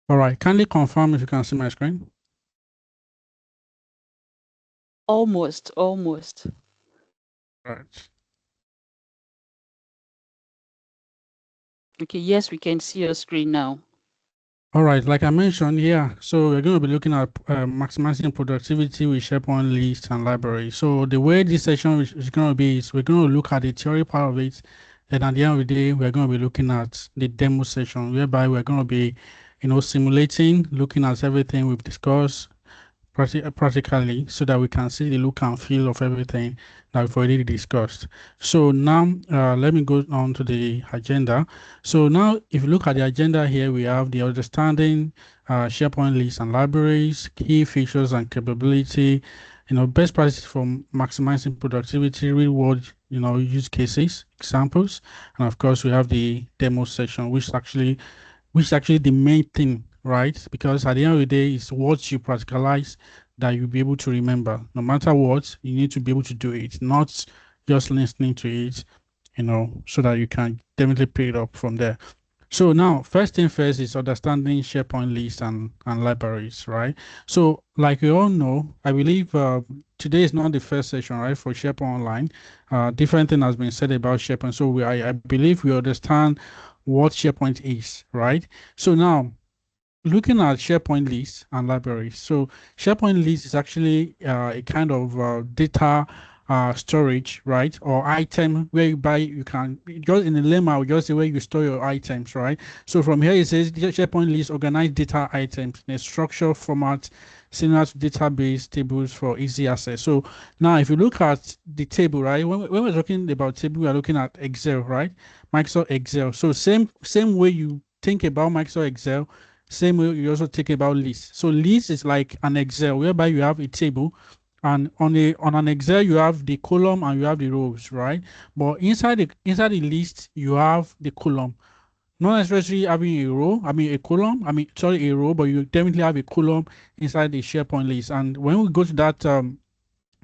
All right, kindly confirm if you can see my screen. Almost. Right. Okay, yes, we can see your screen now. All right, like I mentioned, yeah, so we're going to be looking at maximizing productivity with SharePoint lists and libraries. So the way this session is going to be is we're going to look at the theory part of it, and at the end of the day, we're going to be looking at the demo session, whereby we're going to be, simulating, looking at everything we've discussed, practically so that we can see the look and feel of everything that we've already discussed. So now let me go on to the agenda. So now if you look at the agenda here, we have the understanding SharePoint lists and libraries, key features and capability, best practices for maximizing productivity, real world, use cases, examples. And of course, we have the demo section, which is actually the main thing, right? Because at the end of the day, it's what you practicalize that you'll be able to remember. No matter what, you need to be able to do it, not just listening to it, so that you can definitely pick it up from there. So now, first thing first is understanding SharePoint lists and libraries, right? So, like we all know, I believe today is not the first session, right, for SharePoint Online. Different thing has been said about SharePoint. So I believe we understand what SharePoint is, right? So now, looking at SharePoint lists and libraries. So SharePoint list is actually a kind of data storage, right? Or item whereby you can just in the lemma, just the way you store your items, right? So from here it says SharePoint list organize data items in a structured format similar to database tables for easy access. So now if you look at the table, right? When we're talking about table, we are looking at Excel, right? Microsoft Excel. So same way you think about Microsoft Excel, same way you also think about list. So list is like an Excel whereby you have a table, and on an Excel you have the column and you have the rows, right? But inside the list you have the column. Not necessarily having a row, I mean a column, I mean sorry, a row, but you definitely have a column inside the SharePoint list. And when we go to that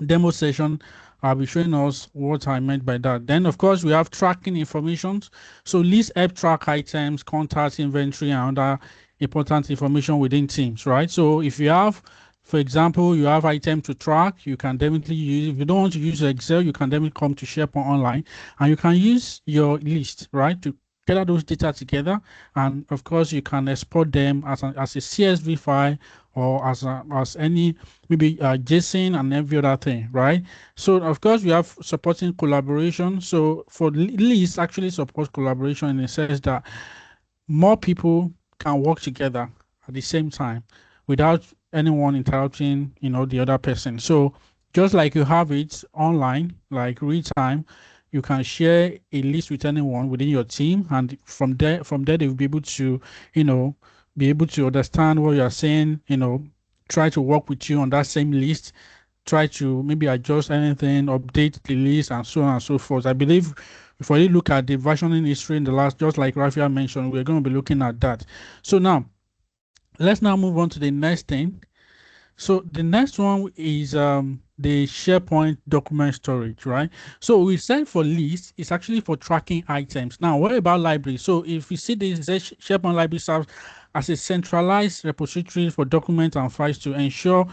demo session, I'll be showing us what I meant by that. Then, of course, we have tracking information. So list help track items, contacts, inventory, and other important information within Teams, right? So if you have, for example, you have item to track, you can definitely use, if you don't want to use Excel, you can definitely come to SharePoint Online and you can use your list, right, to gather those data together. And of course, you can export them as a CSV file or as any maybe JSON and every other thing, right? So of course we have supporting collaboration. So for list actually supports collaboration in the sense that more people can work together at the same time without anyone interrupting, the other person. So just like you have it online, like real time, you can share a list with anyone within your team, and from there they will be able to, you know, be able to understand what you are saying, try to work with you on that same list, try to maybe adjust anything, update the list, and so on and so forth. I believe if we look at the versioning history in the last, just like Rafiah mentioned, we're going to be looking at that. So now, let's now move on to the next thing. So the next one is the SharePoint document storage, right? So we said for list, it's actually for tracking items. Now, what about library? So if you see this, it says SharePoint library serves as a centralized repository for documents and files to ensure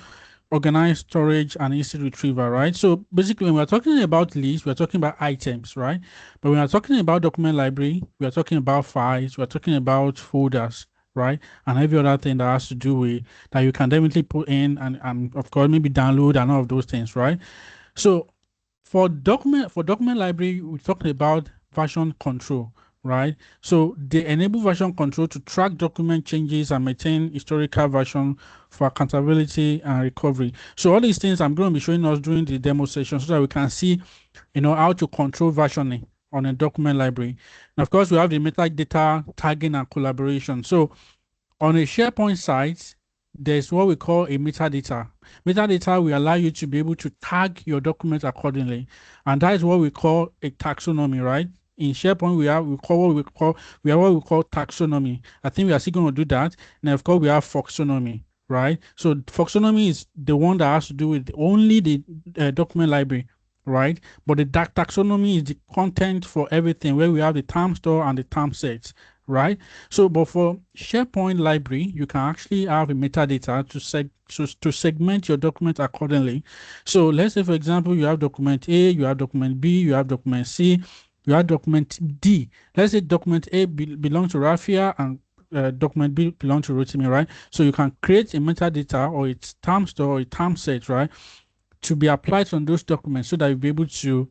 organized storage and instant retrieval, right? So basically, when we're talking about lists, we're talking about items, right? But when we're talking about document library, we're talking about files, we're talking about folders, right? And every other thing that has to do with that you can definitely put in and of course maybe download and all of those things, right? So for document library, we're talking about version control, right? So they enable version control to track document changes and maintain historical version for accountability and recovery. So all these things I'm going to be showing us during the demo session so that we can see, how to control versioning on a document library. And of course, we have the metadata tagging and collaboration. So on a SharePoint site, there's what we call a metadata. Metadata will allow you to be able to tag your document accordingly. And that is what we call a taxonomy, right? In SharePoint, we have what we call taxonomy. I think we are still going to do that. And of course, we have taxonomy, right? So taxonomy is the one that has to do with only the document library, right? But the taxonomy is the content for everything, where we have the term store and the term sets, right? So, but for SharePoint library, you can actually have a metadata to segment your document accordingly. So let's say, for example, you have document A, you have document B, you have document C, you have document D. Let's say document A belongs to Rafiah and document B belongs to Rotimi, right? So you can create a metadata or its term store or a term set, right, to be applied on those documents so that you'll be able to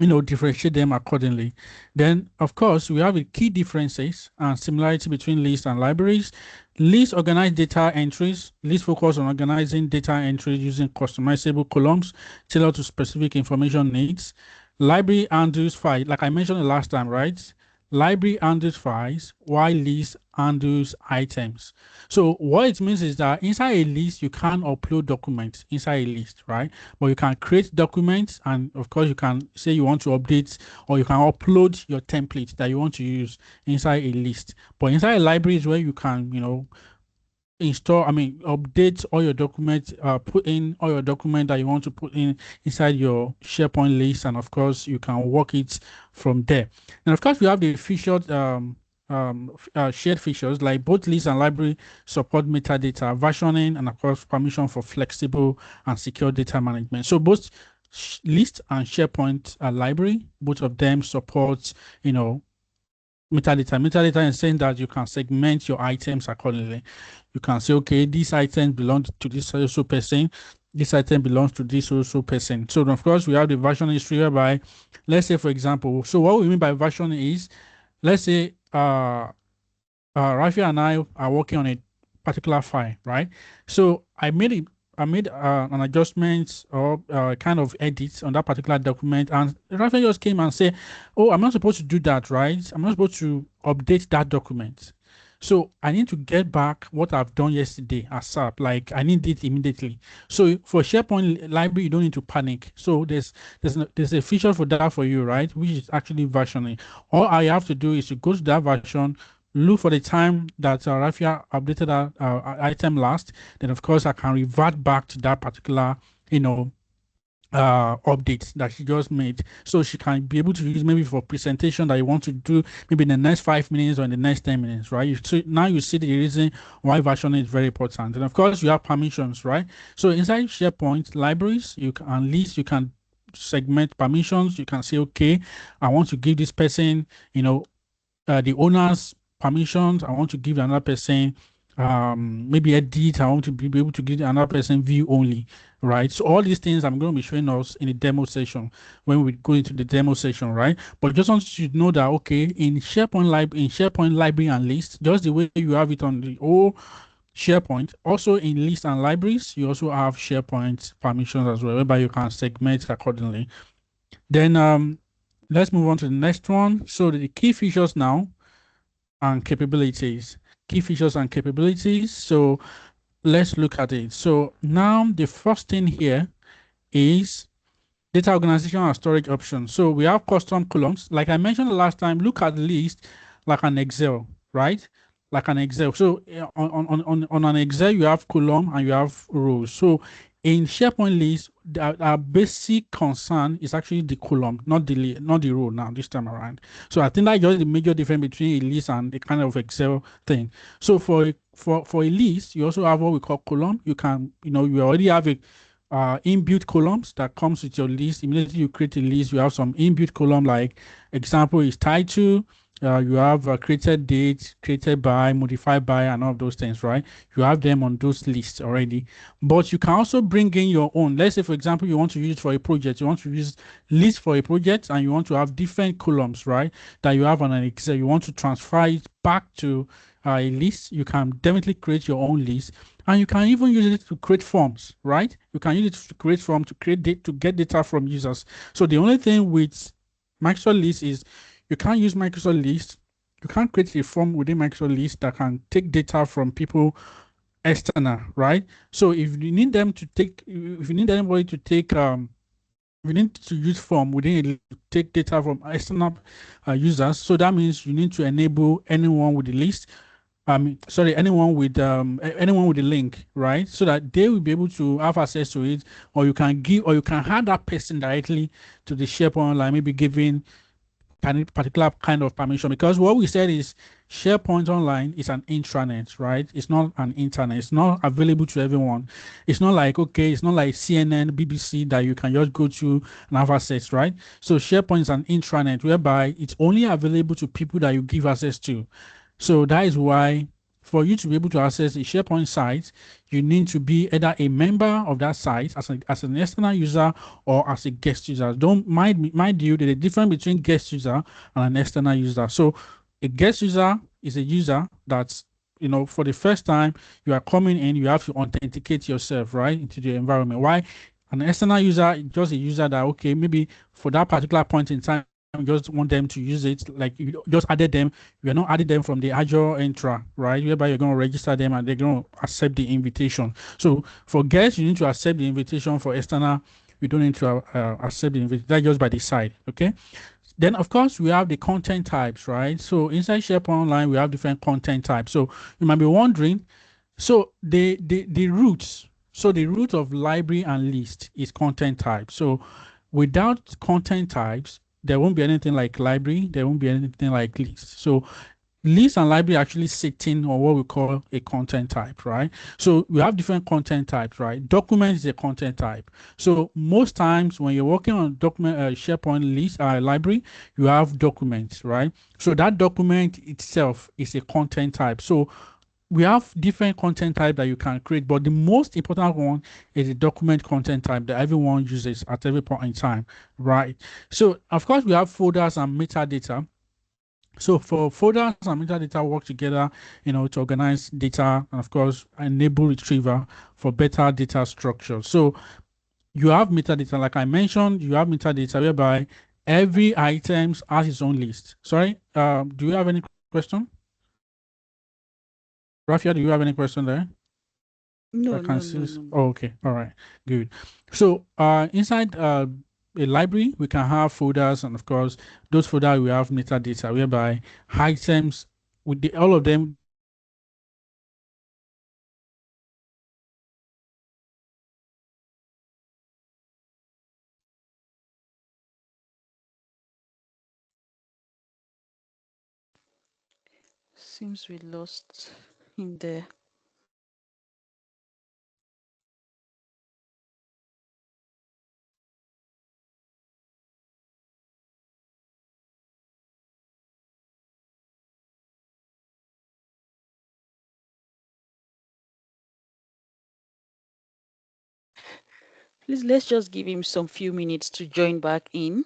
differentiate them accordingly. Then, of course, we have the key differences and similarity between lists and libraries. Lists organize data entries. Lists focus on organizing data entries using customizable columns tailored to specific information needs. Library handles file, like I mentioned the last time, right? Library handles files, while list handles items. So what it means is that inside a list, you can upload documents inside a list, right? But you can create documents, and of course, you can say you want to update, or you can upload your template that you want to use inside a list. But inside a library is where you can, update all your documents, put in all your document that you want to put in inside your SharePoint list, and of course you can work it from there. And of course we have the featured shared features like both list and library support metadata versioning and of course permission for flexible and secure data management. So both list and SharePoint library, both of them support metadata. Metadata is saying that you can segment your items accordingly. You can say, okay, this item belongs to this also person. This item belongs to this also person. So of course, we have the version history whereby, let's say, for example, so what we mean by version is, let's say, Rafi and I are working on a particular file, right? So I made an adjustment or kind of edit on that particular document, and Rafi just came and said, "Oh, I'm not supposed to do that, right? I'm not supposed to update that document. So I need to get back what I've done yesterday ASAP. Like I need it immediately. So for SharePoint library, you don't need to panic. So there's a feature for that for you, right? Which is actually versioning. All I have to do is to go to that version, look for the time that Rafiah updated that item last. Then of course I can revert back to that particular, updates that she just made, so she can be able to use maybe for presentation that you want to do maybe in the next 5 minutes or in the next 10 minutes, right? Now you see the reason why versioning is very important. And of course you have permissions, right? So inside SharePoint libraries, you can segment permissions. You can say, okay, I want to give this person, the owner's permissions. I want to give another person maybe edit. I want to be able to give another person view only, right? So all these things I'm going to be showing us in the demo session when we go into the demo session, right? But just want you to know that, okay, in SharePoint library and list, just the way you have it on the old SharePoint, also in list and libraries, you also have SharePoint permissions as well, whereby you can segment accordingly. Then let's move on to the next one. So the key features now and capabilities. Key features and capabilities. So let's look at it. So now the first thing here is data organization and storage options. So we have custom columns. Like I mentioned the last time, look at the list like an Excel, right? Like an Excel. So on an Excel, you have column and you have rows. So in SharePoint list, our basic concern is actually the column, not the row now this time around. So I think that's just the major difference between a list and a kind of Excel thing. So for a list, you also have what we call column. You can, you already have a inbuilt columns that comes with your list. Immediately you create a list, you have some inbuilt column, like example is title. You have created date, created by, modified by, and all of those things, right? You have them on those lists already. But you can also bring in your own. Let's say, for example, you want to use it for a project. You want to use list for a project, and you want to have different columns, right? That you have on an Excel. You want to transfer it back to a list. You can definitely create your own list. And you can even use it to create forms, right? You can use it to create forms, to get data from users. So the only thing with Microsoft List is you can't use Microsoft List. You can't create a form within Microsoft List that can take data from people external, right? So if you need anybody to take, we need to use form within take data from external users. So that means you need to enable anyone with the list. Anyone with the link, right? So that they will be able to have access to it, or you can add that person directly to the SharePoint line, maybe giving particular kind of permission, because what we said is SharePoint Online is an intranet, right? It's not an internet. It's not available to everyone. It's not like, okay, it's not like CNN, BBC that you can just go to and have access, right? So SharePoint is an intranet whereby it's only available to people that you give access to. So that is why for you to be able to access a SharePoint site, you need to be either a member of that site as an external user or as a guest user. Don't mind you, there's a difference between guest user and an external user. So a guest user is a user that's, for the first time you are coming in, you have to authenticate yourself, right, into the environment. Why? An external user is just a user that, okay, maybe for that particular point in time, you just want them to use it, like you just added them, you're not adding them from the Azure Intra, right? Whereby you're going to register them and they're going to accept the invitation. So for guests, you need to accept the invitation. For external, you don't need to accept the invitation. That's just by the side, okay? Then, of course, we have the content types, right? So inside SharePoint Online, we have different content types. So you might be wondering, so the roots, so the root of library and list is content type. So without content types, there won't be anything like library, there won't be anything like list. So list and library actually sitting on what we call a content type, right? So we have different content types, right? Document is a content type. So most times when you're working on document SharePoint list library, you have documents, right? So that document itself is a content type. So we have different content type that you can create, but the most important one is the document content type that everyone uses at every point in time, right? So of course we have folders and metadata. So for folders and metadata work together, to organize data and of course enable retrieval for better data structure. So you have metadata, like I mentioned, you have metadata whereby every items has its own list. Sorry, do you have any question? Rafia, do you have any question there? I No, can no, see. no, no, no. Oh, okay. All right. Good. So inside a library, we can have folders, and of course, those folders we have metadata, whereby items with all of them. Seems we lost in there. Please, let's just give him some few minutes to join back in.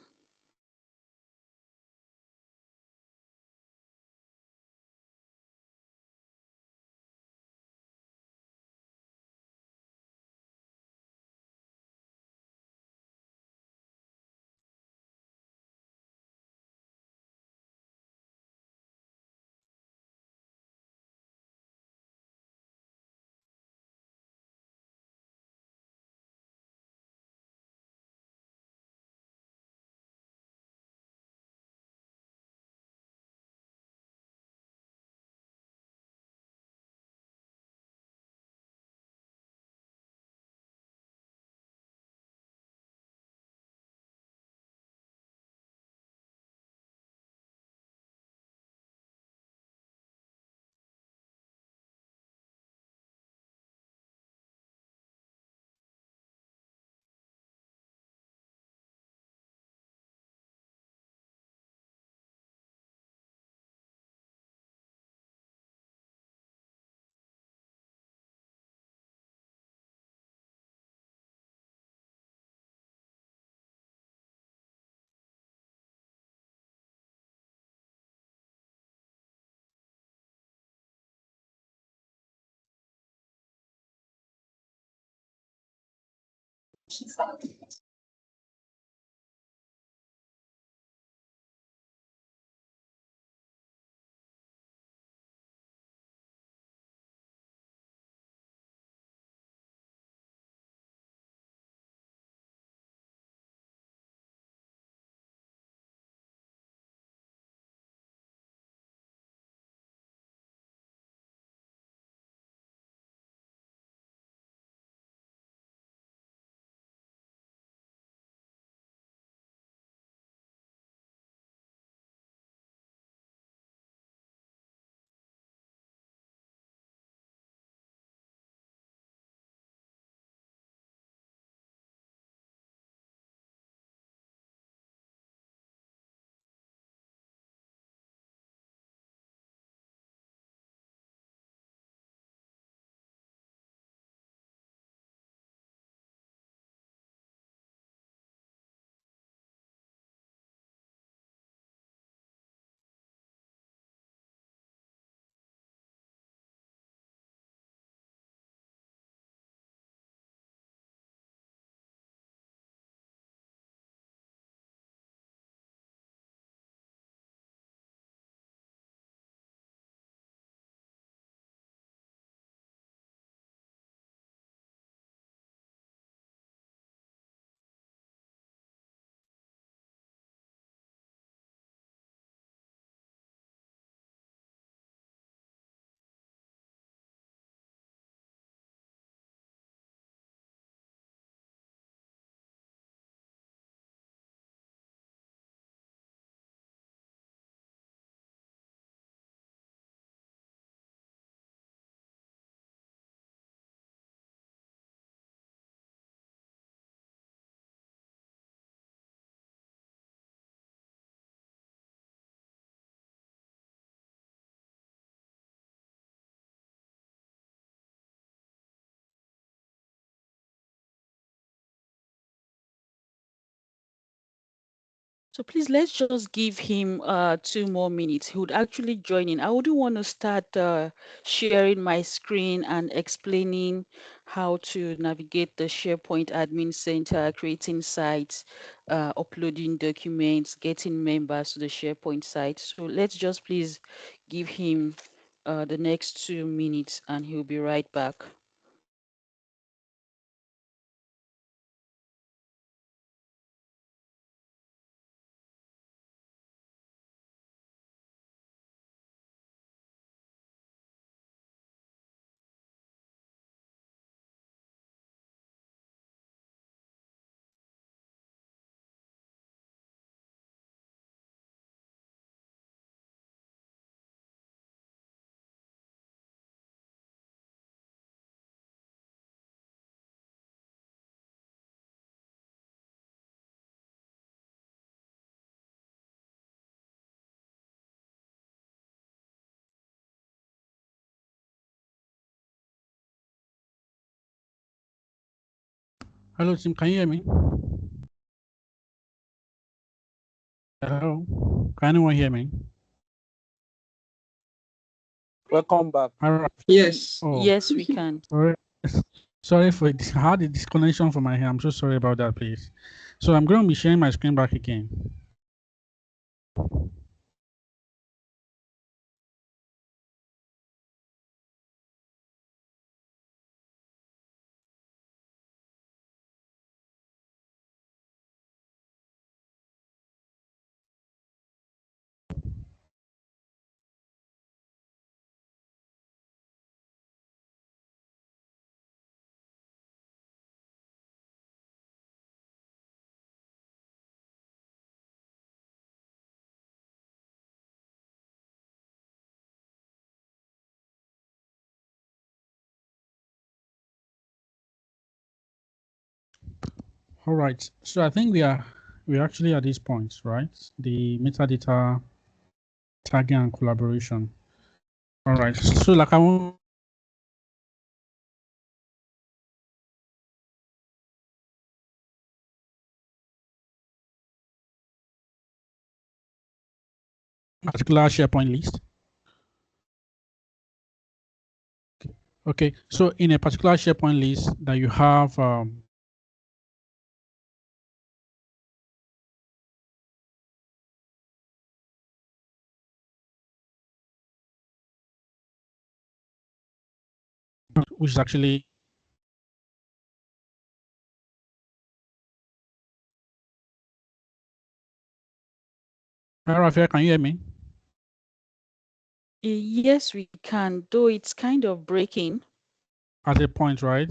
So please, let's just give him 2 more minutes. He would actually join in. I wouldn't want to start sharing my screen and explaining how to navigate the SharePoint Admin Center, creating sites, uploading documents, getting members to the SharePoint site. So let's just please give him the next 2 minutes and he'll be right back. Hello, Tim. Can you hear me? Hello. Can anyone hear me? Welcome back. All right. Yes. Oh, Yes, we can. sorry. Sorry for this. I had a disconnection from my hair. I'm so sorry about that, please. So I'm going to be sharing my screen back again. All right. So I think we're actually at this point, right? The metadata tagging and collaboration. All right. So like I want a particular SharePoint list. Okay. So in a particular SharePoint list that you have which is actually Rafiah, can you hear me? Yes, we can, though it's kind of breaking. At a point, right?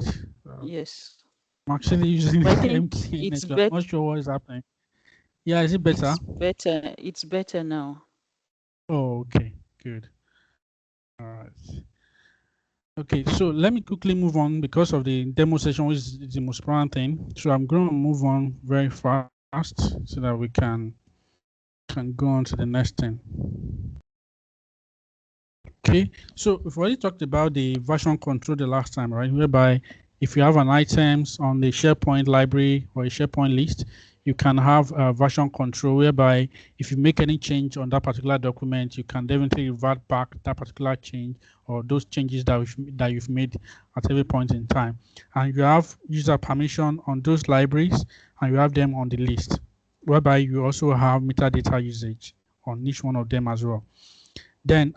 Yes. I'm actually using But I think MTN it's network. I'm not sure what is happening. Yeah, is it better? better. It's better now. Oh, okay, good. All right. Okay, so let me quickly move on because of the demo session, which is the most important thing. So I'm going to move on very fast so that we can go on to the next thing. Okay, so we've already talked about the version control the last time, right? Whereby if you have an items on the SharePoint library or a SharePoint list, you can have a version control whereby if you make any change on that particular document, you can definitely revert back that particular change or those changes that you've made at every point in time. And you have user permission on those libraries and you have them on the list, whereby you also have metadata usage on each one of them as well. Then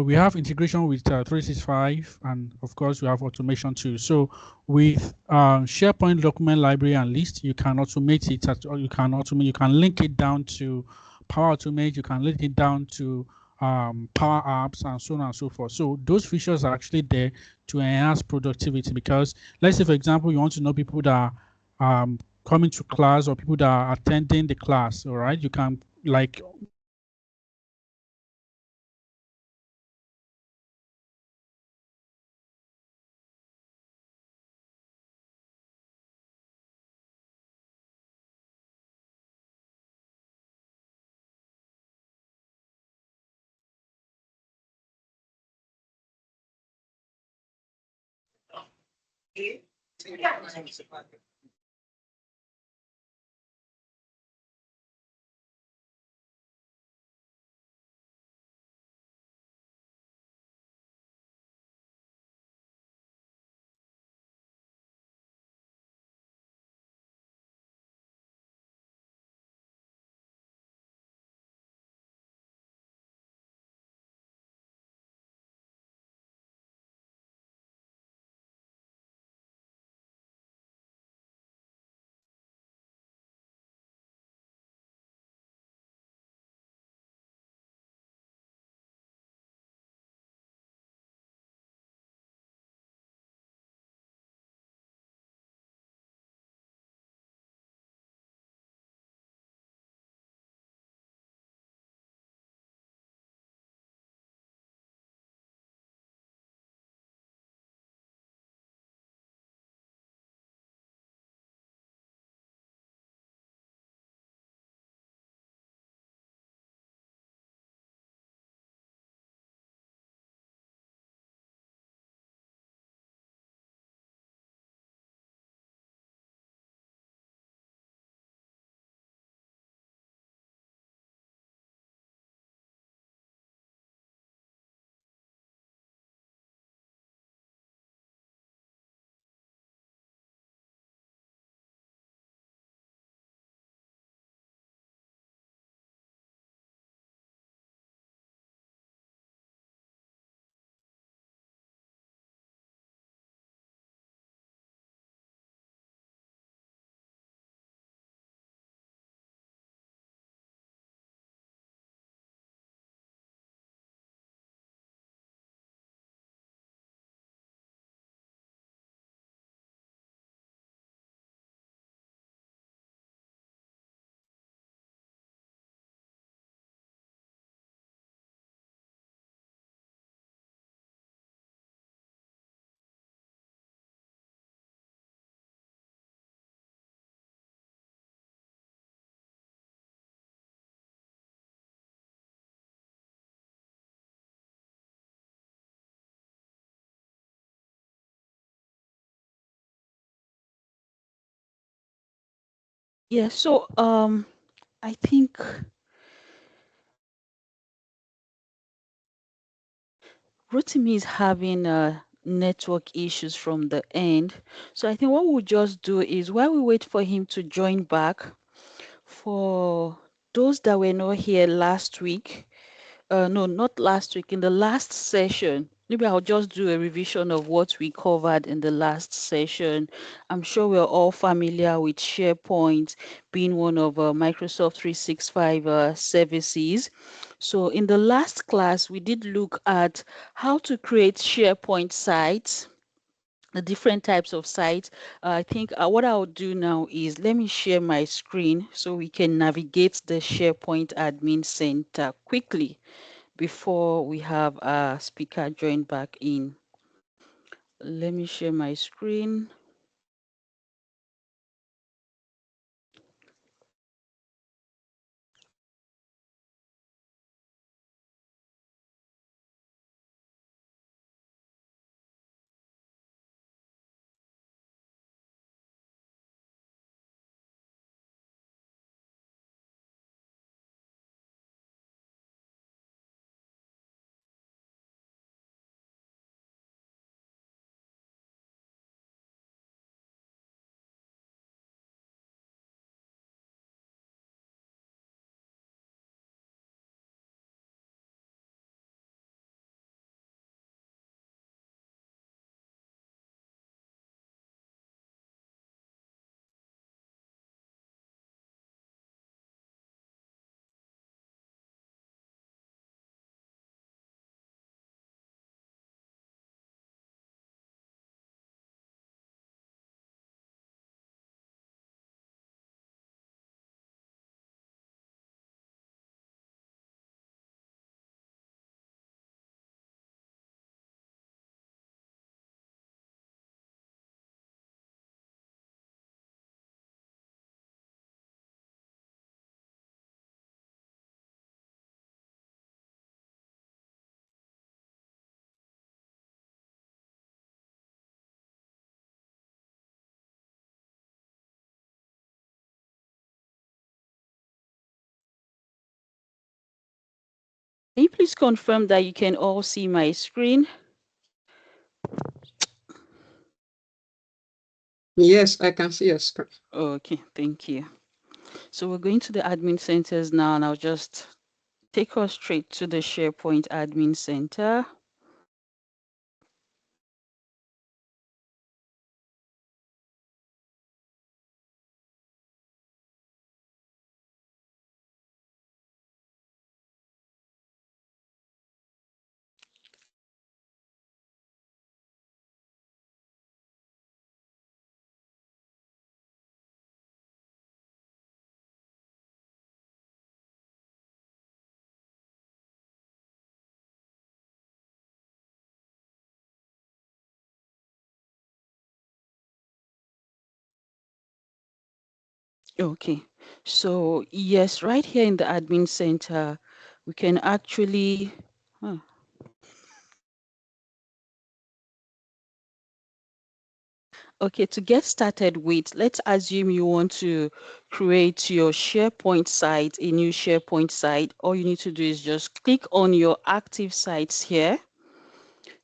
we have integration with 365, and of course we have automation too. So with SharePoint document library and list, you can automate it, or you can link it down to Power Automate, you can link it down to Power Apps and so on and so forth. So those features are actually there to enhance productivity because let's say, for example, you want to know people that are coming to class or people that are attending the class, all right? You can like Yeah, so I think Rotimi is having network issues from the end. So I think what we'll just do is while we wait for him to join back, for those that were not here last week, no, not last week, in the last session, maybe I'll just do a revision of what we covered in the last session. I'm sure we're all familiar with SharePoint being one of Microsoft 365 services. So in the last class, we did look at how to create SharePoint sites, the different types of sites. I think what I'll do now is let me share my screen so we can navigate the SharePoint Admin Center quickly before we have our speaker join back in. Let me share my screen. Can you please confirm that you can all see my screen? Yes, I can see your screen. Okay, thank you. So we're going to the admin centers now, and I'll just take us straight to the SharePoint Admin Center. Okay, so yes, right here in the admin center, we can actually, huh. Okay, to get started with, let's assume you want to create your SharePoint site, a new SharePoint site. All you need to do is just click on your active sites here.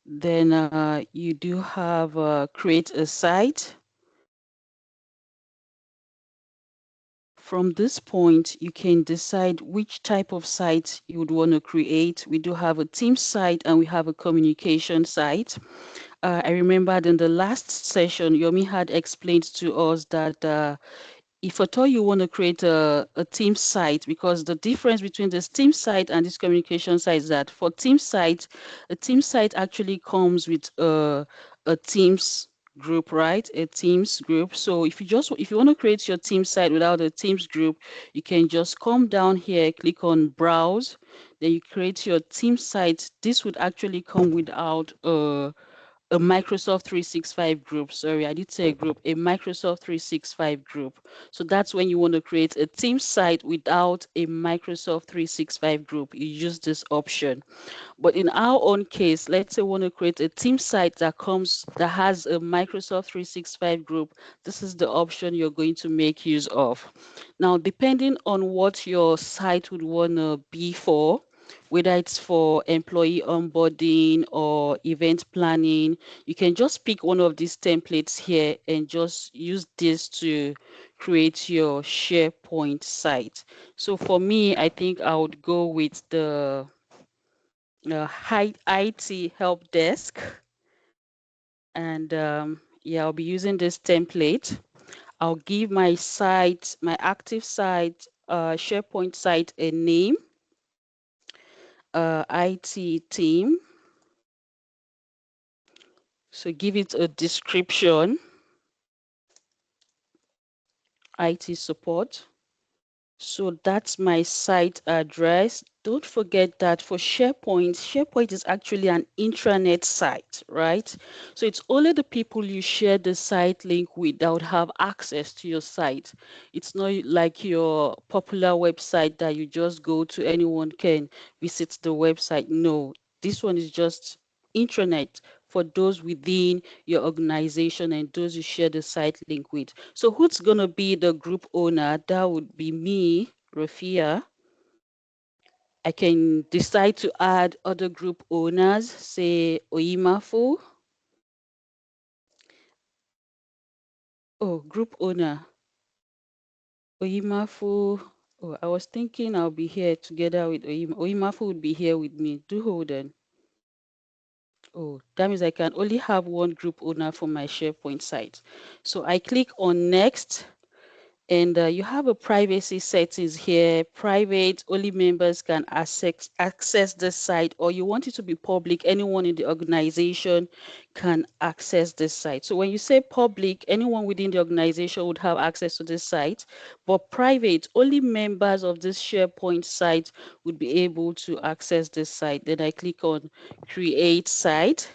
Then you do have create a site. From this point, you can decide which type of site you would want to create. We do have a team site and we have a communication site. I remembered in the last session, Yomi had explained to us that if at all you want to create a team site, because the difference between this team site and this communication site is that for team site, a team site actually comes with a Teams group, right? A Teams group. So if you want to create your team site without a Teams group, you can just come down here, click on browse, then you create your team site. This would actually come without a a Microsoft 365 group. Sorry, I did say a group, a Microsoft 365 group. So that's when you want to create a team site without a Microsoft 365 group. You use this option. But in our own case, let's say we want to create a team site that has a Microsoft 365 group. This is the option you're going to make use of. Now, depending on what your site would want to be for, whether it's for employee onboarding or event planning, you can just pick one of these templates here and just use this to create your SharePoint site. So for me, I think I would go with the IT help desk. And yeah, I'll be using this template. I'll give my site, my active site, SharePoint site, a name, IT team. So give it a description, IT support. So that's my site address. Don't forget that for SharePoint is actually an intranet site, right? So it's only the people you share the site link with that would have access to your site. It's not like your popular website that you just go to, anyone can visit the website. No, this one is just intranet for those within your organization and those you share the site link with. So who's going to be the group owner? That would be me, Rafiah. I can decide to add other group owners, say Oyimafu. Oh, group owner, Oyimafu. Oh, I was thinking I'll be here together with Oyimafu. Oyimafu would be here with me. Do hold on. Oh, that means I can only have one group owner for my SharePoint site. So I click on next. And you have a privacy settings here. Private, only members can access the site, or you want it to be public, anyone in the organization can access this site. So when you say public, anyone within the organization would have access to this site, but private, only members of this SharePoint site would be able to access this site. Then I click on create site.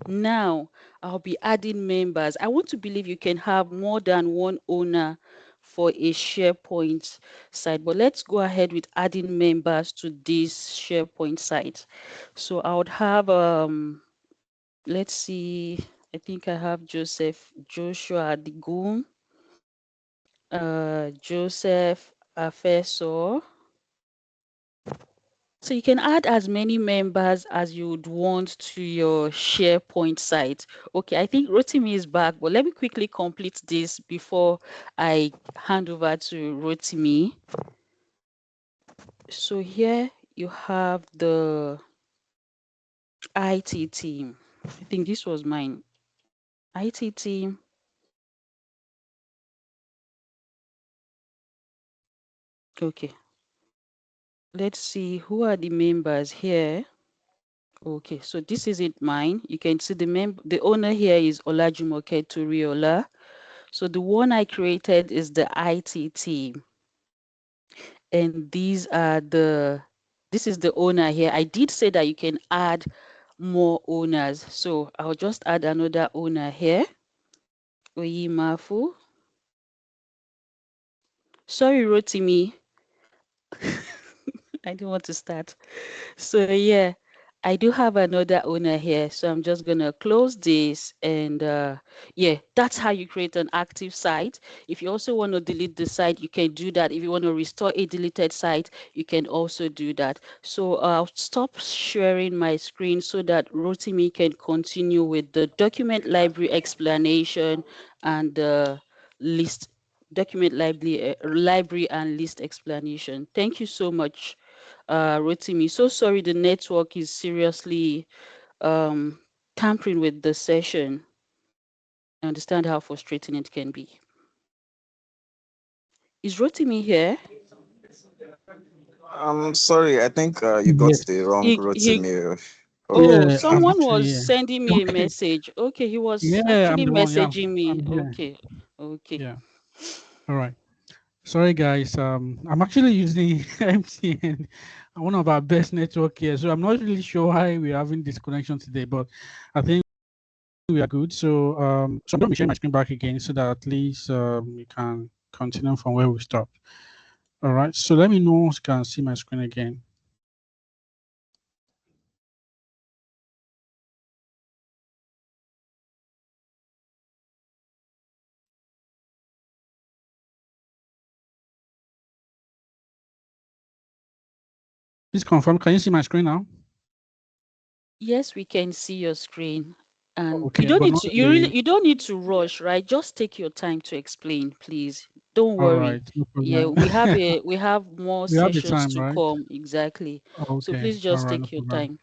Now, I'll be adding members. I want to believe you can have more than one owner for a SharePoint site, but let's go ahead with adding members to this SharePoint site. So I would have, let's see, I think I have Joshua Digum, Joseph Afeso. So you can add as many members as you would want to your SharePoint site. Okay, I think Rotimi is back, but let me quickly complete this before I hand over to Rotimi. So here you have the IT team. I think this was mine. IT team. Okay. Let's see who are the members here. Okay, so this isn't mine. You can see the owner here is Olajumoke Toriola. So the one I created is the IT team. And this is the owner here. I did say that you can add more owners. So I'll just add another owner here. Oyimafu. Sorry, Rotimi. I didn't want to start. So yeah, I do have another owner here. So I'm just gonna close this and yeah, that's how you create an active site. If you also want to delete the site, you can do that. If you want to restore a deleted site, you can also do that. So I'll stop sharing my screen so that Rotimi can continue with the document library explanation and the list document library and list explanation. Thank you so much, Rotimi. So sorry, the network is seriously tampering with the session. I understand how frustrating it can be. Is Rotimi here? I'm sorry, I think you got Yes. the wrong Rotimi. Oh, Yeah, I'm someone actually was here. sending me a Okay. message. Okay, he was Yeah, I'm actually the one. Yeah, messaging me. I'm here. Okay, okay. Yeah. All right. Sorry, guys. I'm actually using MTN, one of our best network here. So I'm not really sure why we're having this connection today, but I think we are good. So so I'm going to be sharing my screen back again so that at least we can continue from where we stopped. All right. So let me know if you can see my screen again. Please confirm. Can you see my screen now? Yes, we can see your screen. And you Okay, don't but need not to the. you don't need to rush, right? Just take your time to explain, please. Don't All worry. right, no Yeah, problem. we have more We have the sessions time, to right? come. Exactly. So Okay, please all just right, no take your problem. time.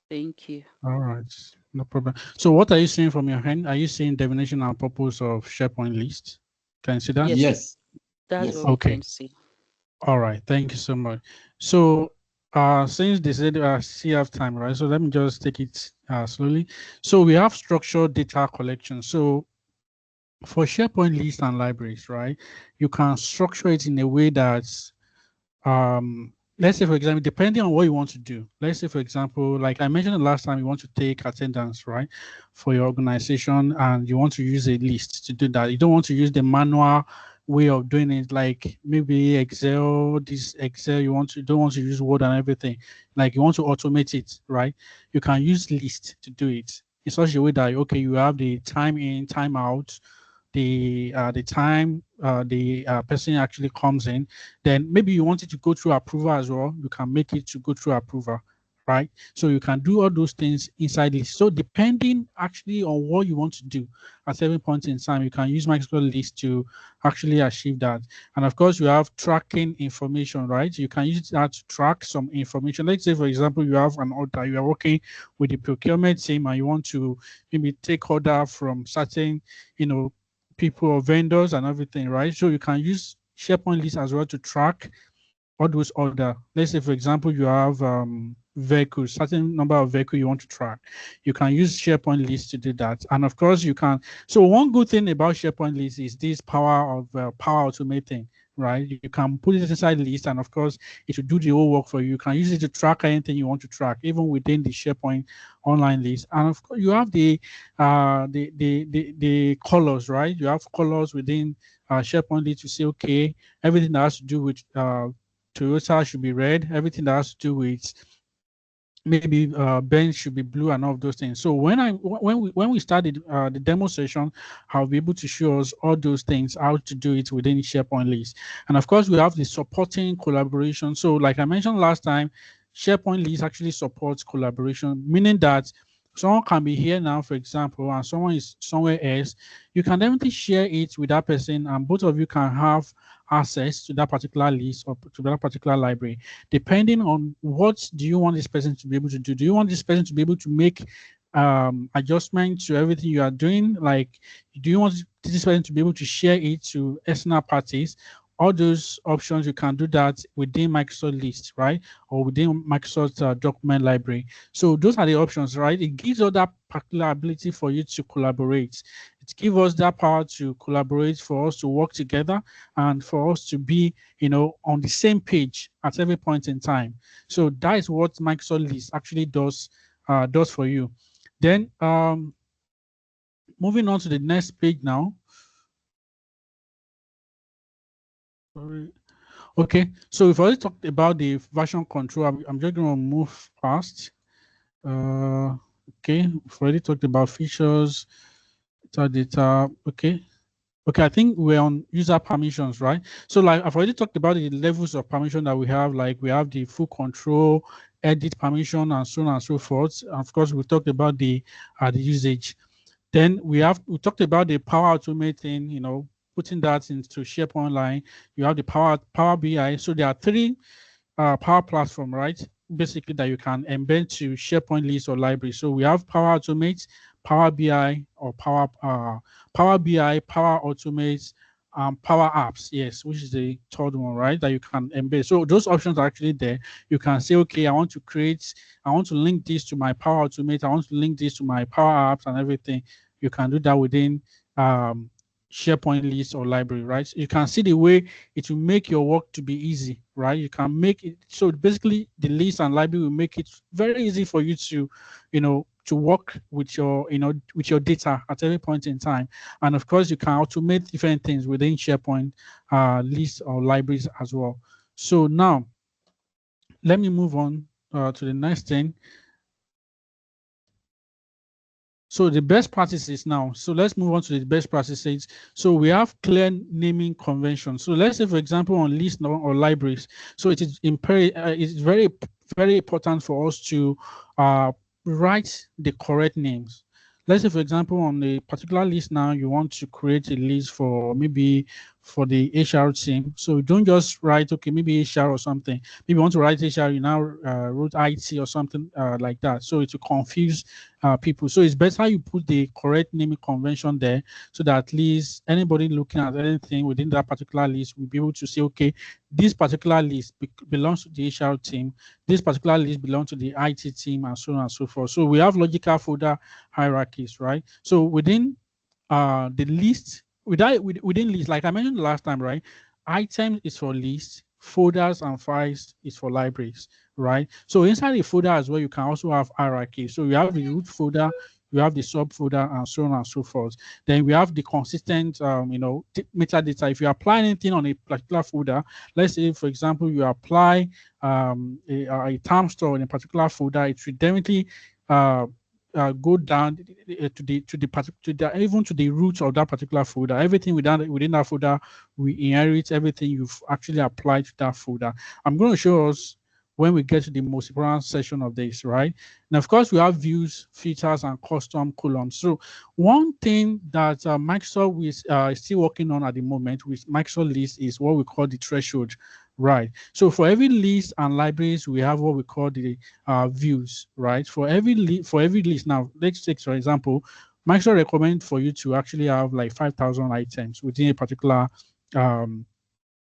Thank you. All right, no problem. So what are you seeing from your hand? Are you seeing definition and purpose of SharePoint list? Can you see that? Yes, Yes. that's what Yes. we Okay, can see. all right, thank you so much. So since they said CF time, right? So let me just take it slowly. So we have structured data collection. So for SharePoint lists and libraries, right? You can structure it in a way that's let's say for example, depending on what you want to do. Let's say for example, like I mentioned the last time, you want to take attendance, right, for your organization, and you want to use a list to do that. You don't want to use the manual way of doing it, like maybe Excel, this Excel, don't want to use Word and everything. Like you want to automate it, right? You can use list to do it in such a way that okay, you have the time in, time out, the time the person actually comes in, then maybe you want it to go through approval as well. You can make it to go through approval, right? So you can do all those things inside list. So depending actually on what you want to do at every point in time, you can use Microsoft List to actually achieve that. And of course, you have tracking information, right? You can use that to track some information. Let's say, for example, you have an order, you are working with the procurement team and you want to maybe take order from certain, you know, people or vendors and everything, right? So you can use SharePoint list as well to track all those order. Let's say, for example, you have vehicles, certain number of vehicle you want to track. You can use SharePoint list to do that. And of course, you can. So one good thing about SharePoint list is this power of power automating, right? You can put it inside list, and of course, it will do the whole work for you. You can use it to track anything you want to track, even within the SharePoint online list. And of course, you have the colors, right? You have colors within SharePoint list to say, okay, everything that has to do with Toyota should be red. Everything that has to do with maybe bench should be blue and all of those things. So when we started the demo session, I'll be able to show us all those things, how to do it within SharePoint list. And of course, we have the supporting collaboration. So like I mentioned last time, SharePoint list actually supports collaboration, meaning that someone can be here now, for example, and someone is somewhere else. You can definitely share it with that person, and both of you can have access to that particular list or to that particular library, depending on what do you want this person to be able to do. Do you want this person to be able to make adjustment to everything you are doing? Like, do you want this person to be able to share it to external parties? All those options, you can do that within Microsoft List, right? Or within Microsoft document library. So those are the options, right? It gives us that particular ability for you to collaborate. It gives us that power to collaborate, for us to work together, and for us to be, on the same page at every point in time. So that is what Microsoft List actually does for you. Then moving on to the next page now. Sorry. Okay, so we've already talked about the version control. I'm just going to move past. Okay, we've already talked about features, data. Okay, I think we're on user permissions, right? So like I've already talked about the levels of permission that we have, like we have the full control, edit permission, and so on and so forth. And of course, we talked about the usage. Then we talked about the Power Automate thing, putting that into SharePoint Online. You have the Power BI. So there are three Power Platform, right? Basically that you can embed to SharePoint list or library. So we have Power Automate, Power BI, or Power BI, Power Automate, Power Apps, yes, which is the third one, right? That you can embed. So those options are actually there. You can say, okay, I want to link this to my Power Automate, I want to link this to my Power Apps and everything. You can do that within SharePoint list or library, right? You can see the way it will make your work to be easy, right? You can make it so basically the list and library will make it very easy for you to, to work with your, with your data at every point in time. And of course, you can automate different things within SharePoint lists or libraries as well. So now, let me move on to the next thing. So the best practices now. So let's move on to the best practices. So we have clear naming conventions. So let's say, for example, on lists or libraries. So it is it's very, very important for us to write the correct names. Let's say, for example, on a particular list now, you want to create a list for maybe for the HR team. So don't just write, okay, maybe HR or something. Maybe you want to write HR, you now wrote IT or something like that. So it will confuse people. So it's better you put the correct naming convention there so that at least anybody looking at anything within that particular list will be able to say, okay, this particular list belongs to the HR team. This particular list belongs to the IT team and so on and so forth. So we have logical folder hierarchies, right? So within the list, within list, like I mentioned the last time, right? Items is for lists, folders and files is for libraries, right? So inside the folder as well, you can also have hierarchy. So you have the root folder, you have the subfolder, and so on and so forth. Then we have the consistent, metadata. If you apply anything on a particular folder, let's say, for example, you apply a term store in a particular folder, it will definitely go down to the even to the root of that particular folder. Everything within that folder, we inherit everything you've actually applied to that folder. I'm going to show us when we get to the most important section of this, right? And of course, we have views, filters, and custom columns. So one thing that Microsoft is still working on at the moment with Microsoft List is what we call the threshold. Right. So for every list and libraries, we have what we call the views, right? For every list, now let's take for example, Microsoft recommend for you to actually have like 5,000 items within a particular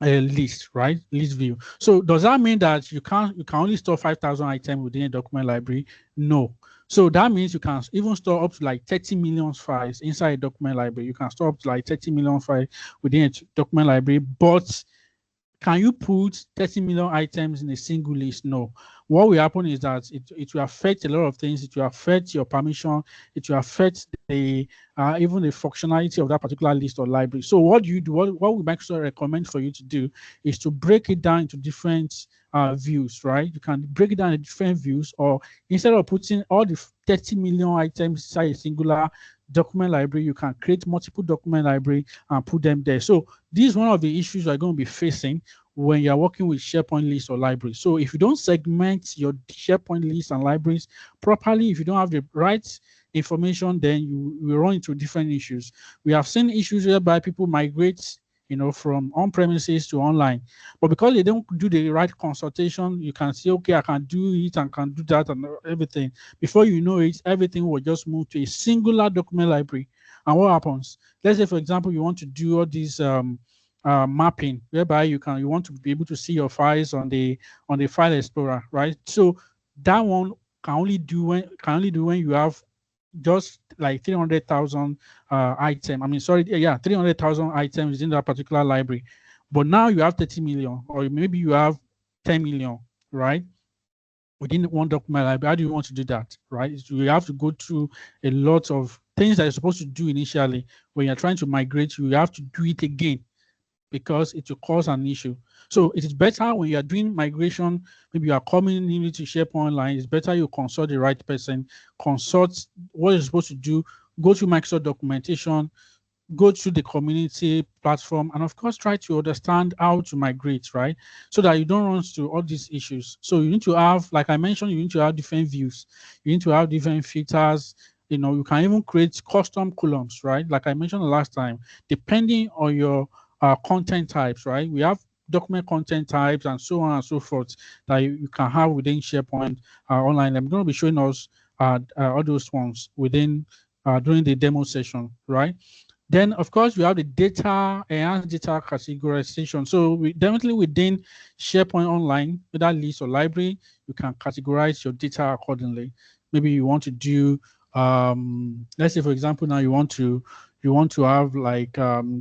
a list, right? List view. So does that mean that you can only store 5,000 items within a document library? No. So that means you can even store up to like 30 million files inside a document library. You can store up to like 30 million files within a document library, but can you put 30 million items in a single list? No. What will happen is that it will affect a lot of things. It will affect your permission. It will affect the even the functionality of that particular list or library. So what do you do? What we Microsoft recommend for you to do is to break it down into different views, right? You can break it down into different views, or instead of putting all the 30 million items inside a singular document library, you can create multiple document library and put them there. So this is one of the issues you're going to be facing when you're working with SharePoint lists or libraries. So if you don't segment your SharePoint lists and libraries properly, if you don't have the right information, then you will run into different issues. We have seen issues whereby people migrate from on-premises to online. But because they don't do the right consultation, you can say, okay, I can do it and can do that and everything. Before you know it, everything will just move to a singular document library. And what happens? Let's say, for example, you want to do all these mapping, whereby you want to be able to see your files on the file explorer, right? So that one can only do when you have just like 300,000 items. I mean, sorry, yeah, 300,000 items in that particular library. But now you have 30 million, or maybe you have 10 million, right? Within one document library. How do you want to do that, right? So you have to go through a lot of things that you're supposed to do initially. When you're trying to migrate, you have to do it again because it will cause an issue. So it is better when you are doing migration, maybe you are coming into SharePoint Online, it's better you consult the right person, consult what you're supposed to do, go to Microsoft documentation, go through the community platform, and of course, try to understand how to migrate, right? So that you don't run into all these issues. So you need to have, like I mentioned, you need to have different views. You need to have different filters. You can even create custom columns, right? Like I mentioned the last time, depending on your content types, right? We have document content types and so on and so forth that you can have within SharePoint Online. I'm going to be showing us all those ones within during the demo session, right? Then, of course, we have the enhanced data categorization. So we definitely within SharePoint Online, with that list or library, you can categorize your data accordingly. Maybe you want to do, let's say, for example, now you want to you want to have like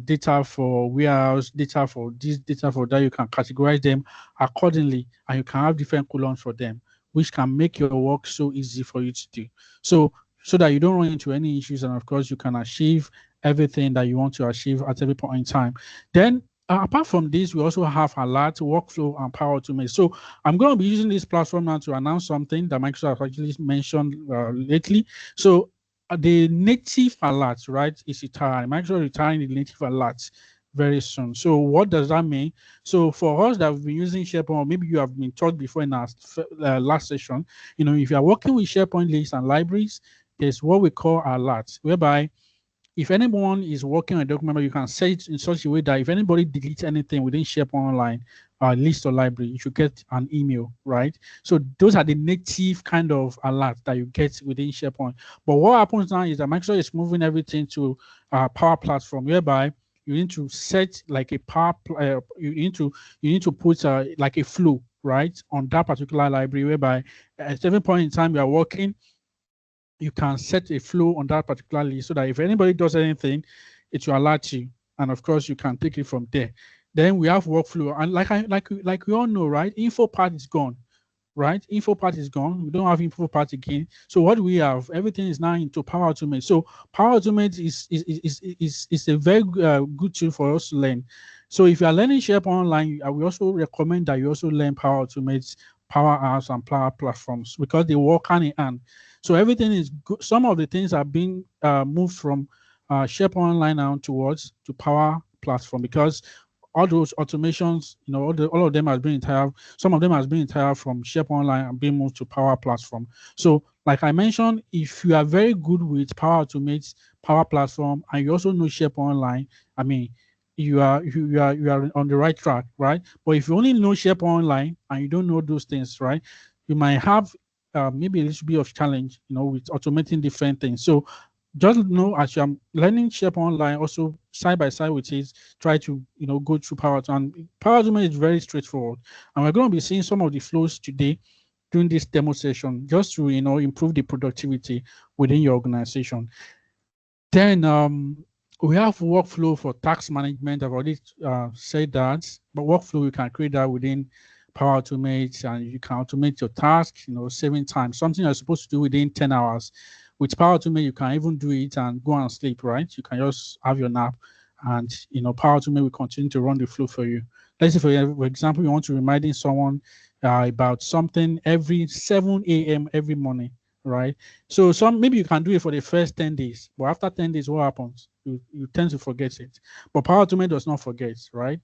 data for warehouse, data for this, data for that, you can categorize them accordingly, and you can have different columns for them, which can make your work so easy for you to do. So that you don't run into any issues, and of course you can achieve everything that you want to achieve at every point in time. Then apart from this, we also have Alert, Workflow, and Power Automate. So I'm going to be using this platform now to announce something that Microsoft actually mentioned lately. So the native Alert, right, is retiring. Microsoft retiring the native Alert very soon. So what does that mean? So for us that have been using SharePoint, or maybe you have been taught before in our last session, if you are working with SharePoint lists and libraries, there's what we call alerts, whereby if anyone is working on a document, you can set it in such a way that if anybody deletes anything within SharePoint Online list or library, you should get an email, right? So those are the native kind of alerts that you get within SharePoint. But what happens now is that Microsoft is moving everything to Power Platform, whereby you need to set like a you need to put like a flow, right, on that particular library, whereby at a certain point in time you are working, you can set a flow on that particular list so that if anybody does anything, it will alert you. And of course, you can take it from there. Then we have workflow. And like we all know, right? Info part is gone, right? Info part is gone. We don't have info part again. So what do we have? Everything is now into Power Automate. So Power Automate is a very good tool for us to learn. So if you are learning SharePoint Online, I will also recommend that you also learn Power Automate, Power Apps, and Power Platforms, because they work hand in hand. So everything is good. Some of the things are being moved from SharePoint Online now towards to Power Platform, because all those automations, all of them has been entire. Some of them has been entire from SharePoint Online and being moved to Power Platform. So, like I mentioned, if you are very good with Power Automate, Power Platform, and you also know SharePoint Online, I mean, you are on the right track, right? But if you only know SharePoint Online and you don't know those things, right, you might have maybe a little bit of challenge, with automating different things. So just know as you're learning SharePoint Online, also side by side with it, try to go through Power Automate. And Power Automate is very straightforward, and we're going to be seeing some of the flows today during this demo session, just to improve the productivity within your organization. Then we have workflow for task management. I've already said that, but workflow, you can create that within Power Automate, and you can automate your tasks, saving time. Something you're supposed to do within 10 hours. With Power Automate, you can even do it and go and sleep, right? You can just have your nap, and Power Automate will continue to run the flow for you. Let's say, for example, you want to reminding someone about something every 7 a.m. every morning, right? So maybe you can do it for the first 10 days, but after 10 days, what happens? You tend to forget it. But Power Automate does not forget, right?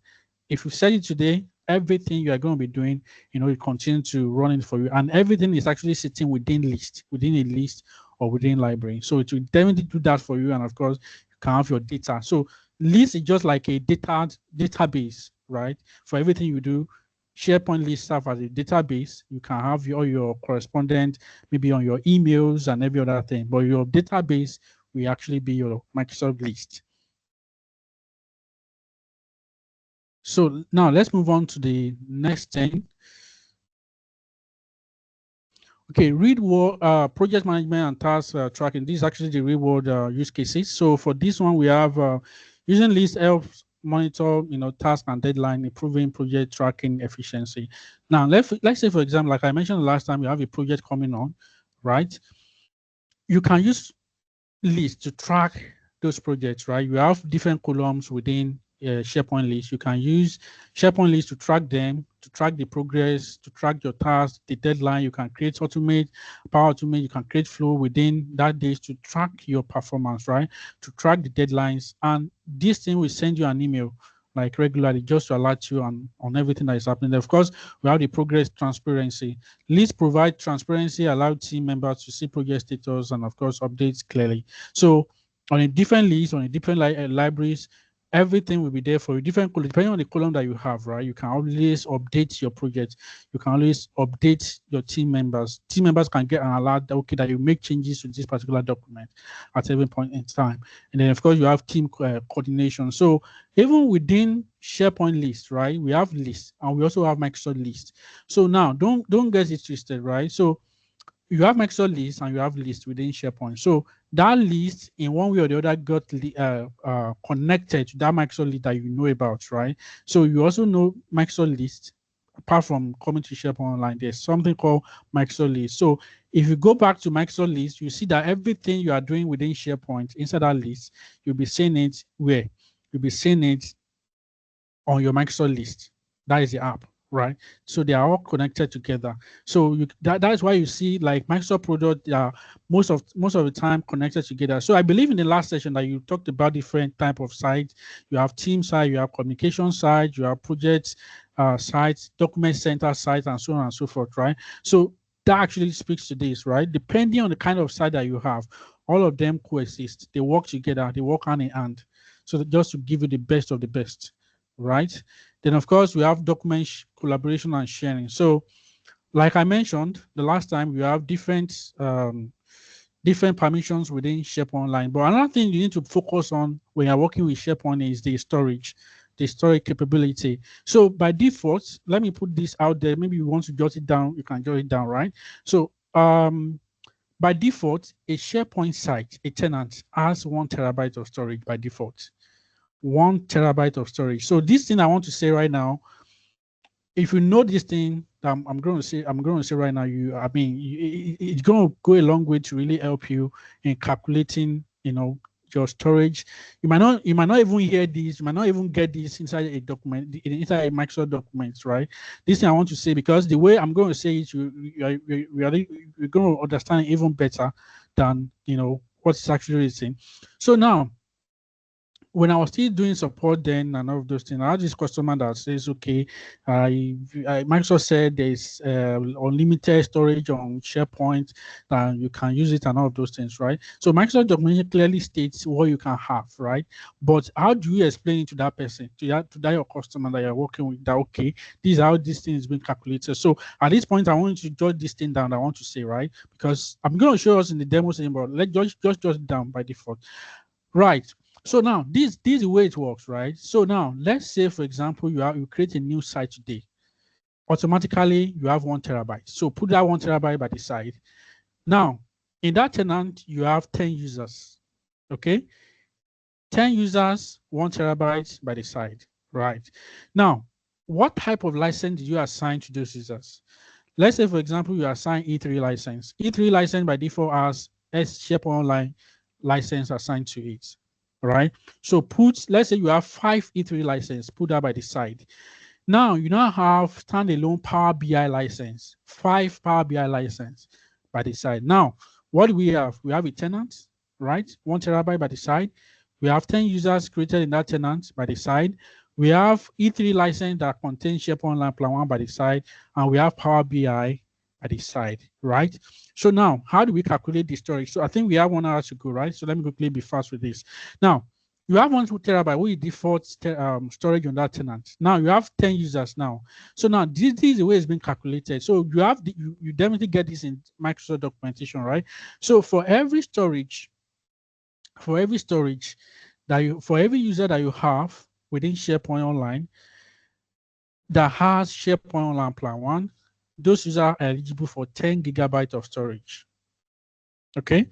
If you set it today, everything you are going to be doing, it continue to run it for you, and everything is actually sitting within a list or within library. So it will definitely do that for you, and of course, you can have your data. So list is just like a database, right? For everything you do, SharePoint list serve as a database. You can have all your correspondent, maybe on your emails and every other thing, but your database will actually be your Microsoft list. So now let's move on to the next thing. Okay, read world project management and task tracking. This is actually the real world use cases. So for this one, we have using list helps monitor, task and deadline, improving project tracking efficiency. Now let's say, for example, like I mentioned last time, you have a project coming on, right? You can use list to track those projects, right? You have different columns within SharePoint list. You can use SharePoint list to track them, to track the progress, to track your tasks, the deadline. You can create Power Automate. You can create flow within that days to track your performance, right? To track the deadlines. And this thing will send you an email like regularly, just to alert you on everything that is happening. Of course, we have the progress transparency. Lists provide transparency, allow team members to see progress status, and of course, updates clearly. So on a different list, on a different libraries, everything will be there for you. Depending on the column that you have, right? You can always update your project. You can always update your team members. Team members can get an alert that you make changes to this particular document at every point in time. And then, of course, you have team coordination. So even within SharePoint list, right? We have lists, and we also have Microsoft list. So now, don't get it twisted, right? So you have Microsoft list and you have list within SharePoint. So that list in one way or the other got connected to that Microsoft list that you know about, right? So you also know Microsoft list. Apart from coming to SharePoint Online, there's something called Microsoft list. So if you go back to Microsoft list, you see that everything you are doing within SharePoint inside that list, you'll be seeing it where? You'll be seeing it on your Microsoft list. That is the app, right? So they are all connected together. So that's why you see like Microsoft product most of the time connected together. So I believe in the last session that you talked about different type of sites. You have team site, you have communication site, you have project sites, document center sites, and so on and so forth, right? So that actually speaks to this, right? Depending on the kind of site that you have, all of them coexist. They work together. They work hand in hand. So just to give you the best of the best, right? Then, of course, we have document collaboration and sharing. So, like I mentioned the last time, we have different permissions within SharePoint Online. But another thing you need to focus on when you're working with SharePoint is the storage capability. So by default, let me put this out there. Maybe you want to jot it down, you can jot it down, right? So by default, a SharePoint site, a tenant, has 1 terabyte of storage by default. 1 terabyte of storage. So this thing I want to say right now, if you know this thing, I'm going to say right now, it's going to go a long way to really help you in calculating, your storage. You might not even hear this, you might not even get this inside a document, inside a Microsoft documents, right? This thing I want to say, because the way I'm going to say it, you're going to understand it even better than what it's actually saying. So now, when I was still doing support then and all of those things, I had this customer that says, okay, Microsoft said there's unlimited storage on SharePoint and you can use it and all of those things, right? So Microsoft documentation clearly states what you can have, right? But how do you explain it to that person, to that your customer that you're working with, that, okay, this is how this thing is being calculated. So at this point, I want you to jot this thing down, I want to say, right? Because I'm going to show us in the demo session, but let's just jot it down by default. Right. So now this is the way it works, right? So now let's say, for example, you create a new site today. Automatically, you have 1 terabyte. So put that 1 terabyte by the side. Now, in that tenant, you have 10 users. Okay? 10 users, 1 terabyte by the side. Right. Now, what type of license did you assign to those users? Let's say, for example, you assign E3 license. E3 license by default has SharePoint Online license assigned to it. Right? So let's say you have 5 E3 license, put that by the side. Now you now have standalone Power BI license, 5 Power BI license by the side. Now, what do we have? We have a tenant, right? 1 terabyte by the side. We have 10 users created in that tenant by the side. We have E3 license that contains SharePoint Online Plan 1 by the side, and we have Power BI by the side, right? So now, how do we calculate the storage? So I think we have 1 hour to go, right? So let me quickly be fast with this. Now, you have 1 terabyte, which default storage on that tenant. Now you have 10 users now. So now this is the way it's been calculated. So you have you definitely get this in Microsoft documentation, right? So for every user that you have within SharePoint Online that has SharePoint Online Plan 1, those users are eligible for 10 gigabytes of storage. Okay,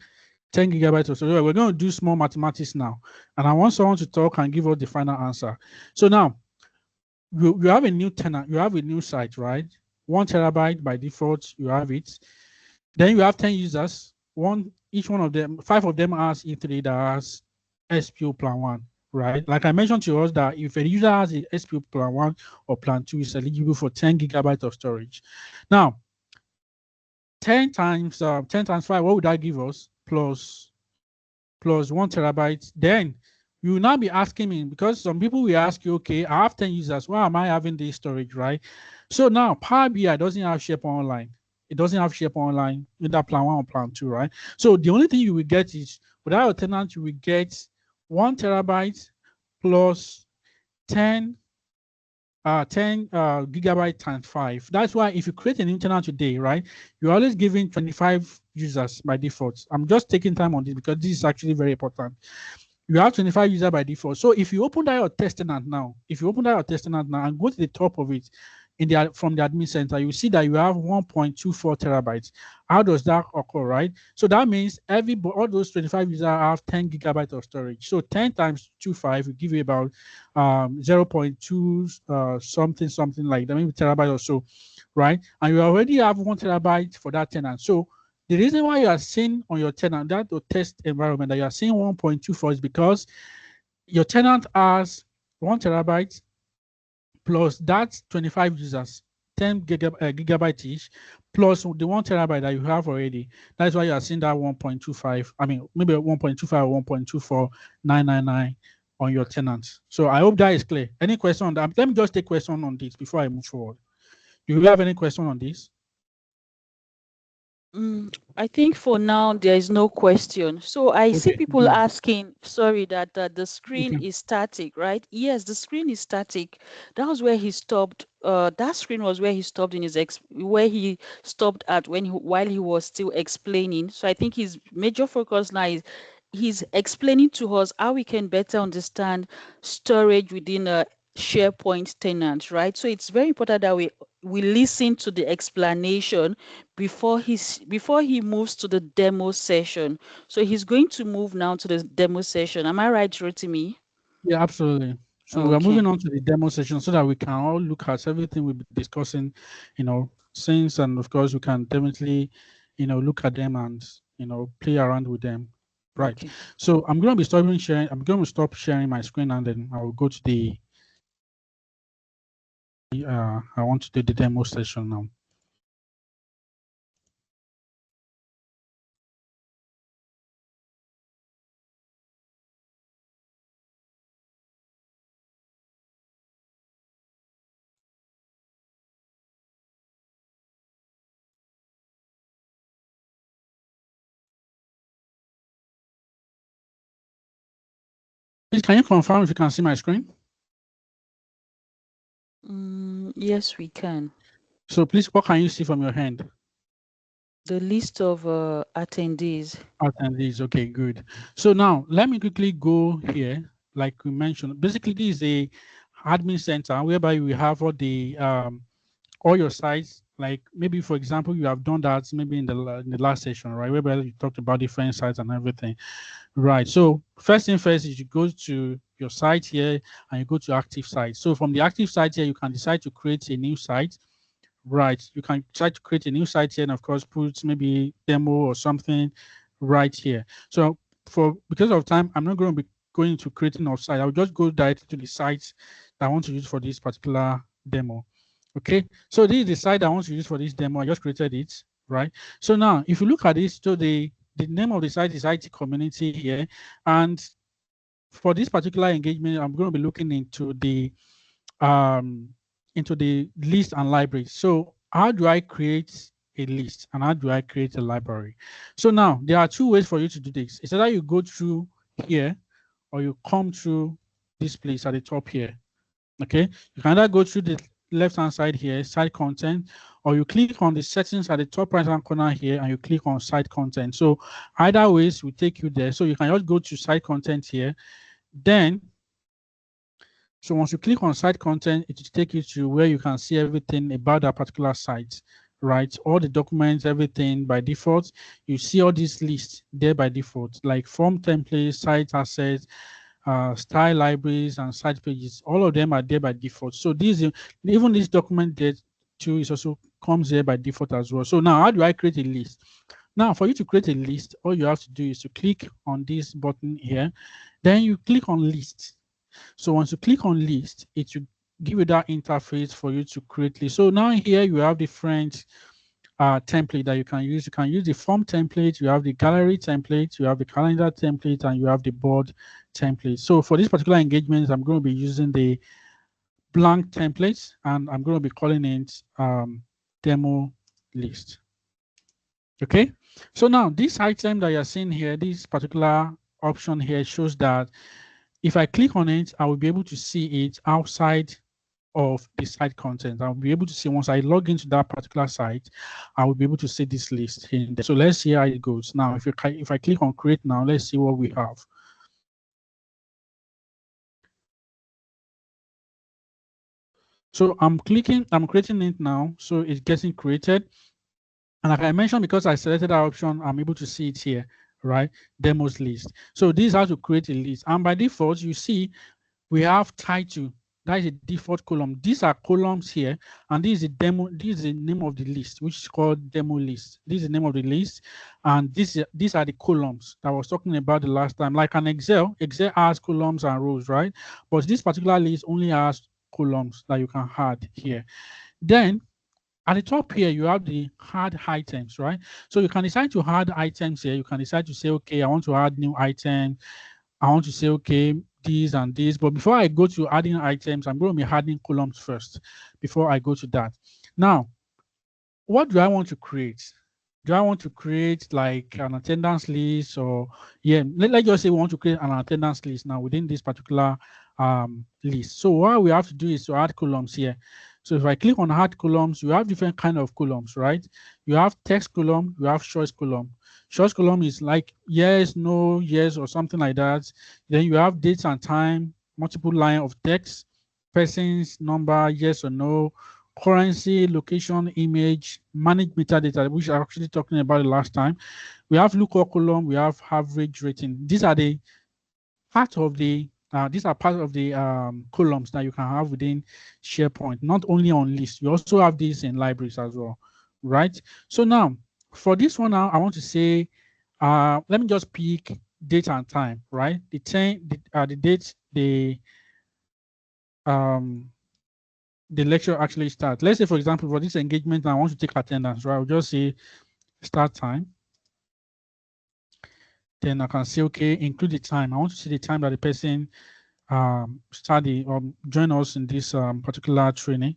10 gigabytes of storage. We're going to do small mathematics now, and I want someone to talk and give us the final answer. So now, you have a new tenant, you have a new site, right? 1 terabyte by default, you have it. Then you have 10 users. Each one of them, 5 of them has E3 that has SPO Plan 1. Right, like I mentioned to us that if a user has a SPO Plan 1 or Plan 2, is eligible for 10 gigabytes of storage. Now, 10 times 5, what would that give us? Plus 1 terabyte. Then you will now be asking me, because some people will ask you, okay, I have 10 users, why am I having this storage, right? So now Power BI doesn't have SharePoint Online. It doesn't have SharePoint Online, either Plan 1 or Plan 2, right? So the only thing you will get is, without your tenant, you will get 1 terabyte plus 10 gigabyte times 5. That's why if you create an internet today, right, you're always giving 25 users by default. I'm just taking time on this because this is actually very important. You have 25 users by default. So if you open that your test tenant now, and go to the top of it, from the admin center, you see that you have 1.24 terabytes. How does that occur, right? So that means all those 25 users have 10 gigabytes of storage. So 10 times 25 will give you about 0.2 something like that, maybe terabyte or so, right? And you already have 1 terabyte for that tenant. So the reason why you are seeing on your tenant that the test environment that you are seeing 1.24 is because your tenant has 1 terabyte plus that 25 users, 10 gigabyte each, plus the 1 terabyte that you have already. That's why you are seeing that 1.25. I mean, maybe 1.25 or 1.24999 on your tenants. So I hope that is clear. Any question on that? Let me just take question on this before I move forward. Do you have any question on this? I think for now there is no question. So I see Okay, people good. asking, sorry, that the screen Okay. is static, right? Yes, the screen is static. That was where he stopped. That screen was where he stopped in his where he stopped at while he was still explaining. So I think his major focus now is he's explaining to us how we can better understand storage within a SharePoint tenant, right? So it's very important that we listen to the explanation before he moves to the demo session. So he's going to move now to the demo session. Am I right, Rotimi? Yeah, absolutely. So we're Okay. moving on to the demo session so that we can all look at everything we'll be discussing, since, and of course we can definitely, look at them and, play around with them. Right. Okay. So I'm going to be stopping sharing. I'm going to stop sharing my screen and then I will go to the, I want to do the demo session now. Please, can you confirm if you can see my screen? Yes, we can. So please, what can you see from your hand? The list of attendees. Attendees, okay, good. So now let me quickly go here, like we mentioned. Basically, this is a admin center whereby we have all your sites. Like maybe, for example, you have done that maybe in the last session, right? Whereby you talked about different sites and everything, right? So first thing first is you go to your site here and you go to active site. So from the active site here, you can decide to create a new site. Right, you can try to create a new site here and of course put maybe demo or something right here. So because of time, I'm not going to be going to creating a site. I'll just go directly to the site that I want to use for this particular demo. Okay, so this is the site I want to use for this demo. I just created it, right? So now if you look at this, so the name of the site is IT Community here. And for this particular engagement, I'm going to be looking into the list and libraries. So how do I create a list and how do I create a library? So now there are two ways for you to do this. It's either you go through here or you come through this place at the top here. Okay, you can either go through the left hand side here, site content, or you click on the settings at the top right hand corner here and you click on site content. So either ways will take you there. So you can just go to site content here. Then so once you click on site content, it will take you to where you can see everything about that particular site, right? All the documents, everything by default. You see all these lists there by default, like form templates, site assets, style libraries, and site pages. All of them are there by default. So even this document there too is also comes there by default as well. So now how do I create a list? Now, for you to create a list, all you have to do is to click on this button here. Then you click on list. So once you click on list, it will give you that interface for you to create list. So now here you have different template that you can use. You can use the form template, you have the gallery template, you have the calendar template, and you have the board template. So for this particular engagement, I'm going to be using the blank template and I'm going to be calling it demo list. Okay, so now this item that you're seeing here, this particular option here shows that if I click on it, I will be able to see it outside of the site content. I'll be able to see once I log into that particular site, I will be able to see this list in there. So let's see how it goes. Now, if I click on create now, let's see what we have. So I'm creating it now. So it's getting created. And like I mentioned, because I selected that option, I'm able to see it here, right? Demos list. So this is how to create a list. And by default, you see we have title. That is a default column. These are columns here, and this is a demo. This is the name of the list, which is called demo list. This is the name of the list, and these are the columns that I was talking about the last time. Like an Excel has columns and rows, right? But this particular list only has columns that you can add here. Then at the top here, you have the add items, right? So you can decide to add items here. You can decide to say, okay, I want to add new item. I want to say, okay, these and these. But before I go to adding items, I'm going to be adding columns first before I go to that. Now, what do I want to create? Do I want to create like an attendance list, or let's just say we want to create an attendance list now within this particular list. So what we have to do is to add columns here. So if I click on add columns, you have different kind of columns, right? You have text column, you have choice column. Choice column is like yes, no, yes, or something like that. Then you have dates and time, multiple line of text, persons, number, yes or no, currency, location, image, manage metadata, which I actually talking about the last time. We have lookup column, we have average rating. These are the part of the columns that you can have within SharePoint, not only on lists. You also have these in libraries as well, right? So now for this one now, I want to say, let me just pick date and time, right? The date the lecture actually starts. Let's say, for example, for this engagement, I want to take attendance, right? I'll just say start time. Then I can say, okay, include the time. I want to see the time that the person study or join us in this particular training.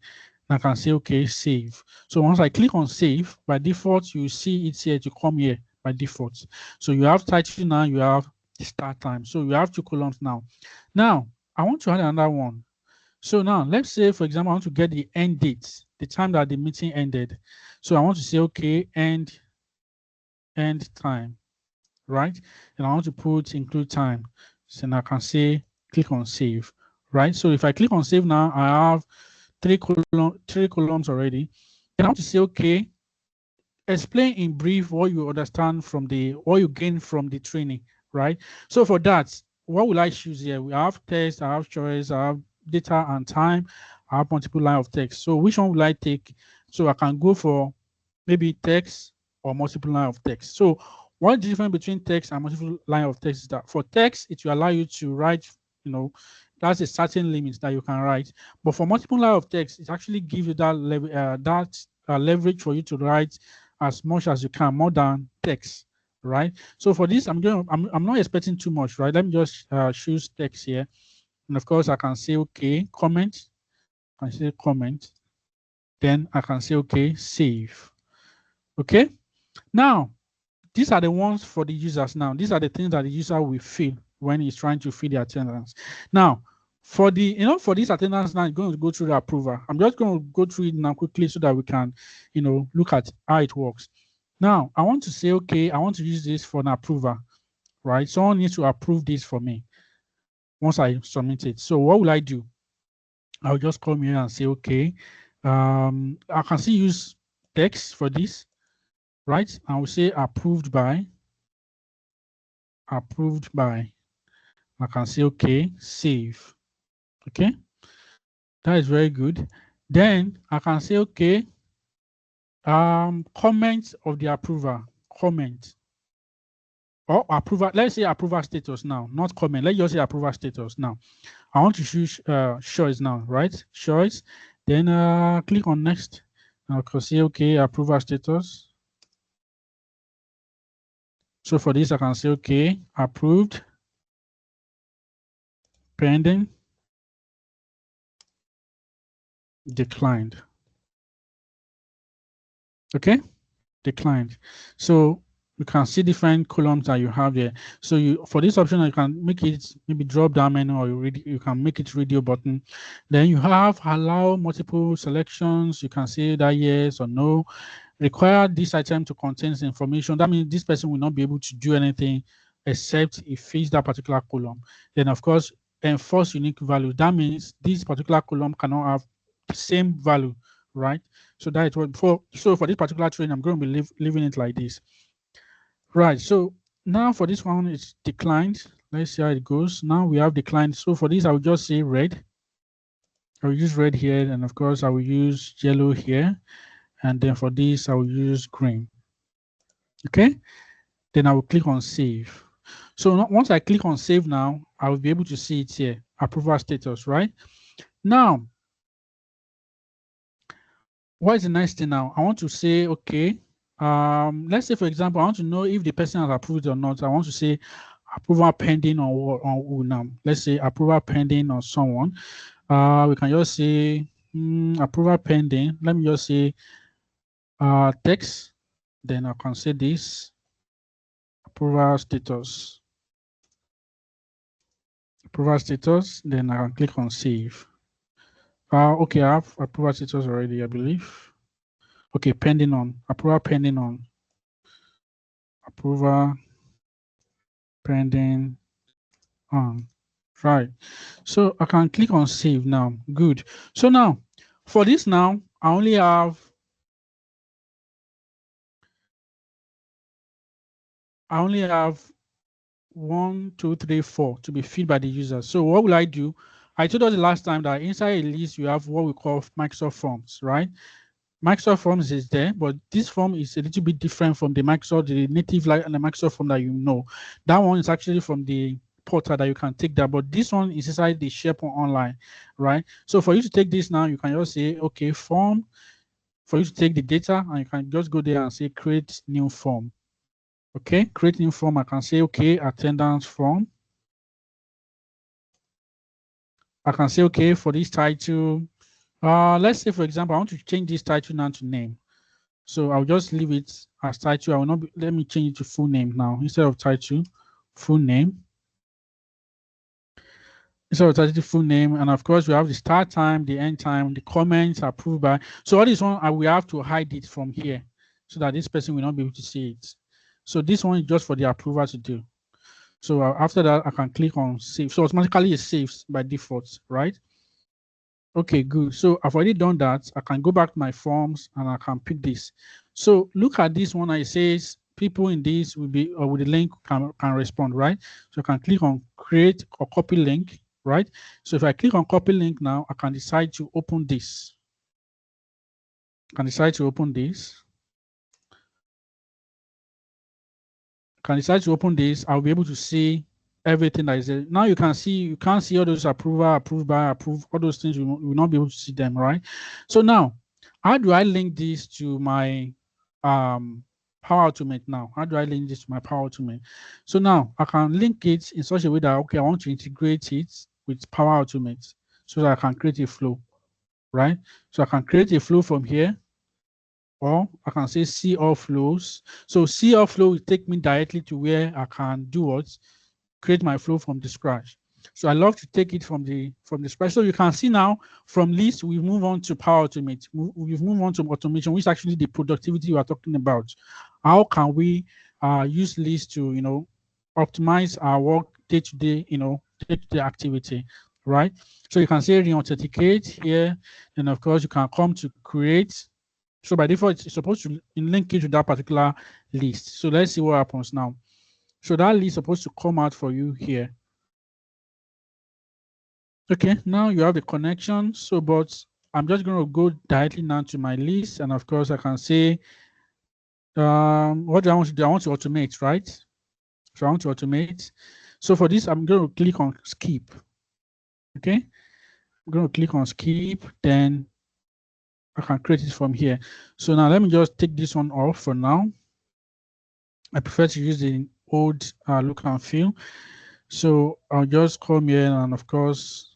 And I can say, okay, save. So once I click on save, by default, you see it here to come here by default. So you have title now, you have start time. So you have two columns now. Now, I want to add another one. So now let's say, for example, I want to get the end date, the time that the meeting ended. So I want to say, okay, end time, right? And I want to put include time. So now I can say, click on save, right? So if I click on save now, I have three columns already. And I want to say, okay, explain in brief what you understand from what you gain from the training, right? So for that, what will I choose here? We have text, I have choice, I have data and time, I have multiple line of text. So which one will I take? So I can go for maybe text or multiple line of text. So what the difference between text and multiple line of text is that for text, it will allow you to write, that's a certain limit that you can write. But for multiple line of text, it actually gives you that leverage for you to write as much as you can, more than text, right? So for this, I'm not expecting too much, right? Let me just choose text here. And of course, I can say, okay, comment. I can say comment. Then I can say, okay, save. Okay. Now, these are the ones for the users now. These are the things that the user will fill when he's trying to fill the attendance. Now, for for this attendance now, I'm going to go through the approval. I'm just going to go through it now quickly so that we can, look at how it works. Now, I want to say, okay, I want to use this for an approval, right? Someone needs to approve this for me once I submit it. So what will I do? I'll just come here and say, okay, I can still use text for this, right? I will say approved by. I can say, okay, save. Okay, that is very good. Then I can say, okay, comment of the approval, comment. Or approval, let's say approval status now, not comment. Let's just say approval status now. I want to choose choice now, right? Choice. Then click on next. I can say, okay, approval status. So for this, I can say, okay, approved, pending, declined. Okay, declined. So you can see different columns that you have there. So for this option, you can make it maybe drop down menu, or you can make it radio button. Then you have allow multiple selections. You can say that yes or no. Require this item to contain information. That means this person will not be able to do anything except it fits that particular column. Then of course, enforce unique value. That means this particular column cannot have same value, right? So that it was for this particular training, I'm going to be leaving it like this. Right. So now for this one, it's declined. Let's see how it goes. Now we have declined. So for this, I will just say red. I will use red here, and of course I will use yellow here. And then for this, I will use green. Okay. Then I will click on save. So once I click on save now, I will be able to see it here, approval status, right? Now, what is the next thing now? I want to say, okay, let's say, for example, I want to know if the person has approved or not. I want to say approval pending on who now. Let's say approval pending on someone. We can just say approval pending. Let me just say text. Then I can say this approval status. Approval status. Then I can click on save. Okay, I have approval status already, I believe. Okay, pending on approval pending on. Approval pending on. Right. So I can click on save now. Good. So now for this now, I only have 1, 2, 3, 4 to be filled by the user. So what will I do? I told us the last time that inside a list you have what we call Microsoft Forms, right? Microsoft Forms is there, but this form is a little bit different from the native and the Microsoft form that you know. That one is actually from the portal that you can take that, but this one is inside the SharePoint Online, right? So for you to take this now, you can just say, okay, form, for you to take the data, and you can just go there and say create new form. Okay, create new form. I can say, okay, attendance form. I can say, okay, for this title, let's say, for example, I want to change this title now to name. So I'll just leave it as title. I will not let me change it to full name now. Instead of title, full name. Instead of title, full name. And of course, we have the start time, the end time, the comments approved by. So all this one, we have to hide it from here so that this person will not be able to see it. So this one is just for the approval to do. So after that, I can click on save. So automatically it saves by default, right? Okay, good. So I've already done that. I can go back to my forms and I can pick this. So look at this one. It says people in this will be with the link can respond, right? So I can click on create or copy link, right? So if I click on copy link now, I can decide to open this. I can decide to open this. Can decide to open this, I'll be able to see everything that is there. Now you can't see all those approval, approved by, approved, all those things, you will not be able to see them, right? So now, how do I link this to my Power Automate now? How do I link this to my Power Automate? So now I can link it in such a way that, okay, I want to integrate it with Power Automate so that I can create a flow, right? So I can create a flow from here, or I can say see all flows. So see all flow will take me directly to where I can do what? Create my flow from the scratch. So I love to take it from the scratch. So you can see now from list, we move on to Power Automate. We've moved on to automation, which is actually the productivity we are talking about. How can we use list to, optimize our work day-to-day, day-to-day activity, right? So you can say re-authenticate here. And of course, you can come to create. So by default, it's supposed to link it to that particular list. So let's see what happens now. So that list is supposed to come out for you here. Okay, now you have the connection. So, but I'm just going to go directly now to my list. And of course, I can say, what do I want to do? I want to automate, right? So I want to automate. So for this, I'm going to click on skip. Okay, I'm going to click on skip. Then I can create it from here. So now let me just take this one off for now. I prefer to use the old look and feel. So I'll just come here and of course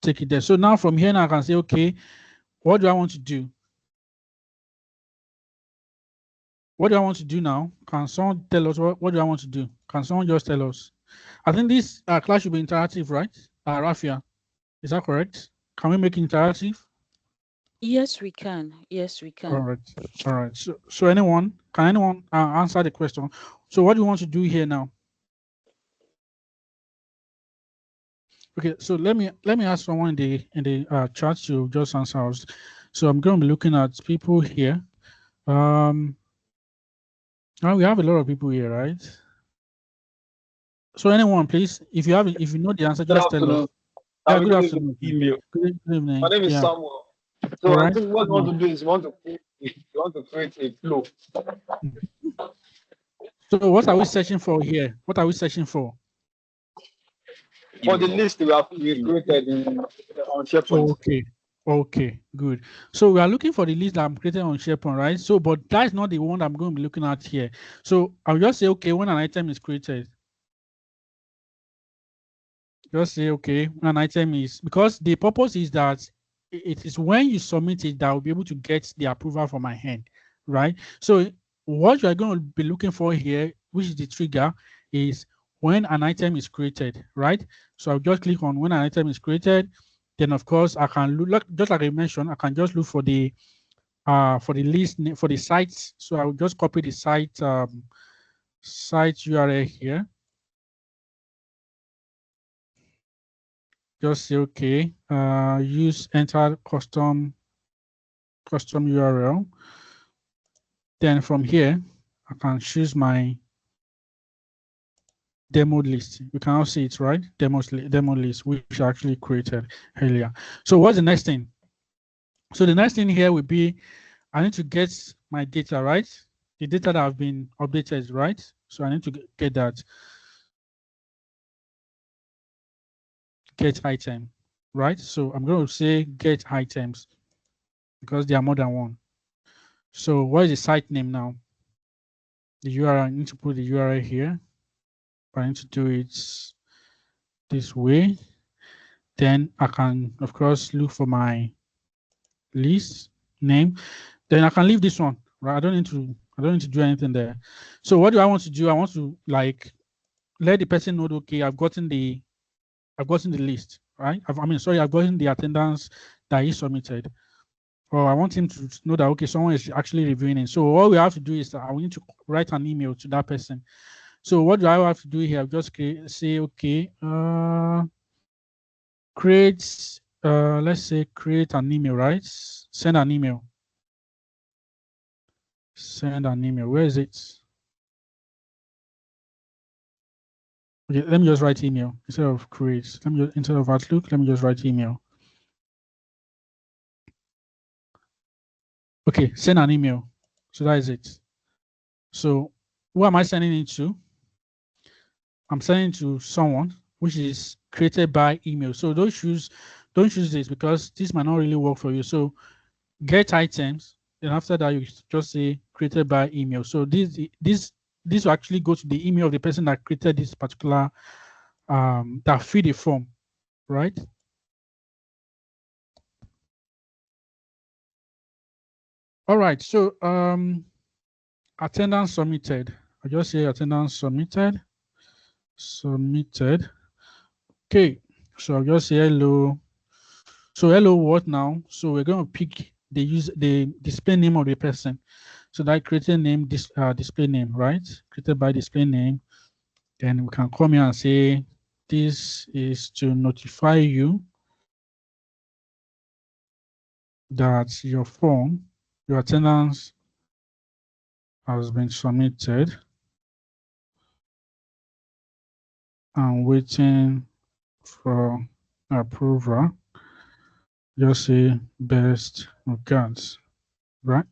take it there. So now from here now I can say, okay, what do I want to do? What do I want to do now? Can someone tell us what do I want to do? Can someone just tell us? I think this class should be interactive, right? Rafiah, is that correct? Can we make it interactive? Yes, we can. Yes, we can. All right. So can anyone answer the question? So what do you want to do here now? Okay, so let me ask someone in the chat to just answer us. So I'm going to be looking at people here. Now we have a lot of people here, right? So anyone, please, if you know the answer, just tell us. Yeah, good afternoon. Email. Good evening. My name is Yeah. Samuel. So All I right. think what you want to do is you want to create a flow. So what are we searching for here? What are we searching for? For the list we created on SharePoint. Okay, good. So we are looking for the list that I'm creating on SharePoint, right? So, but that's not the one I'm going to be looking at here. So I'll just say, okay, when an item is created, just say, okay, when an item is, because the purpose is that it is when you submit it that I'll be able to get the approval from my hand, right? So what you are going to be looking for here, which is the trigger, is when an item is created, right? So I'll just click on when an item is created. Then of course I can look, just like I mentioned, I can just look for the list for the sites. So I'll just copy the site site URL here. Just say okay. Use enter custom URL. Then from here, I can choose my demo list. You can all see it, right? Demo list, which I actually created earlier. So what's the next thing? So the next thing here will be, I need to get my data, right? The data that have been updated, right? So I need to get that. Get item, right? So I'm going to say get items because there are more than one. So what is the site name now? The URL, I need to put the URL here. I need to do it this way. Then I can, of course, look for my list name. Then I can leave this one, right? I don't need to do anything there. So what do I want to do? I want to like let the person know, okay, I've gotten the list, right? I've gotten the attendance that he submitted. Or I want him to know that, okay, someone is actually reviewing it. So all we have to do is that I need to write an email to that person. So what do I have to do here? Just say, okay, create, let's say create an email, right? Send an email. Send an email. Where is it? Okay, let me just write email instead of create. Instead of Outlook, let me just write email. Okay, send an email. So that is it. So who am I sending it to? I'm sending to someone which is created by email. So don't choose this because this might not really work for you. So get items. Then after that, you just say created by email. So this will actually go to the email of the person that created this particular that filled the form, right? All right. So attendance submitted. I just say attendance submitted. Submitted. Okay. So I'll just say hello. So hello what now? So we're going to pick the display name of the person. So that created name, display name, right? Created by display name. Then we can come here and say, this is to notify you that your form, your attendance has been submitted and waiting for approval. Just say best regards, right?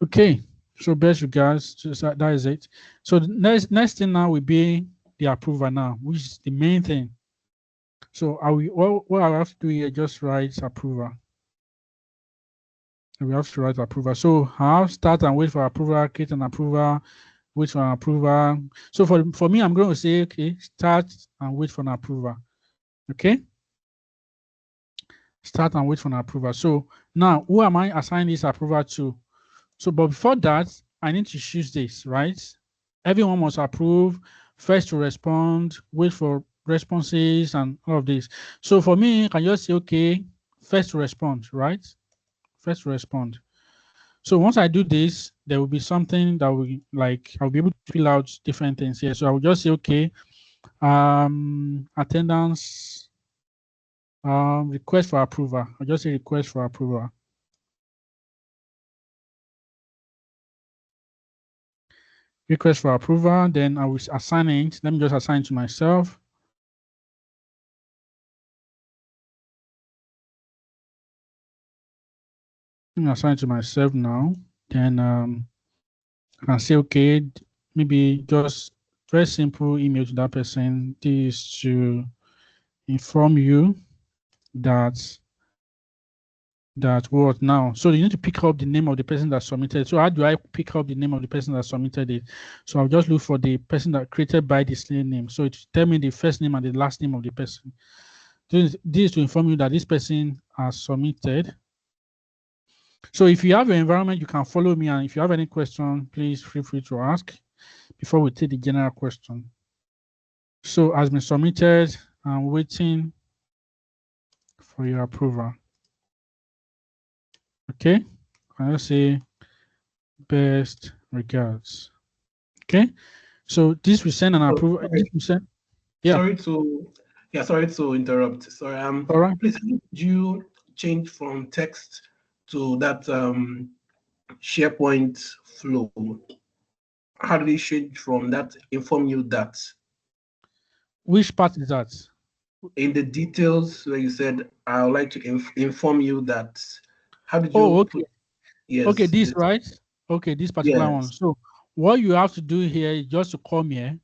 Okay, so best regards, just that is it. So the next thing now will be the approval now, which is the main thing. So what I have to do here, just write approval. We have to write approval. So I'll start and wait for approval, create an approval, wait for an approval. So for me, I'm going to say, okay, start and wait for an approval. Okay. Start and wait for an approval. So now who am I assigning this approval to? So, but before that, I need to choose this, right? Everyone must approve, first to respond, wait for responses and all of this. So for me, I can just say, okay, first to respond, right? First to respond. So once I do this, there will be something that will I'll be able to fill out different things here. So I will just say, okay, attendance request for approval. I'll just say request for approval. Request for approval, then I will assign it. Let me just assign it to myself. Let me assign it to myself now. Then I can say, okay, maybe just very simple email to that person. This is to inform you that what now. So you need to pick up the name of the person that submitted. So how do I pick up the name of the person that submitted it? So I'll just look for the person that created by display name. So it tell me the first name and the last name of the person. This is to inform you that this person has submitted. So if you have an environment, you can follow me, and if you have any question, please feel free to ask before we take the general question. So has been submitted. I'm waiting for your approval. Okay, I'll say best regards. Okay, so this will send an approval. Yeah. Sorry to interrupt. Sorry. All right. Please, could you change from text to that SharePoint flow? How do you change from that? Inform you that. Which part is that? In the details where you said, I would like to inform you that. How did you? Oh, okay. Yes. Okay, this right? Okay, this particular one. So what you have to do here is just to come here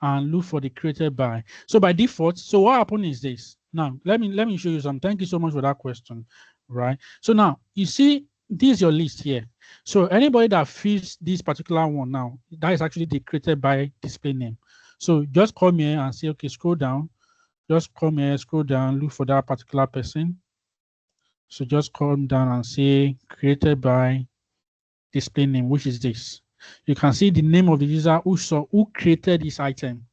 and look for the created by. So by default, so what happened is this. Now, let me show you some. Thank you so much for that question. Right. So now you see, this is your list here. So anybody that fills this particular one now, that is actually the created by display name. So just come here and say, okay, scroll down. Just come here, scroll down, look for that particular person. So just come down and say created by display name, which is this. You can see the name of the user who created this item,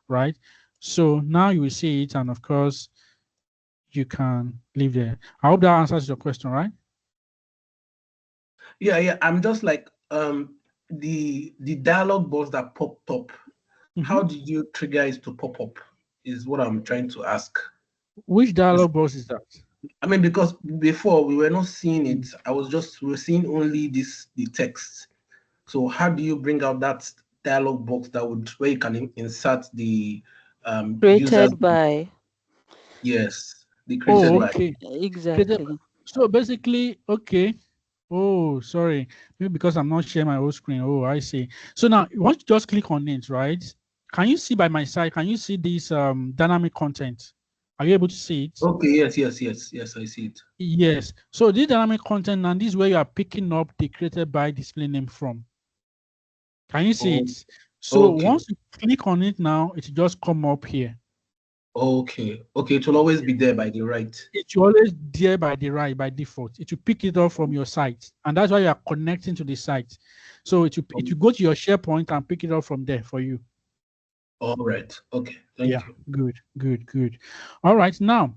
right? So now you will see it, and of course, you can leave there. I hope that answers your question, right? Yeah. I'm just like the dialog box that popped up. How did you trigger it to pop up? Is what I'm trying to ask. Which dialog box is that? I mean, because before we were not seeing it. We were seeing only the text. So how do you bring out that dialog box where you can insert the created by? Yes, the created by. Okay. Exactly. So basically, okay. Oh, sorry. Maybe because I'm not sharing my whole screen. Oh, I see. So now you want to just click on it, right? Can you see by my side? Can you see this dynamic content? Are you able to see it? Okay, yes, I see it. Yes. So this dynamic content, and this is where you are picking up the created by display name from. Can you see it? So once you click on it now, it will just come up here. Okay. It will always be there by the right. It will always there by the right by default. It will pick it up from your site, and that's why you are connecting to the site. So it will go to your SharePoint and pick it up from there for you. All right. Okay. Thank you. Good. All right. Now,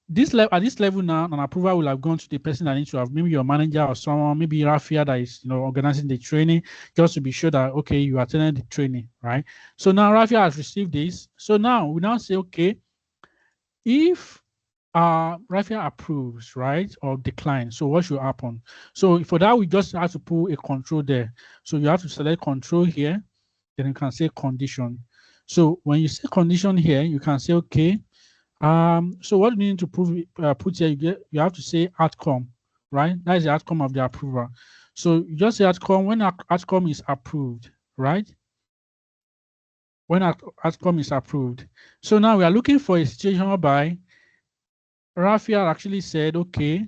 at this level now, an approval will have gone to the person that needs to have, maybe your manager or someone, maybe Rafiah that is organizing the training, just to be sure that okay, you attended the training, right? So now Rafiah has received this. So now we now say, okay, if Rafiah approves, right, or declines, so what should happen? So for that, we just have to put a control there. So you have to select control here, then you can say condition. So when you say condition here, you can say, okay, so what you need to put here, you have to say outcome, right? That is the outcome of the approval. So you just say outcome when outcome is approved, right? When outcome is approved. So now we are looking for a situation whereby Rafiah actually said, okay,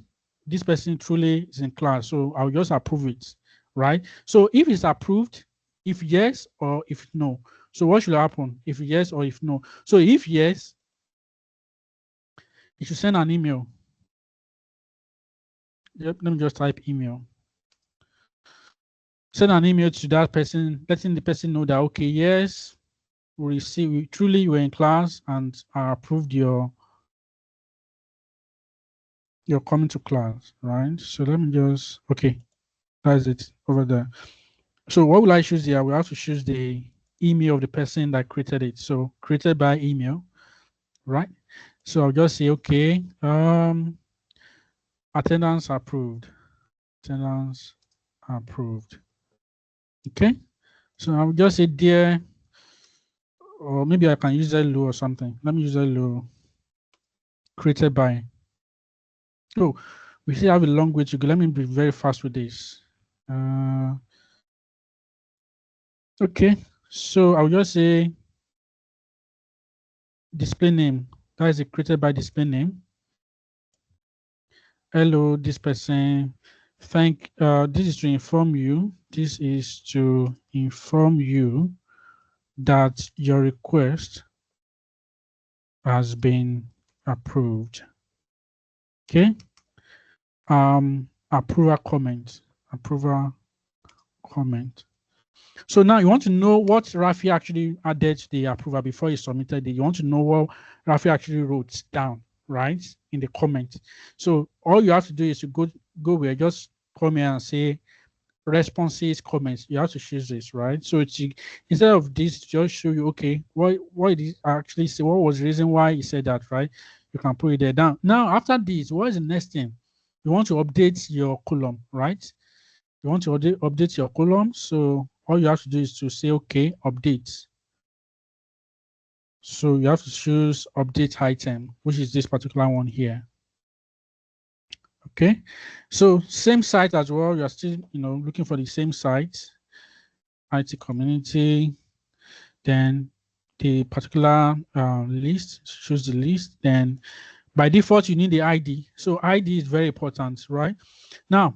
this person truly is in class, so I'll just approve it, right? So if it's approved, if yes or if no. So what should happen if yes or if no? So if yes, you should send an email. Yep, let me just type email. Send an email to that person, letting the person know that, okay, yes, we truly were in class and I approved your coming to class, right? So let me just, okay, that's it over there. So what will I choose here? We have to choose the email of the person that created it. So created by email, right? So I'll just say, okay, attendance approved. Attendance approved. Okay. So I'll just say dear, or maybe I can use hello or something. Let me use hello. Created by. Oh, we still have a long way to go. Let me be very fast with this. Okay. So I'll just say display name. That is created by display name. Hello, this person. This is to inform you. This is to inform you that your request has been approved. Okay. Approval comment. Approval comment. So now you want to know what Rafiah actually added to the approval before he submitted it. You want to know what Rafiah actually wrote down, right, in the comment. So all you have to do is to go where, just come here and say responses, comments. You have to choose this, right? So it's, instead of this, just show you, okay, what did he actually say? What was the reason why he said that, right? You can put it there down. Now, after this, what is the next thing? You want to update your column, right? You want to update your column. So all you have to do is to say, okay, update. So you have to choose update item, which is this particular one here. Okay, so same site as well. You are still, looking for the same site, IT community, then the particular list, choose the list. Then by default, you need the ID. So ID is very important, right? Now,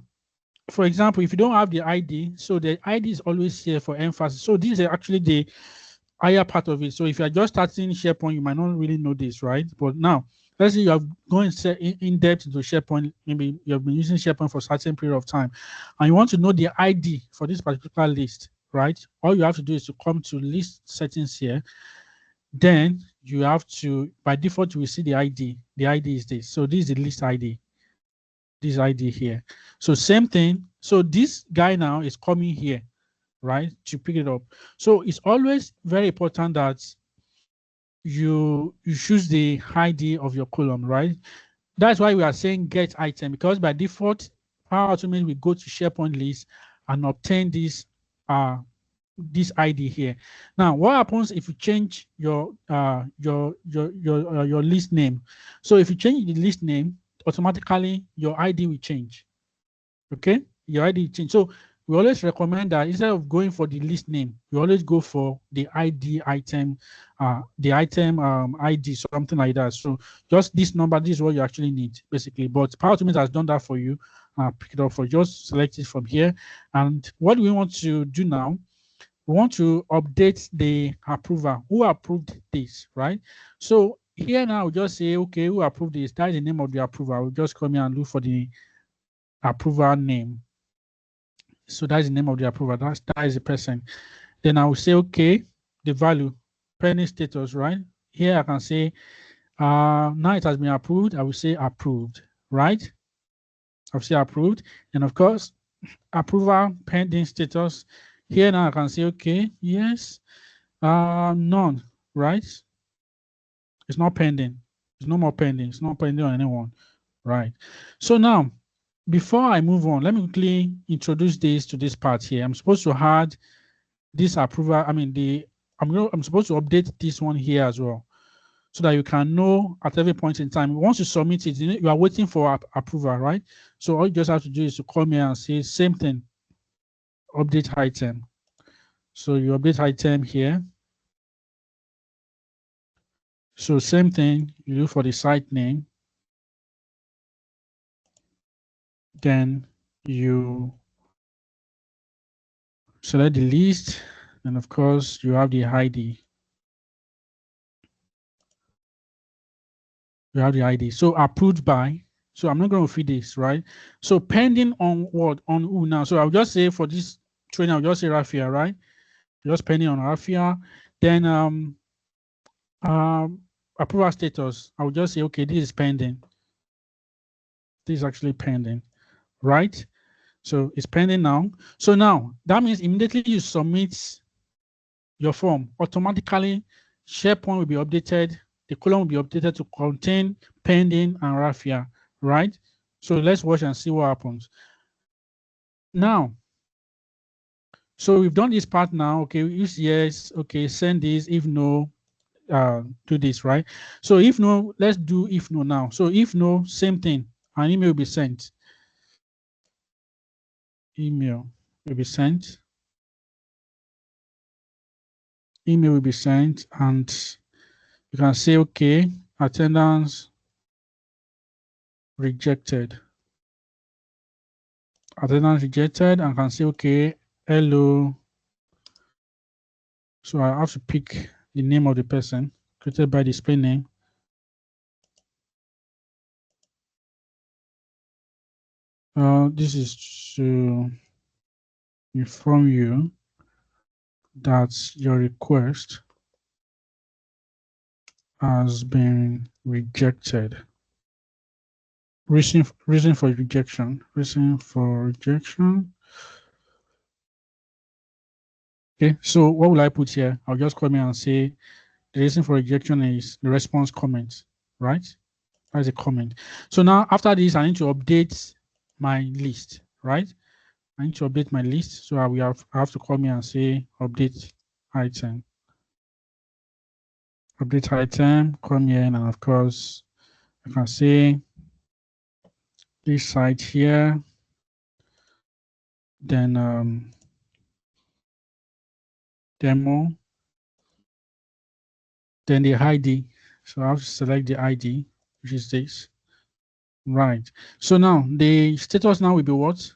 for example, if you don't have the ID, so the ID is always here for emphasis. So these are actually the higher part of it. So if you're just starting SharePoint, you might not really know this, right? But now, let's say you have gone in depth into SharePoint, maybe you have been using SharePoint for a certain period of time, and you want to know the ID for this particular list, right? All you have to do is to come to list settings here. Then you have to, by default, you will see the ID. The ID is this. So this is the list ID. This ID here. So same thing. So this guy now is coming here, right, to pick it up. So it's always very important that you choose the ID of your column, right? That's why we are saying get item, because by default, Power Automate will go to SharePoint list and obtain this ID here. Now, what happens if you change your list name? So if you change the list name, automatically your ID will change. Okay, your ID will change. So we always recommend that instead of going for the list name, you always go for the ID item, ID, something like that. So just this number, this is what you actually need, basically. But Power Automate has done that for you. Pick it up for just select it from here. And what do we want to do now? We want to update the approver. Who approved this, right? So here now, we'll just say, okay, who approved this? That is the name of the approver. We'll just come here and look for the approver name. So that's the name of the approver. That is the person. Then I will say, okay, the value, pending status, right? Here I can say, now it has been approved. I will say approved, right? I'll say approved. And of course, approval pending status. Here now I can say, okay, yes, none, right? It's not pending. It's no more pending. It's not pending on anyone, right? So now, before I move on, let me quickly introduce this to this part here. I'm supposed to add this approval. I'm supposed to update this one here as well, so that you can know at every point in time. Once you submit it, you are waiting for approval, right? So all you just have to do is to come here and say same thing, update item. So you update item here. So same thing you do for the site name. Then you select the list, and of course you have the ID. You have the ID. So approved by. So I'm not going to feed this, right? So pending on what? On who now? So I'll just say for this training, I'll just say Rafiah, right? Just pending on Rafiah. Then approval status. I'll just say, okay, this is pending. This is actually pending, right? So it's pending now. So now that means immediately you submit your form, automatically SharePoint will be updated the column will be updated to contain pending and Rafiah, right? So let's watch and see what happens. Now, so we've done this part now. Okay, use yes. Okay, send this. If no, do this, right? So if no, let's do if no now. So if no, same thing. An email will be sent. Email will be sent. Email will be sent, and you can say, okay, attendance rejected. Attendance rejected, and can say, okay, hello. So I have to pick the name of the person created by display name. This is to inform you that your request has been rejected. Reason for rejection. Reason for rejection. Okay, so what will I put here? I'll just come here and say the reason for rejection is the response comment, right? That's a comment. So now after this, I need to update my list, right? I need to update my list. So I have to come here and say update item. Update item, come here, and of course, I can say this site here, then demo, then the ID. So I have to select the ID, which is this. Right. So now the status now will be what?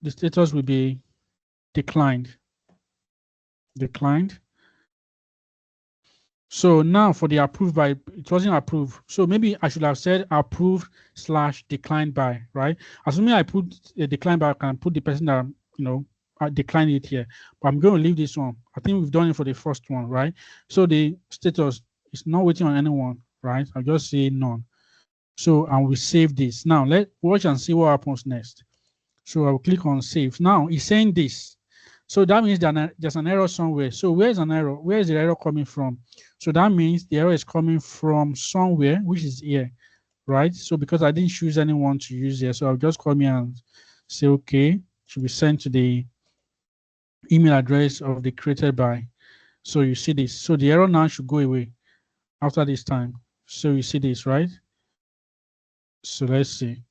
The status will be declined. Declined. So now for the approved by, it wasn't approved. So maybe I should have said approved / declined by, right? Assuming I put a decline by, I can put the person that, I declined it here. But I'm going to leave this one. I think we've done it for the first one, right? So the status is not waiting on anyone, right? I'll just say none. So I will save this. Now let's watch and see what happens next. So I will click on save. Now it's saying this. So that means that there's an error somewhere. So where's an error? Where is the error coming from? So that means the error is coming from somewhere, which is here, right? So because I didn't choose anyone to use here, so I'll just come here and say, okay, should be sent to the email address of the created by. So you see this. So the error now should go away after this time. So you see this, right? So let's see.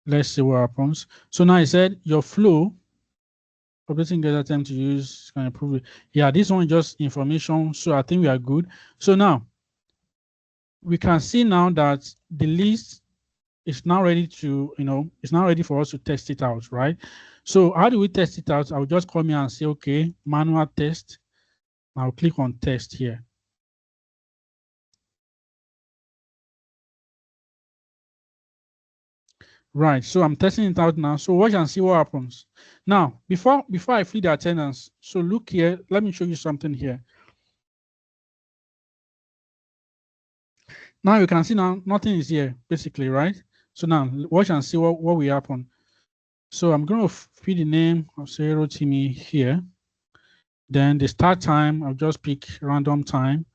Let's see what happens. So now I said your flow, updating get attempt to use can improve it. Yeah, this one is just information. So I think we are good. So now we can see now that the list is now ready to, it's now ready for us to test it out, right? So how do we test it out? I'll just come here and say, okay, manual test. I'll click on test here. Right, so I'm testing it out now. So watch and see what happens. Now, before I fill the attendance, so look here, let me show you something here. Now you can see now nothing is here, basically, right? So now watch and see what will happen. So I'm going to fill the name of say Rotimi here. Then the start time, I'll just pick random time.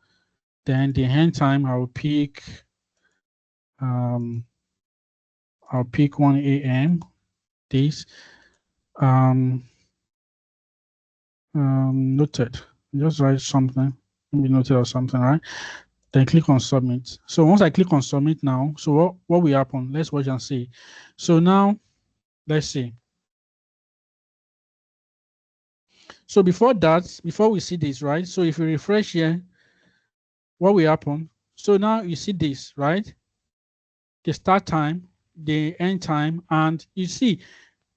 Then the end time, I'll pick 1 a.m. This noted. Just write something, maybe noted or something, right? Then click on submit. So once I click on submit now, so what will happen? Let's watch and see. So now, let's see. So before we see this, right? So if you refresh here, what will happen? So now you see this, right? The start time, the end time, and you see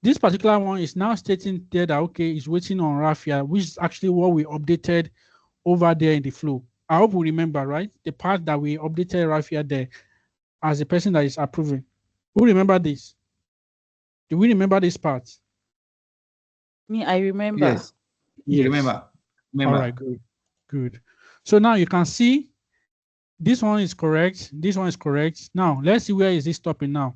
this particular one is now stating there that, okay, it's waiting on Rafiah, which is actually what we updated over there in the flow. I hope we remember, right? The part that we updated Rafiah there as the person that is approving. Who remember this? Do we remember this part? Me, I remember. Yes. You remember. All right, good. So now you can see this one is correct. This one is correct. Now let's see where is this stopping now.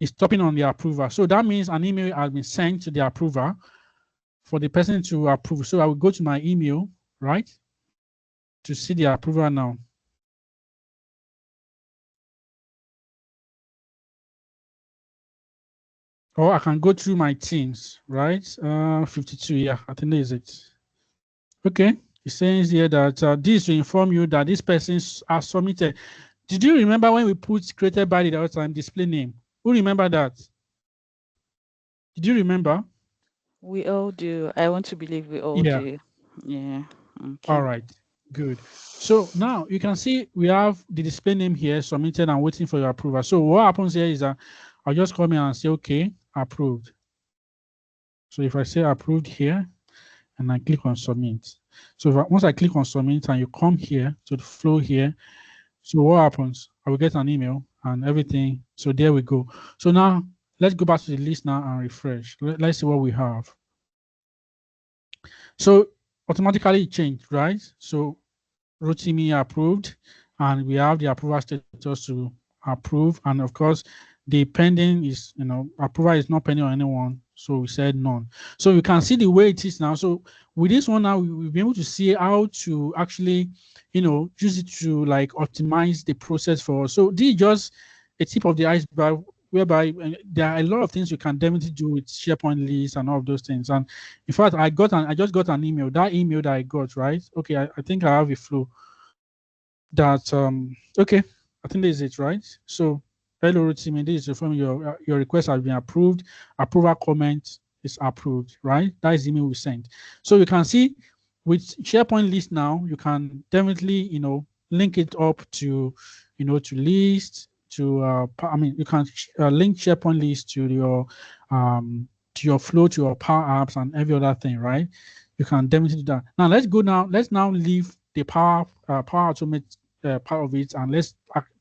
is stopping on the approver. So that means an email has been sent to the approver for the person to approve. So I will go to my email, right, to see the approval now. Or I can go through my teams, right? 52, yeah, I think that is it. Okay, it says here that this to inform you that this person has submitted. Did you remember when we put created by the other time display name? Who remember that? Did you remember? We all do. I want to believe we all do. Yeah. Okay. All right, good. So now you can see we have the display name here submitted and waiting for your approval. So what happens here is that I'll just come in and say, okay, approved. So if I say approved here and I click on submit. So once I click on submit and you come here to the flow here, so what happens? I will get an email and everything. So there we go. So now let's go back to the list now and refresh. Let's see what we have. So automatically it changed, right? So Rotimi approved, and we have the approval status to approve. And of course, the pending is, approval is not pending on anyone. So we said none. So you can see the way it is now. So with this one now, we'll be able to see how to actually, use it to like optimize the process for us. So this is just a tip of the iceberg, whereby there are a lot of things you can definitely do with SharePoint lists and all of those things. And in fact, I just got an email. That email that I got, right? Okay, I think I have a flow. That okay, I think this is it, right? So hello Rotimi, this is from your request has been approved. Approval comment is approved, right? That is the email we sent. So you can see with SharePoint list now, you can definitely link it up to to lists. You can link SharePoint list to your flow, to your Power Apps and every other thing, right? You can definitely do that. Now let's now leave the Power Automate part of it, and let's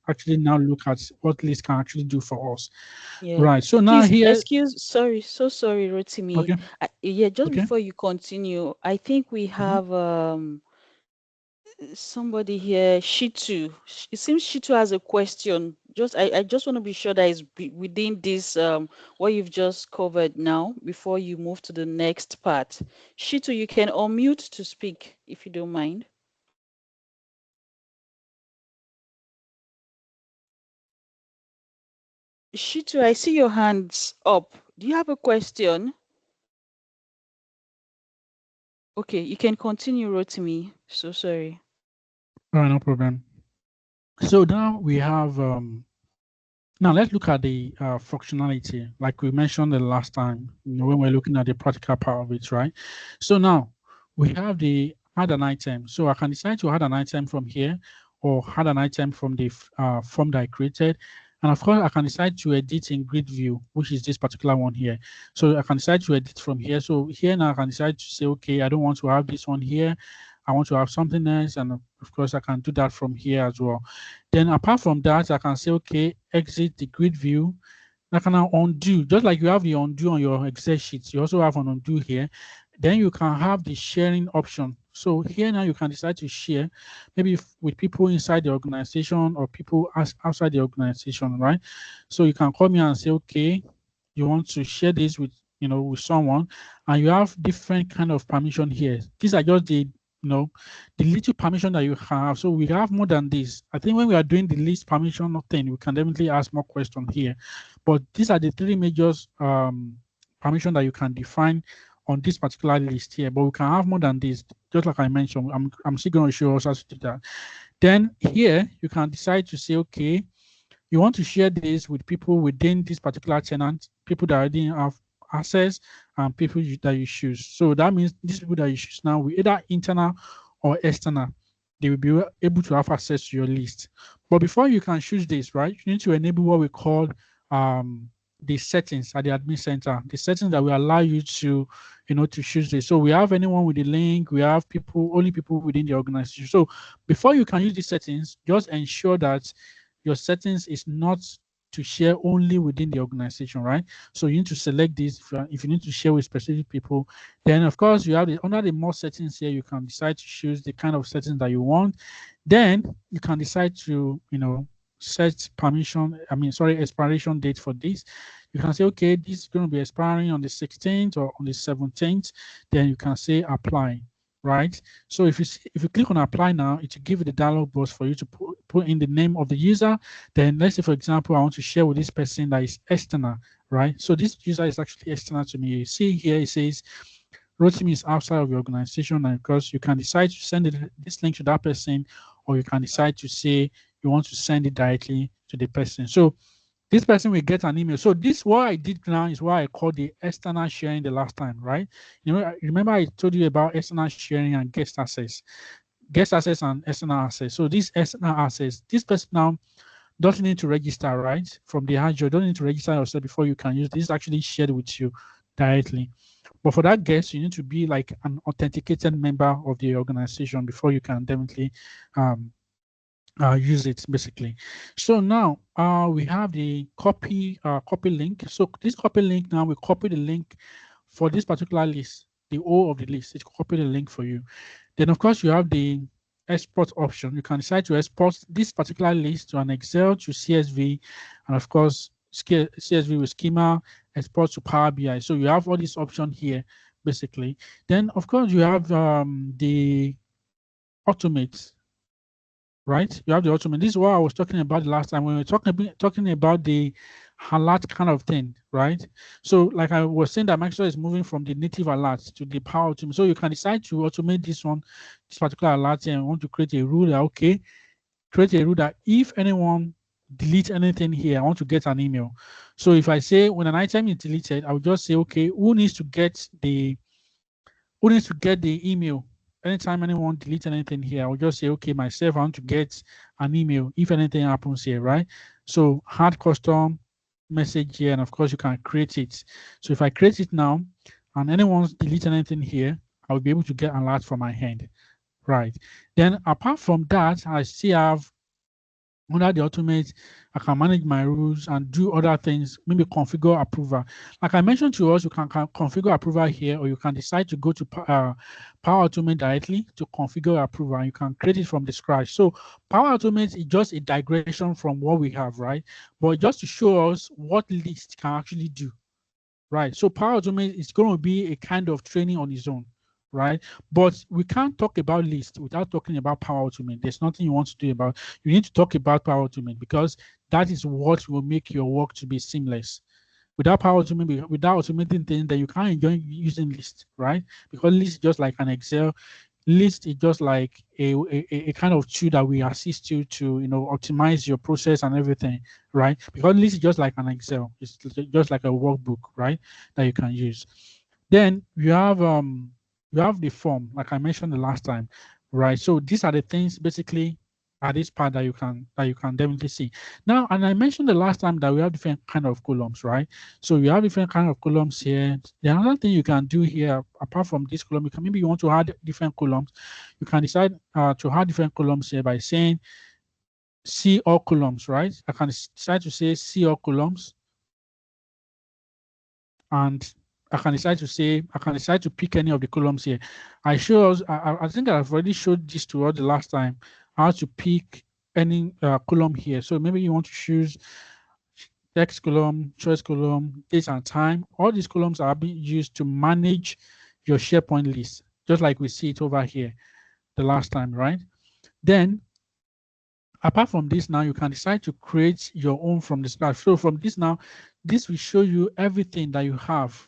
actually now look at what list can actually do for us. Yeah. Right. So now here. Sorry, Rotimi. Okay. Just before you continue, I think we have somebody here, Shitu. It seems Shitu has a question. I just want to be sure that it's within this what you've just covered now before you move to the next part. Shitu, you can unmute to speak if you don't mind. Shitu, I see your hands up. Do you have a question? Okay, you can continue, Rotimi. So sorry. All right, no problem. So now we have now let's look at the functionality, like we mentioned the last time, when we're looking at the practical part of it, right? So now we have the add an item. So I can decide to add an item from here or add an item from the form that I created. And of course, I can decide to edit in grid view, which is this particular one here. So I can decide to edit from here. So here now I can decide to say, okay, I don't want to have this one here. I want to have something else. And of course, I can do that from here as well. Then apart from that, I can say, okay, exit the grid view. I can now undo, just like you have the undo on your Excel sheets, you also have an undo here. Then you can have the sharing option. So here now you can decide to share maybe with people inside the organization or people outside the organization, right? So you can come here and say, okay, you want to share this with, with someone, and you have different kind of permission here. These are just the little permission that you have. So we have more than this. I think when we are doing the list permission thing, we can definitely ask more questions here. But these are the three major permission that you can define on this particular list here. But we can have more than this, just like I mentioned. I'm still going to show us how to do that. Then here you can decide to say, okay, you want to share this with people within this particular tenant, people that already have access, and people that you choose. So that means these people that you choose now will either internal or external. They will be able to have access to your list. But before you can choose this, right, you need to enable what we call the settings at the admin center, the settings that will allow you to, to choose this. So we have anyone with the link, we have only people within the organization. So before you can use these settings, just ensure that your settings is not to share only within the organization, right? So you need to select this if you need to share with specific people. Then of course you have under the more settings here, you can decide to choose the kind of settings that you want. Then you can decide to, set permission, expiration date for this. You can say, okay, this is going to be expiring on the 16th or on the 17th. Then you can say apply, right? So if you click on apply now, it will give you the dialog box for you to put in the name of the user. Then let's say, for example, I want to share with this person that is external, right? So this user is actually external to me. You see here, it says Rotimi is outside of your organization, and of course you can decide to send this link to that person, or you can decide to say you want to send it directly to the person. So this person will get an email. So this, what I did now is what I called the external sharing the last time, right? You know, remember I told you about external sharing and guest access and external access. So this external access, this person now doesn't need to register, right? From the Azure, don't need to register yourself before you can use this. Is actually shared with you directly. But for that guest, you need to be like an authenticated member of the organization before you can definitely use it, basically. So now we have the copy link. So this copy link, now we copy the link for this particular list, the O of the list. It copy the link for you. Then of course you have the export option. You can decide to export this particular list to an Excel, to CSV, and of course CSV with schema, export to Power BI. So you have all these options here, basically. Then of course you have the automate, right? You have the automate. This is what I was talking about the last time when we were talking about the alert kind of thing, right? So like I was saying that Microsoft is moving from the native alert to the Power Automate. So you can decide to automate this particular alert here, and want to create a rule that, okay, create a rule that if anyone delete anything here, I want to get an email. So if I say when an item is deleted, I will just say, okay, who needs to get the email? Anytime anyone deletes anything here, I will just say, okay, myself, I want to get an email if anything happens here, right? So add custom message here, and of course you can create it. So if I create it now and anyone's deleting anything here, I will be able to get an alert from my hand, right? Then apart from that, I still have under the automate, I can manage my rules and do other things, maybe configure approval. Like I mentioned to us, you can configure approval here, or you can decide to go to Power Automate directly to configure approval. You can create it from the scratch. So Power Automate is just a digression from what we have, right? But just to show us what list can actually do, right? So Power Automate is going to be a kind of training on its own, right? But we can't talk about list without talking about Power Automate. There's nothing you want to do about. You need to talk about Power Automate because that is what will make your work to be seamless. Without Power Automate, without automating things, then you can't enjoy using list, right? Because list is just like an Excel. List is just like a kind of tool that will assist you to, you know, optimize your process and everything, right? Because list is just like an Excel. It's just like a workbook, right? That you can use. Then you have the form, like I mentioned the last time, right? So these are the things basically at this part that you can definitely see. Now, and I mentioned the last time that we have different kind of columns, right? So you have different kind of columns here. The another thing you can do here, apart from this column, you can maybe you want to add different columns. You can decide to add different columns here by saying see all columns, right? I can decide to say see all columns, and I can decide to pick any of the columns here. I think I've already showed this to us the last time, how to pick any column here. So maybe you want to choose text column, choice column, date and time. All these columns are being used to manage your SharePoint list, just like we see it over here the last time, right? Then apart from this, now you can decide to create your own from the scratch. So from this now, this will show you everything that you have,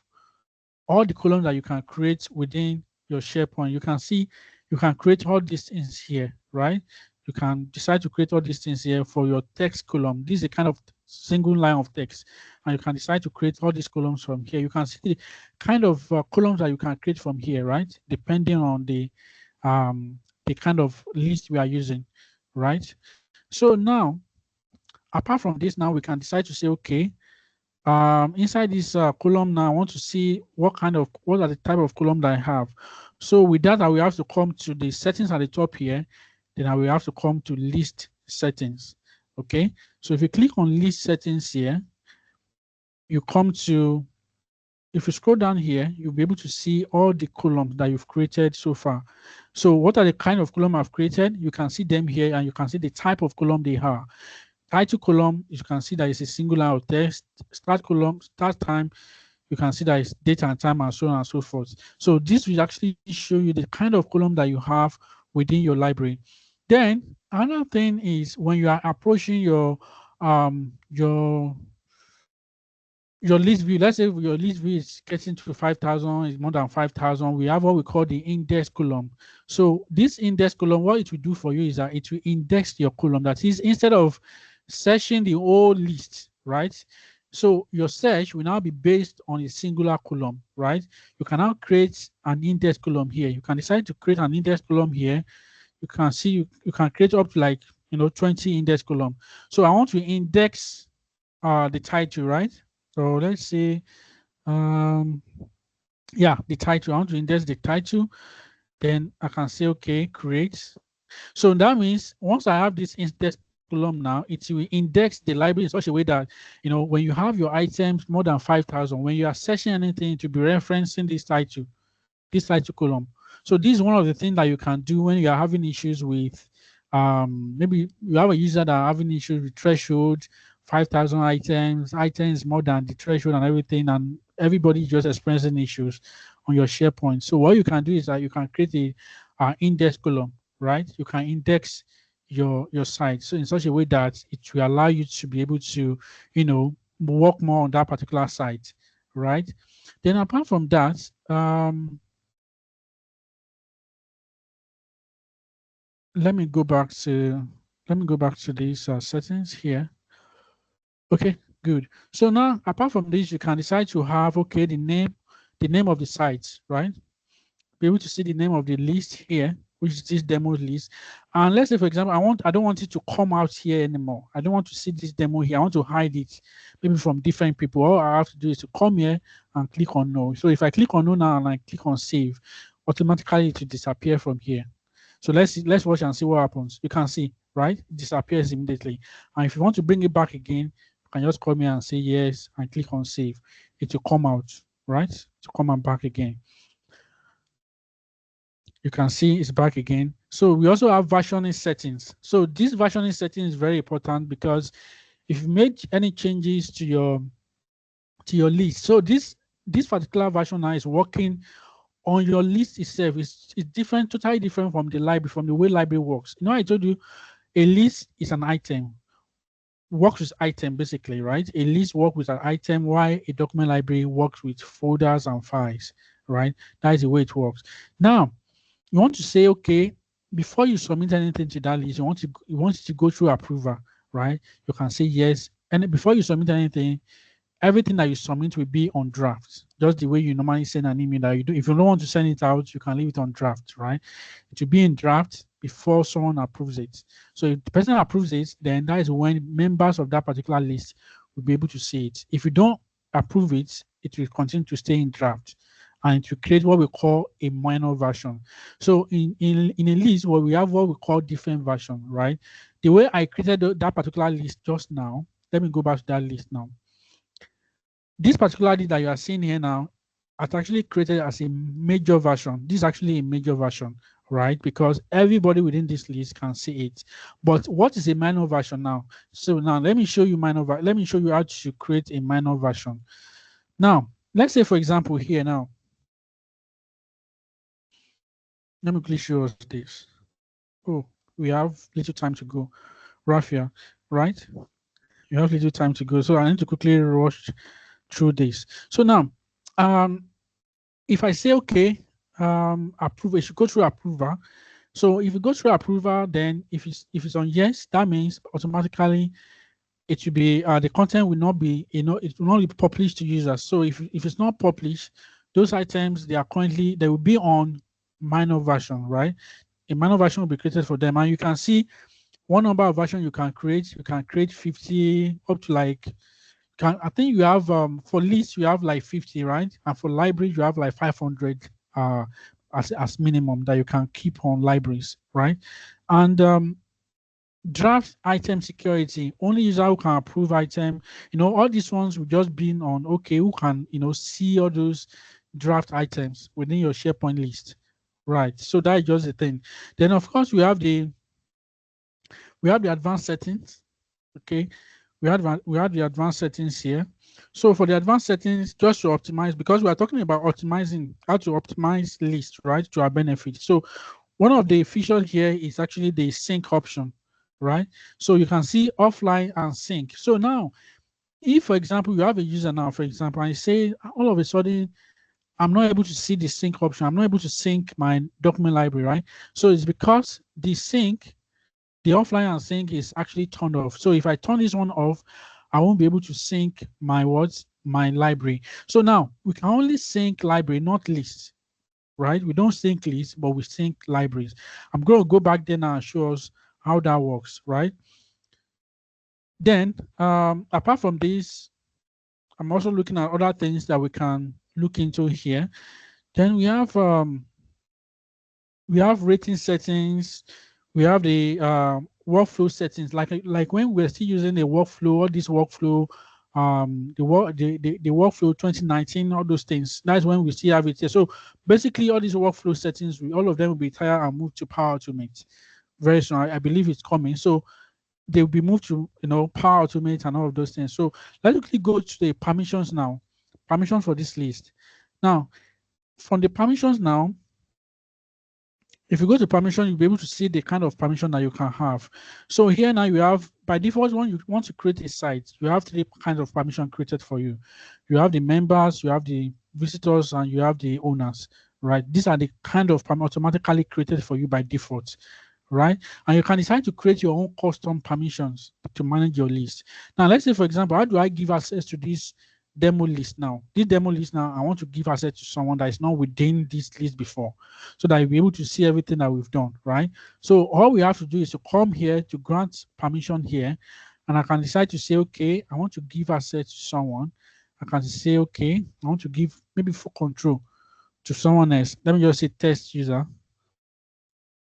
all the columns that you can create within your SharePoint. You can see you can create all these things here, right? You can decide to create all these things here for your text column. This is a kind of single line of text, and you can decide to create all these columns from here. You can see the kind of columns that you can create from here, right? Depending on the kind of list we are using, right? So now, apart from this, now we can decide to say, okay, inside this column now, I want to see what are the type of column that I have. So with that, I will have to come to the settings at the top here. Then I will have to come to list settings. Okay. So if you click on list settings here, you come to, if you scroll down here, you'll be able to see all the columns that you've created so far. So what are the kind of column I've created? You can see them here, and you can see the type of column they are. title column, you can see that it's a single line of text. Start column, start time, you can see that it's date and time and so on and so forth. So this will actually show you the kind of column that you have within your library. Then another thing is when you are approaching your list view, let's say your list view is getting to 5,000, is more than 5,000, we have what we call the index column. So this index column, what it will do for you is that it will index your column. That is, instead of searching the whole list, right? So your search will now be based on a singular column, right? You can now create an index column here. You can decide to create an index column here. You can see you can create up to like 20 index column. So I want to index the title, right? So let's say yeah, the title. I want to index the title. Then I can say okay, create. So that means once I have this index column now, it will index the library in such a way that when you have your items more than 5,000, when you are searching anything, to be referencing this title column. So this is one of the things that you can do when you are having issues with maybe you have a user that are having issues with threshold, 5,000 items more than the threshold and everything, and everybody just experiencing issues on your SharePoint. So what you can do is that you can create a index column, right? You can index your site so in such a way that it will allow you to be able to work more on that particular site, right? Then apart from that, let me go back to these settings here. Okay, good. So now apart from this, you can decide to have the name of the site, right? Be able to see the name of the list here, which is this demo list. And let's say, for example, I don't want it to come out here anymore. I don't want to see this demo here. I want to hide it maybe from different people. All I have to do is to come here and click on no. So if I click on no now and I click on save, automatically it will disappear from here. So let's watch and see what happens. You can see, right? It disappears immediately. And if you want to bring it back again, you can just come here and say yes and click on save. It will come out, right? To come and back again. You can see it's back again. So we also have versioning settings. So this versioning setting is very important because if you make any changes to your list, so this particular version now is working on your list itself. It's different, totally different from the library, from the way library works. I told you a list is an item, works with item basically, right? A list works with an item, while a document library works with folders and files, right? That is the way it works. Now, you want to say, okay, before you submit anything to that list, you want it to go through approval, right? You can say yes. And before you submit anything, everything that you submit will be on draft, just the way you normally send an email that you do. If you don't want to send it out, you can leave it on draft, right? It will be in draft before someone approves it. So if the person approves it, then that is when members of that particular list will be able to see it. If you don't approve it, it will continue to stay in draft, and it will create what we call a minor version. So in a list where we have what we call different version, right? The way I created that particular list just now, let me go back to that list now. This particular list that you are seeing here now, it's actually created as a major version. This is actually a major version, right? Because everybody within this list can see it. But what is a minor version now? So now let me show you let me show you how to create a minor version. Now, let's say for example here now, let me quickly show us this. Oh, we have little time to go. Rafiah, right? You have little time to go. So I need to quickly rush through this. So now, if I say, okay, approve, it should go through approval. So if you go through approval, then if it's on yes, that means automatically it should be, the content will not be, it will not be published to users. So if it's not published, those items, they will be on minor version, right? A minor version will be created for them. And you can see one number of versions you can create. You can create 50 up to like, I think you have, for lists, you have like 50, right? And for libraries, you have like 500 as minimum that you can keep on libraries, right? And draft item security, only user who can approve item, all these ones will just be on, okay, who can, see all those draft items within your SharePoint list, right? So that is just the thing. Then of course we have the advanced settings. Okay, we had the advanced settings here. So for the advanced settings, just to optimize, because we are talking about optimizing, how to optimize lists, right, to our benefit. So one of the features here is actually the sync option, right? So you can see offline and sync. So now, if, for example, you have a user now, for example, and you say all of a sudden, I'm not able to see the sync option. I'm not able to sync my document library, right? So it's because the offline and sync is actually turned off. So if I turn this one off, I won't be able to sync my my library. So now we can only sync library, not lists, right? We don't sync lists, but we sync libraries. I'm going to go back there now and show us how that works, right? Then, apart from this, I'm also looking at other things that we can look into here. Then we have rating settings. We have the workflow settings. Like when we're still using the workflow, all this workflow, the workflow 2019, all those things. That's when we still have it here. So basically, all these workflow settings, all of them will be retired and moved to Power Automate very soon. I believe it's coming. So they will be moved to Power Automate and all of those things. So let's quickly go to the permissions now. Permissions for this list. Now, from the permissions now, if you go to permission, you'll be able to see the kind of permission that you can have. So here now you have, by default, when you want to create a site, you have 3 kinds of permission created for you. You have the members, you have the visitors, and you have the owners, right? These are the kind of automatically created for you by default, right? And you can decide to create your own custom permissions to manage your list. Now, let's say, for example, how do I give access to this demo list now? This demo list now, I want to give access to someone that is not within this list before, so that you'll be able to see everything that we've done, right? So all we have to do is to come here to grant permission here, and I can decide to say, okay, I want to give access to someone. I can say, okay, I want to give maybe full control to someone else. Let me just say test user.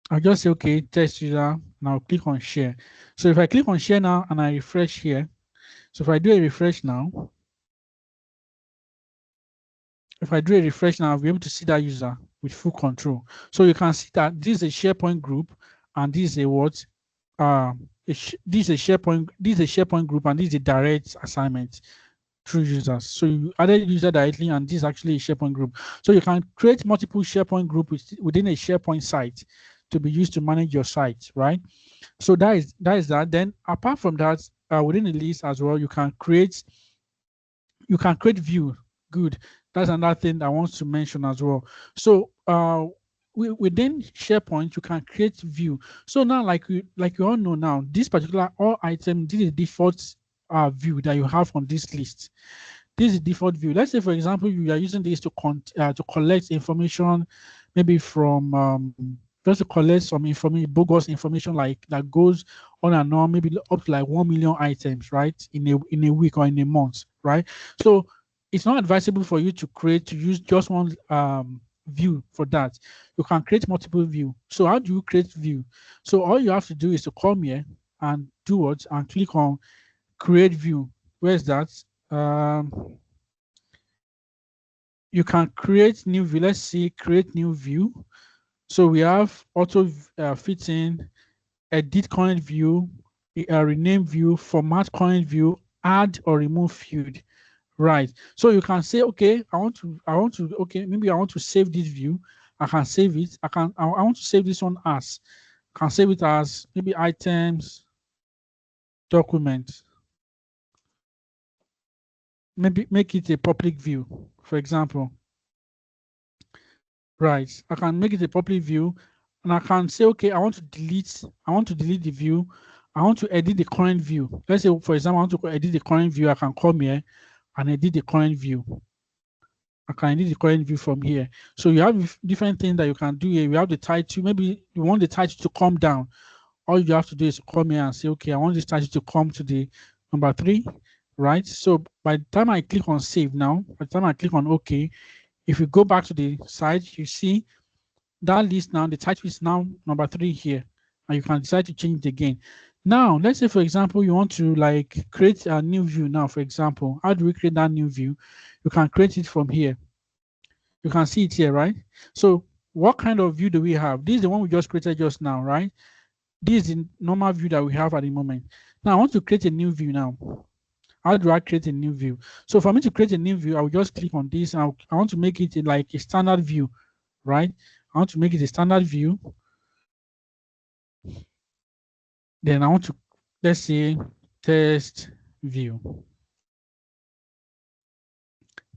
I'll just say, okay, test user, and I'll click on share. So if I click on share now and I refresh here, so if I do a refresh now, I'll be able to see that user with full control. So you can see that this is a SharePoint group, and this is a what? This is a SharePoint group, and this is a direct assignment through users. So you added user directly, and this is actually a SharePoint group. So you can create multiple SharePoint groups within a SharePoint site to be used to manage your site, right? So that is that. Then apart from that, within the list as well, you can create view. Good. That's another thing I want to mention as well. So within SharePoint, you can create view. So now, like you all know now, this particular all item, this is the default view that you have on this list. This is the default view. Let's say, for example, you are using this to collect information, maybe from just to collect some information, bogus information like that goes on and on, maybe up to like 1 million items, right? In a week or in a month, right? So it's not advisable for you to use just one view for that. You can create multiple view. So how do you create view? So all you have to do is to come here and do what, and click on create view. Where's that? You can create new view. Let's see, create new view. So we have auto fit in, edit current view, rename view, format current view, add or remove field. Right. So you can say, okay, okay, maybe I want to save this view. I can save it. I want to save this one as. I can save it as maybe items, document. Maybe make it a public view, for example. Right. I can make it a public view, and I can say, okay, I want to delete the view. I want to edit the current view. Let's say, for example, I want to edit the current view. I can come here and edit the current view. I can edit the current view from here. So you have different things that you can do here. You have the title. Maybe you want the title to come down. All you have to do is come here and say, okay, I want this title to come to the number 3, right? So by the time I click on save now, by the time I click on OK, if you go back to the site, you see that list now, the title is now number 3 here, and you can decide to change it again. Now, let's say, for example, you want to like create a new view now, for example. How do we create that new view? You can create it from here. You can see it here, right? So what kind of view do we have? This is the one we just created just now, right? This is the normal view that we have at the moment. Now I want to create a new view now. How do I create a new view? So for me to create a new view, I will just click on this. And I want to make it like a standard view, right? I want to make it a standard view. Then I want to, let's say, test view.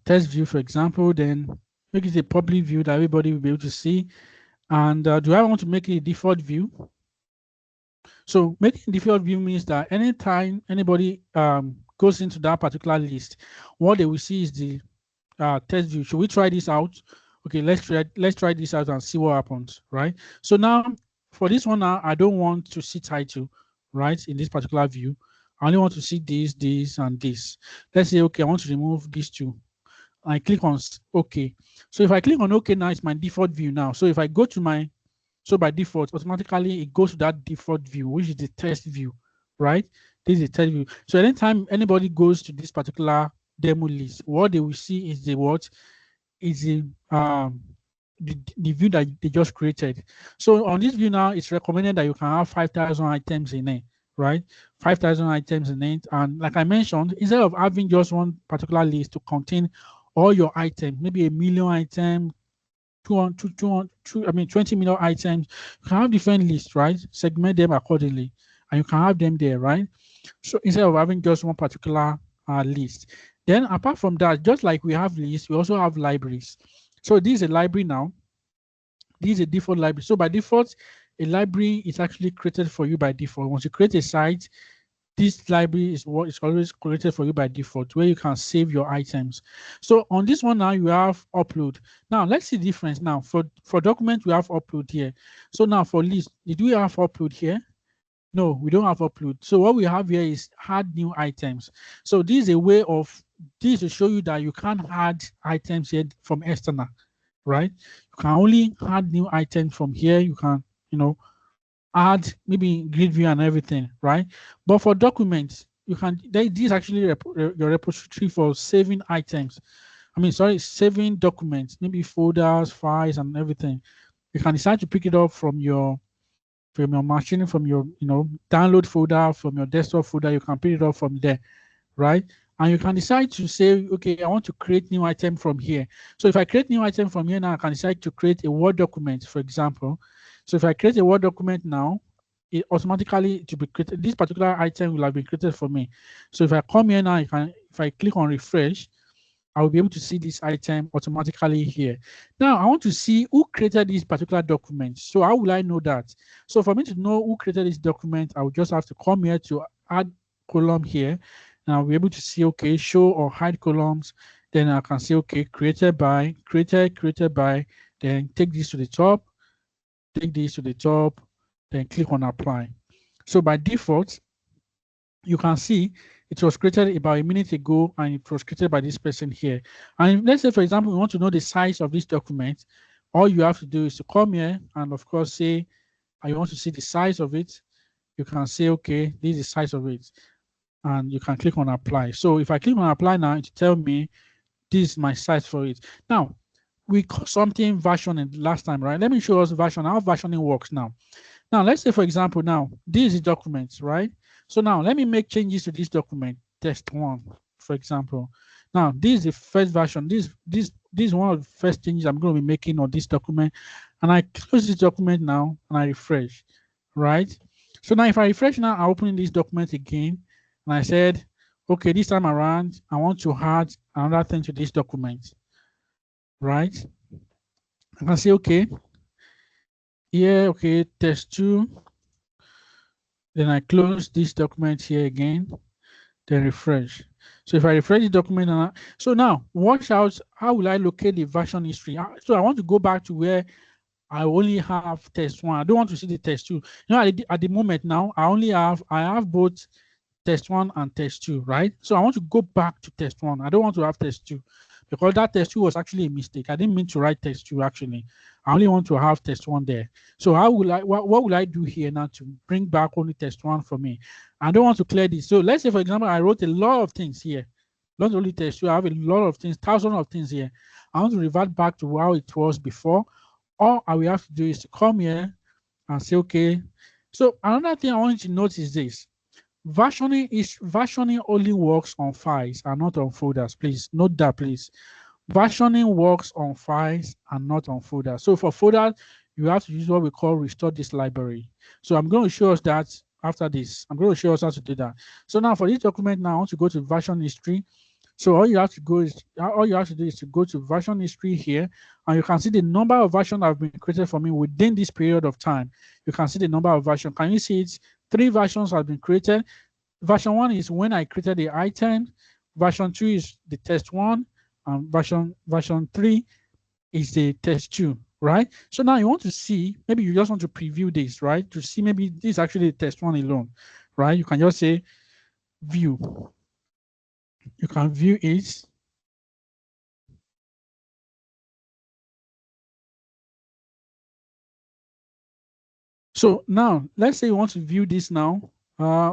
Test view, for example, then make it a public view that everybody will be able to see. And do I want to make it a default view? So making a default view means that anytime anybody goes into that particular list, what they will see is the test view. Should we try this out? Okay, let's try this out and see what happens, right? So now for this one now, I don't want to see title, right? In this particular view, I only want to see this, and this. Let's say, okay, I want to remove these two. I click on OK. So if I click on OK now, it's my default view now. So if I go to my, so by default, automatically it goes to that default view, which is the test view, right? This is the test view. So anytime anybody goes to this particular demo list, what they will see is the what is the view that they just created. So on this view now, it's recommended that you can have 5,000 items in it, right? 5,000 items in it. And like I mentioned, instead of having just one particular list to contain all your items, maybe 1 million items, 20 million items, you can have different lists, right? Segment them accordingly, and you can have them there, right? So instead of having just one particular list. Then apart from that, just like we have lists, we also have libraries. So this is a library now. This is a default library. So by default, a library is actually created for you by default. Once you create a site, this library is what is always created for you by default, where you can save your items. So on this one now, you have upload. Now let's see the difference. Now for document, we have upload here. So now for list, did we have upload here? No, we don't have upload. So what we have here is add new items. So this is a way of this to show you that you can't add items here from external, right? You can only add new items from here. You can, add maybe grid view and everything, right? But for documents, you can, this is actually your repository for saving items. Saving documents, maybe folders, files, and everything. You can decide to pick it up from your machine, from your download folder, from your desktop folder. You can pick it up from there, right? And you can decide to say, okay, I want to create new item from here. So if I create new item from here now, I can decide to create a Word document, for example. So if I create a Word document now, it automatically to be created. This particular item will have been created for me. So if I come here now, if I click on refresh, I will be able to see this item automatically here. Now I want to see who created this particular document. So how will I know that? So for me to know who created this document, I will just have to come here to add column here. And I'll be able to see, okay, show or hide columns. Then I can say, okay, created by, then take this to the top, take this to the top, then click on apply. So by default, you can see it was created about a minute ago, and it was created by this person here. And let's say, for example, we want to know the size of this document. All you have to do is to come here and, of course, say, I want to see the size of it. You can say, okay, this is the size of it. And you can click on apply. So if I click on apply now, it will tell me this is my size for it. Now, we call something versioning last time, right? Let me show us version, how versioning works now. Now, let's say, for example, now, this is documents, right? So now, let me make changes to this document, test one, for example. Now, this is the first version. This is one of the first changes I'm going to be making on this document. And I close this document now, and I refresh, right? So now, if I refresh now, I open this document again, and I said, okay, this time around, I want to add another thing to this document, right? I can say, okay, here, okay, test two. Then I close this document here again, then refresh. So if I refresh the document, so now watch out, how will I locate the version history? So I want to go back to where I only have test one. I don't want to see the test two. At the moment now, I have both test one and test two, right? So I want to go back to test one. I don't want to have test two, because that test two was actually a mistake. I didn't mean to write test two actually. I only want to have test one there. So how will what will I do here now to bring back only test one for me? I don't want to clear this. So let's say, for example, I wrote a lot of things here. Not only test two, I have a lot of things, thousands of things here. I want to revert back to how it was before. All I will have to do is to come here and say, okay. So another thing I want you to notice is this. Versioning only works on files and not on folders. Please note that, please. Versioning works on files and not on folders. So for folders, you have to use what we call restore this library. So I'm going to show us that after this. I'm going to show us how to do that. So now for this document, now I want to go to version history. So all you have to do is to go to version history here, and you can see the number of versions that have been created for me within this period of time. You can see the number of versions. Can you see it? 3 versions have been created. Version 1 is when I created the item. Version 2 is the test 1. And version 3 is the test 2, right? So now you want to see, maybe you just want to preview this, right? To see maybe this is actually the test 1 alone, right? You can just say view. You can view it. So now let's say you want to view this now.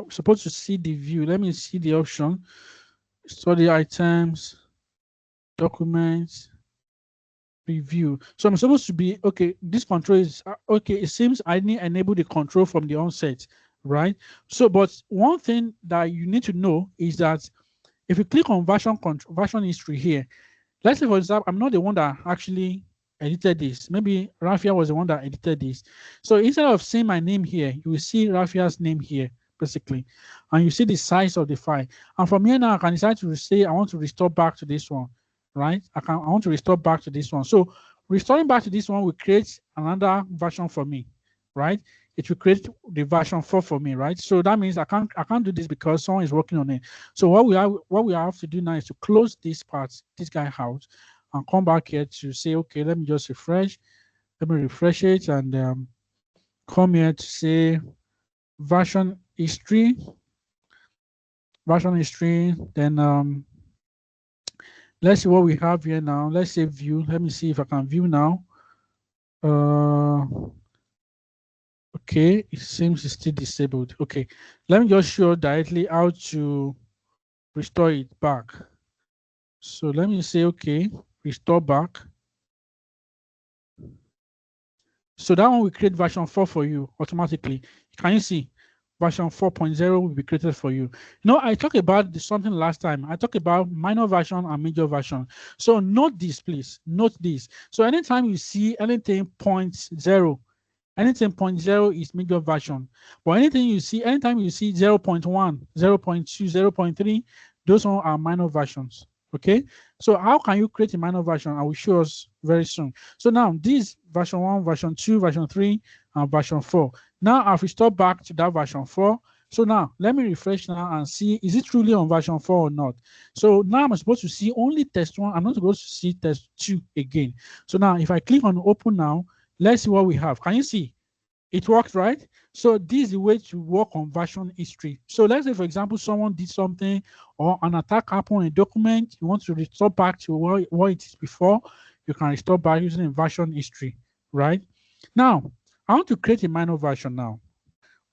Supposed to see the view. Let me see the option. Study items, documents, preview. So I'm supposed to be, okay, this control is, okay, it seems I need to enable the control from the onset, right? So, but one thing that you need to know is that if you click on version history here, let's say, for example, I'm not the one that actually edited this. Maybe Rafiah was the one that edited this. So instead of seeing my name here, you will see Rafiah's name here, basically. And you see the size of the file. And from here now, I can decide to say, I want to restore back to this one, right? I want to restore back to this one. So restoring back to this one will create another version for me, right? It will create the version 4 for me, right? So that means I can't do this because someone is working on it. So what we have to do now is to close this part, this guy out, and come back here to say, okay, let me just refresh. Let me refresh it and come here to say version history. Then let's see what we have here now. Let's say view. Let me see if I can view now. Okay, it seems it's still disabled. Okay, let me just show directly how to restore it back. So let me say, okay, restore back. So that one will create version 4 for you automatically. Can you see? Version 4.0 will be created for you. I talked about something last time. I talked about minor version and major version. So note this, please. Note this. So anytime you see anything 0.0, anything 0.0 is major version. But anytime you see 0.1, 0.2, 0.3, those one are minor versions. Okay, so how can you create a minor version? I will show us very soon. So now this version 1, version 2, version 3, and version 4. Now I've restored back to that version 4. So now let me refresh now and see, is it truly on version 4 or not? So now I'm supposed to see only test 1. I'm not supposed to see test 2 again. So now if I click on open now, let's see what we have. Can you see? It works, right? So this is the way to work on version history. So let's say, for example, someone did something or an attack happened in a document. You want to restore back to what it is before. You can restore back using a version history, right? Now, I want to create a minor version now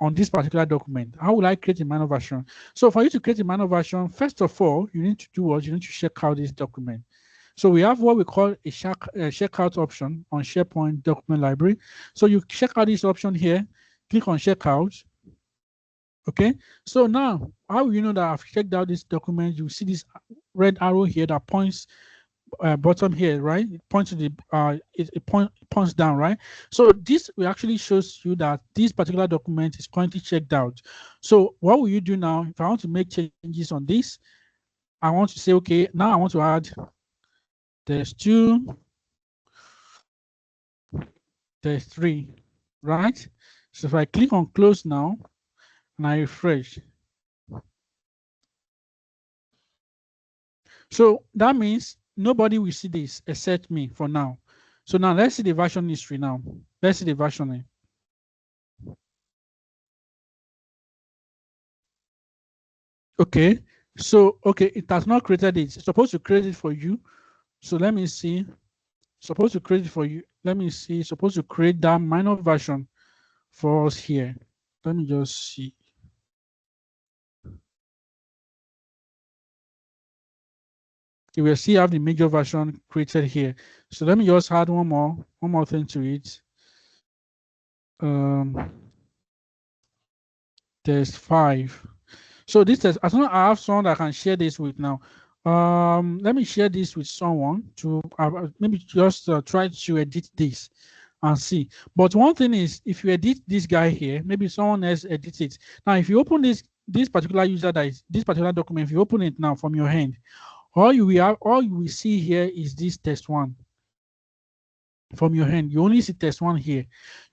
on this particular document. How will I create a minor version? So for you to create a minor version, first of all, you need to do what? You need to check out this document. So we have what we call a checkout option on SharePoint document library. So you check out this option here, click on checkout. Okay, so now how will you know that I've checked out this document? You see this red arrow here that points bottom here, right? It points to the it points down, right? So this will actually shows you that this particular document is currently checked out. So what will you do now? If I want to make changes on this, I want to say, okay, now I want to add test 2, test 3, right? So if I click on close now and I refresh, so that means nobody will see this except me for now. So now let's see the version history now. Let's see the versioning. Okay, so okay, it has not created it. It's supposed to create it for you. So let me see. Supposed to create it for you. Let me see. Supposed to create that minor version for us here. Let me just see. You will see have the major version created here. So let me just add one more thing to it. Test 5. So this is, as long as I have someone that I can share this with now. Let me share this with someone to maybe just try to edit this and see. But one thing is, if you edit this guy here, maybe someone else edits it. Now, if you open this particular user that is this particular document, if you open it now from your hand, all you will see here is this test one. From your hand, you only see test one here.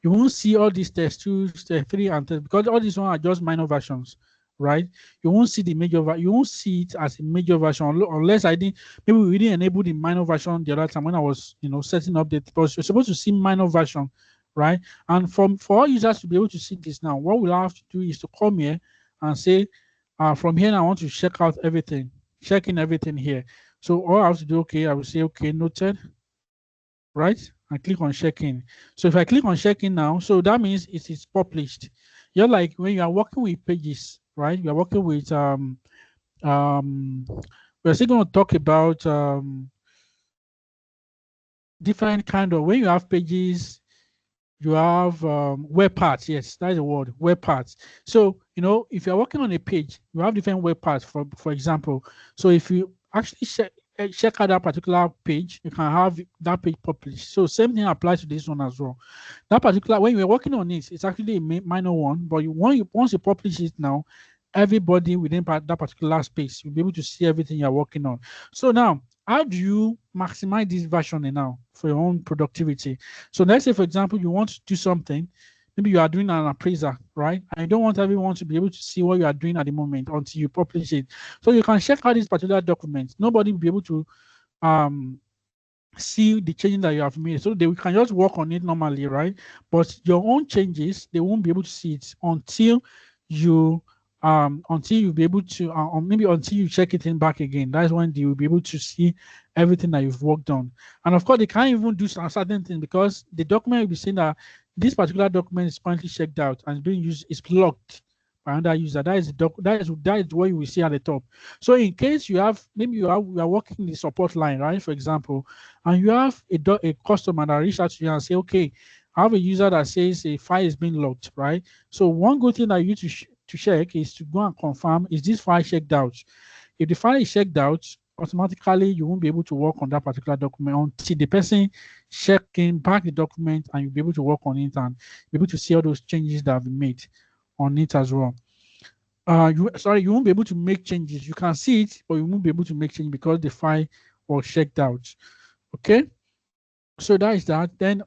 You won't see all these test two, test three, and test, because all these ones are just minor versions, right? You won't see the major. You won't see it as a major version unless I didn't. Maybe we didn't enable the minor version the other time when I was, setting up the. But you're supposed to see minor version, right? And for all users to be able to see this now, what we'll have to do is to come here and say, from here I want to check out everything, check in everything here. So all I have to do, okay, I will say, okay, noted, right? And click on check-in. So if I click on check-in now, so that means it is published. You're like when you are working with pages, right? You are working with we're still going to talk about different kind of, when you have pages, you have web parts. Yes, that's the word, web parts. So if you're working on a page, you have different web parts, for example. So if you actually check out that particular page, you can have that page published. So same thing applies to this one as well. That particular, when you're working on it, it's actually a minor one, but once you publish it now, everybody within that particular space will be able to see everything you're working on. So now, how do you maximize this version now for your own productivity? So let's say, for example, you want to do something. Maybe you are doing an appraiser, right? And you don't want everyone to be able to see what you are doing at the moment until you publish it. So you can check out this particular document. Nobody will be able to see the changes that you have made. So they can just work on it normally, right? But your own changes, they won't be able to see it until you be able to, or maybe until you check it in back again. That's when they will be able to see everything that you've worked on. And of course, they can't even do certain things because the document will be saying that this particular document is currently checked out and being used, is blocked by another user. That is what you will see at the top. So in case you have, maybe you are working the support line, right? For example, and you have a customer that reach out to you and say, okay, I have a user that says a file is being locked, right? So one good thing that you need to check is to go and confirm, is this file checked out? If the file is checked out, automatically you won't be able to work on that particular document until the person checking back the document, and you'll be able to work on it and be able to see all those changes that have been made on it as well. You won't be able to make changes. You can see it, but you won't be able to make changes because the file was checked out. Okay, so that is that. Then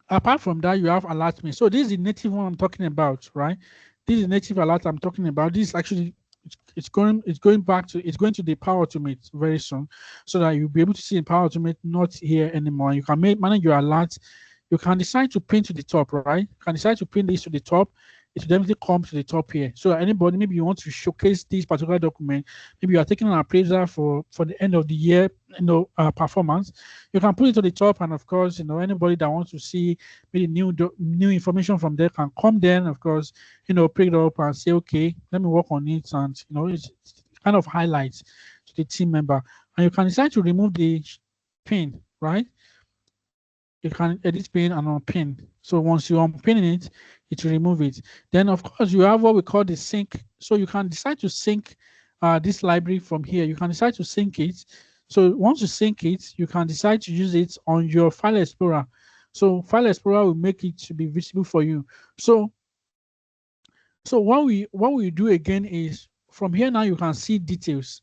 apart from that, you have alert me. So this is the native one I'm talking about, right? This is the native alert I'm talking about. This is actually it's going to the Power Automate very soon, so that you'll be able to see in Power Automate, not here anymore. You can manage your alerts. You can decide to pin to the top, right? You can decide to pin this to the top. It will definitely come to the top here. So anybody, maybe you want to showcase this particular document, maybe you are taking an appraiser for the end of the year, performance, you can put it to the top. And of course, anybody that wants to see maybe new information from there can come there and of course, pick it up and say, okay, let me work on it. And, it's kind of highlights to the team member. And you can decide to remove the pin, right? You can edit pin and unpin. So once you unpin it, it will remove it. Then of course you have what we call the sync. So you can decide to sync this library from here. You can decide to sync it. So once you sync it, you can decide to use it on your File Explorer. So File Explorer will make it to be visible for you. So what we do again is from here now you can see details.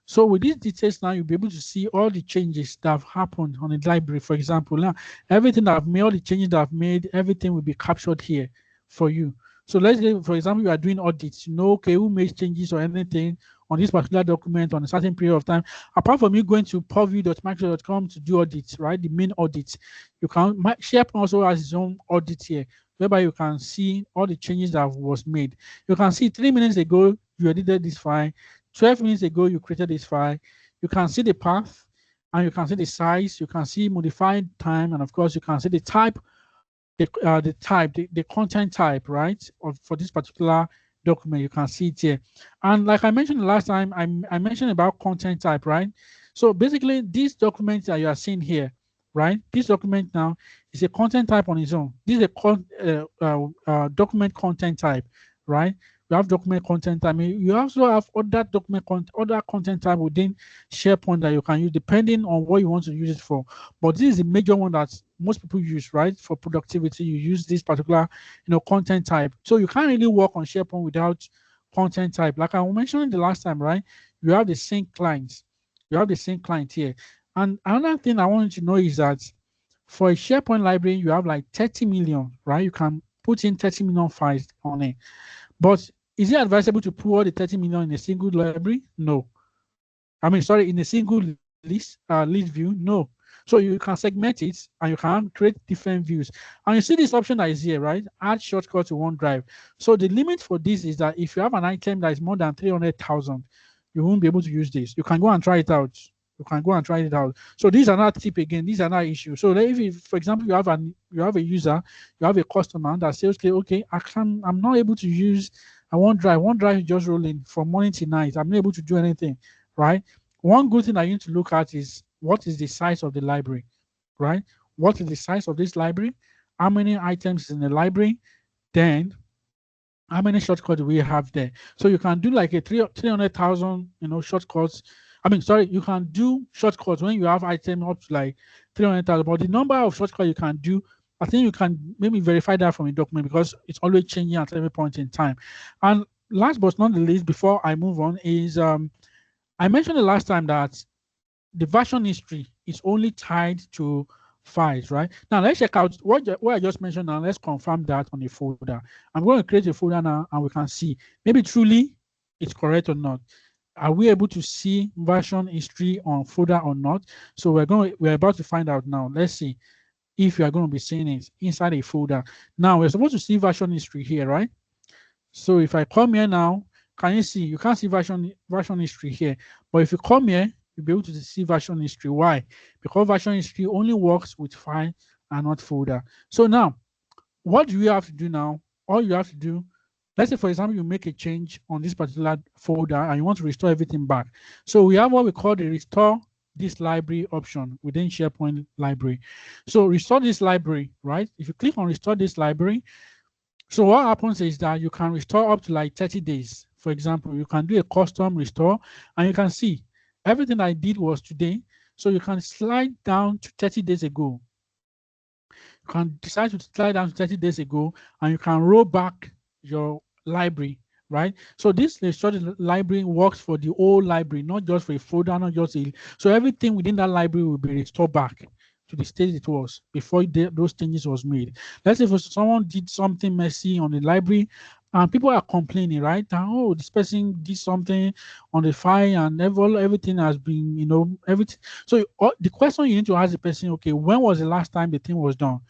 So with these details now, you'll be able to see all the changes that have happened on the library. For example, now everything that I've made, all the changes that I've made, everything will be captured here for you. So let's say, for example, you are doing audits, okay, who made changes or anything on this particular document on a certain period of time. Apart from you going to purview.microsoft.com to do audits, right? The main audits, you can, SharePoint also has its own audit here, whereby you can see all the changes that was made. You can see 3 minutes ago, you edited this file. 12 minutes ago, you created this file. You can see the path and you can see the size. You can see modified time. And of course, you can see the type, the content type, right? For this particular document, you can see it here. And like I mentioned last time, I mentioned about content type, right? So basically, this document that you are seeing here, right? This document now is a content type on its own. This is a document content type, right? you have document content type. You also have other other content type within SharePoint that you can use depending on what you want to use it for. But this is the major one that most people use, right? For productivity, you use this particular, content type. So you can't really work on SharePoint without content type. Like I mentioned the last time, right? You have the sync clients. You have the sync client here. And another thing I want you to know is that for a SharePoint library, you have like 30 million, right? You can put in 30 million files on it. But is it advisable to put all the 30 million in a single library? No. I mean, sorry, in a single list view? No. So you can segment it and you can create different views. And you see this option that is here, right? Add shortcut to OneDrive. So the limit for this is that if you have an item that is more than 300,000, you won't be able to use this. You can go and try it out. You can go and try it out. So these are not tip again. These are not issue. So if for example, you have a user, you have a customer that says, okay, I'm not able to use a OneDrive. OneDrive is just rolling from morning to night. I'm not able to do anything, right? One good thing that you need to look at is what is the size of the library, right? What is the size of this library? How many items in the library? Then how many shortcuts do we have there? So you can do like a 300,000, shortcuts. I mean, sorry, you can do shortcuts when you have item up to like 300,000. But the number of shortcuts you can do, I think you can maybe verify that from a document because it's always changing at every point in time. And last but not the least, before I move on, is I mentioned the last time that the version history is only tied to files, right? Now let's check out what I just mentioned and let's confirm that on a folder. I'm going to create a folder now and we can see maybe truly it's correct or not. Are we able to see version history on folder or not? So we're about to find out now. Let's see if you are going to be seeing it inside a folder. Now we're supposed to see version history here, right? So if I come here now, can you see? You can't see version history here. But if you come here, you'll be able to see version history. Why? Because version history only works with file and not folder. So now, what do you have to do now? All you have to do, let's say, for example, you make a change on this particular folder and you want to restore everything back. So we have what we call the restore this library option within SharePoint library. So restore this library, right? If you click on restore this library, so what happens is that you can restore up to like 30 days. For example, you can do a custom restore and you can see everything I did was today. So you can slide down to 30 days ago. You can decide to slide down to 30 days ago and you can roll back your library, right? So this restored library works for the whole library, not just for a folder, not just so everything within that library will be restored back to the state it was before those changes was made. Let's say if someone did something messy on the library and people are complaining, right? And, oh, this person did something on the file and everything has been, everything. So the question you need to ask the person, okay, when was the last time the thing was done?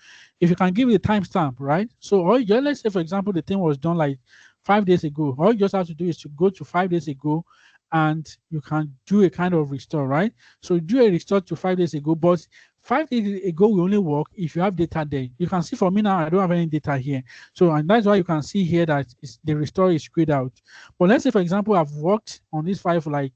If you can give it a timestamp, right? So let's say, for example, the thing was done like 5 days ago. All you just have to do is to go to 5 days ago and you can do a kind of restore, right? So do a restore to 5 days ago, but 5 days ago will only work if you have data there. You can see for me now, I don't have any data here. So, and that's why you can see here that the restore is grayed out. But let's say, for example, I've worked on this file for like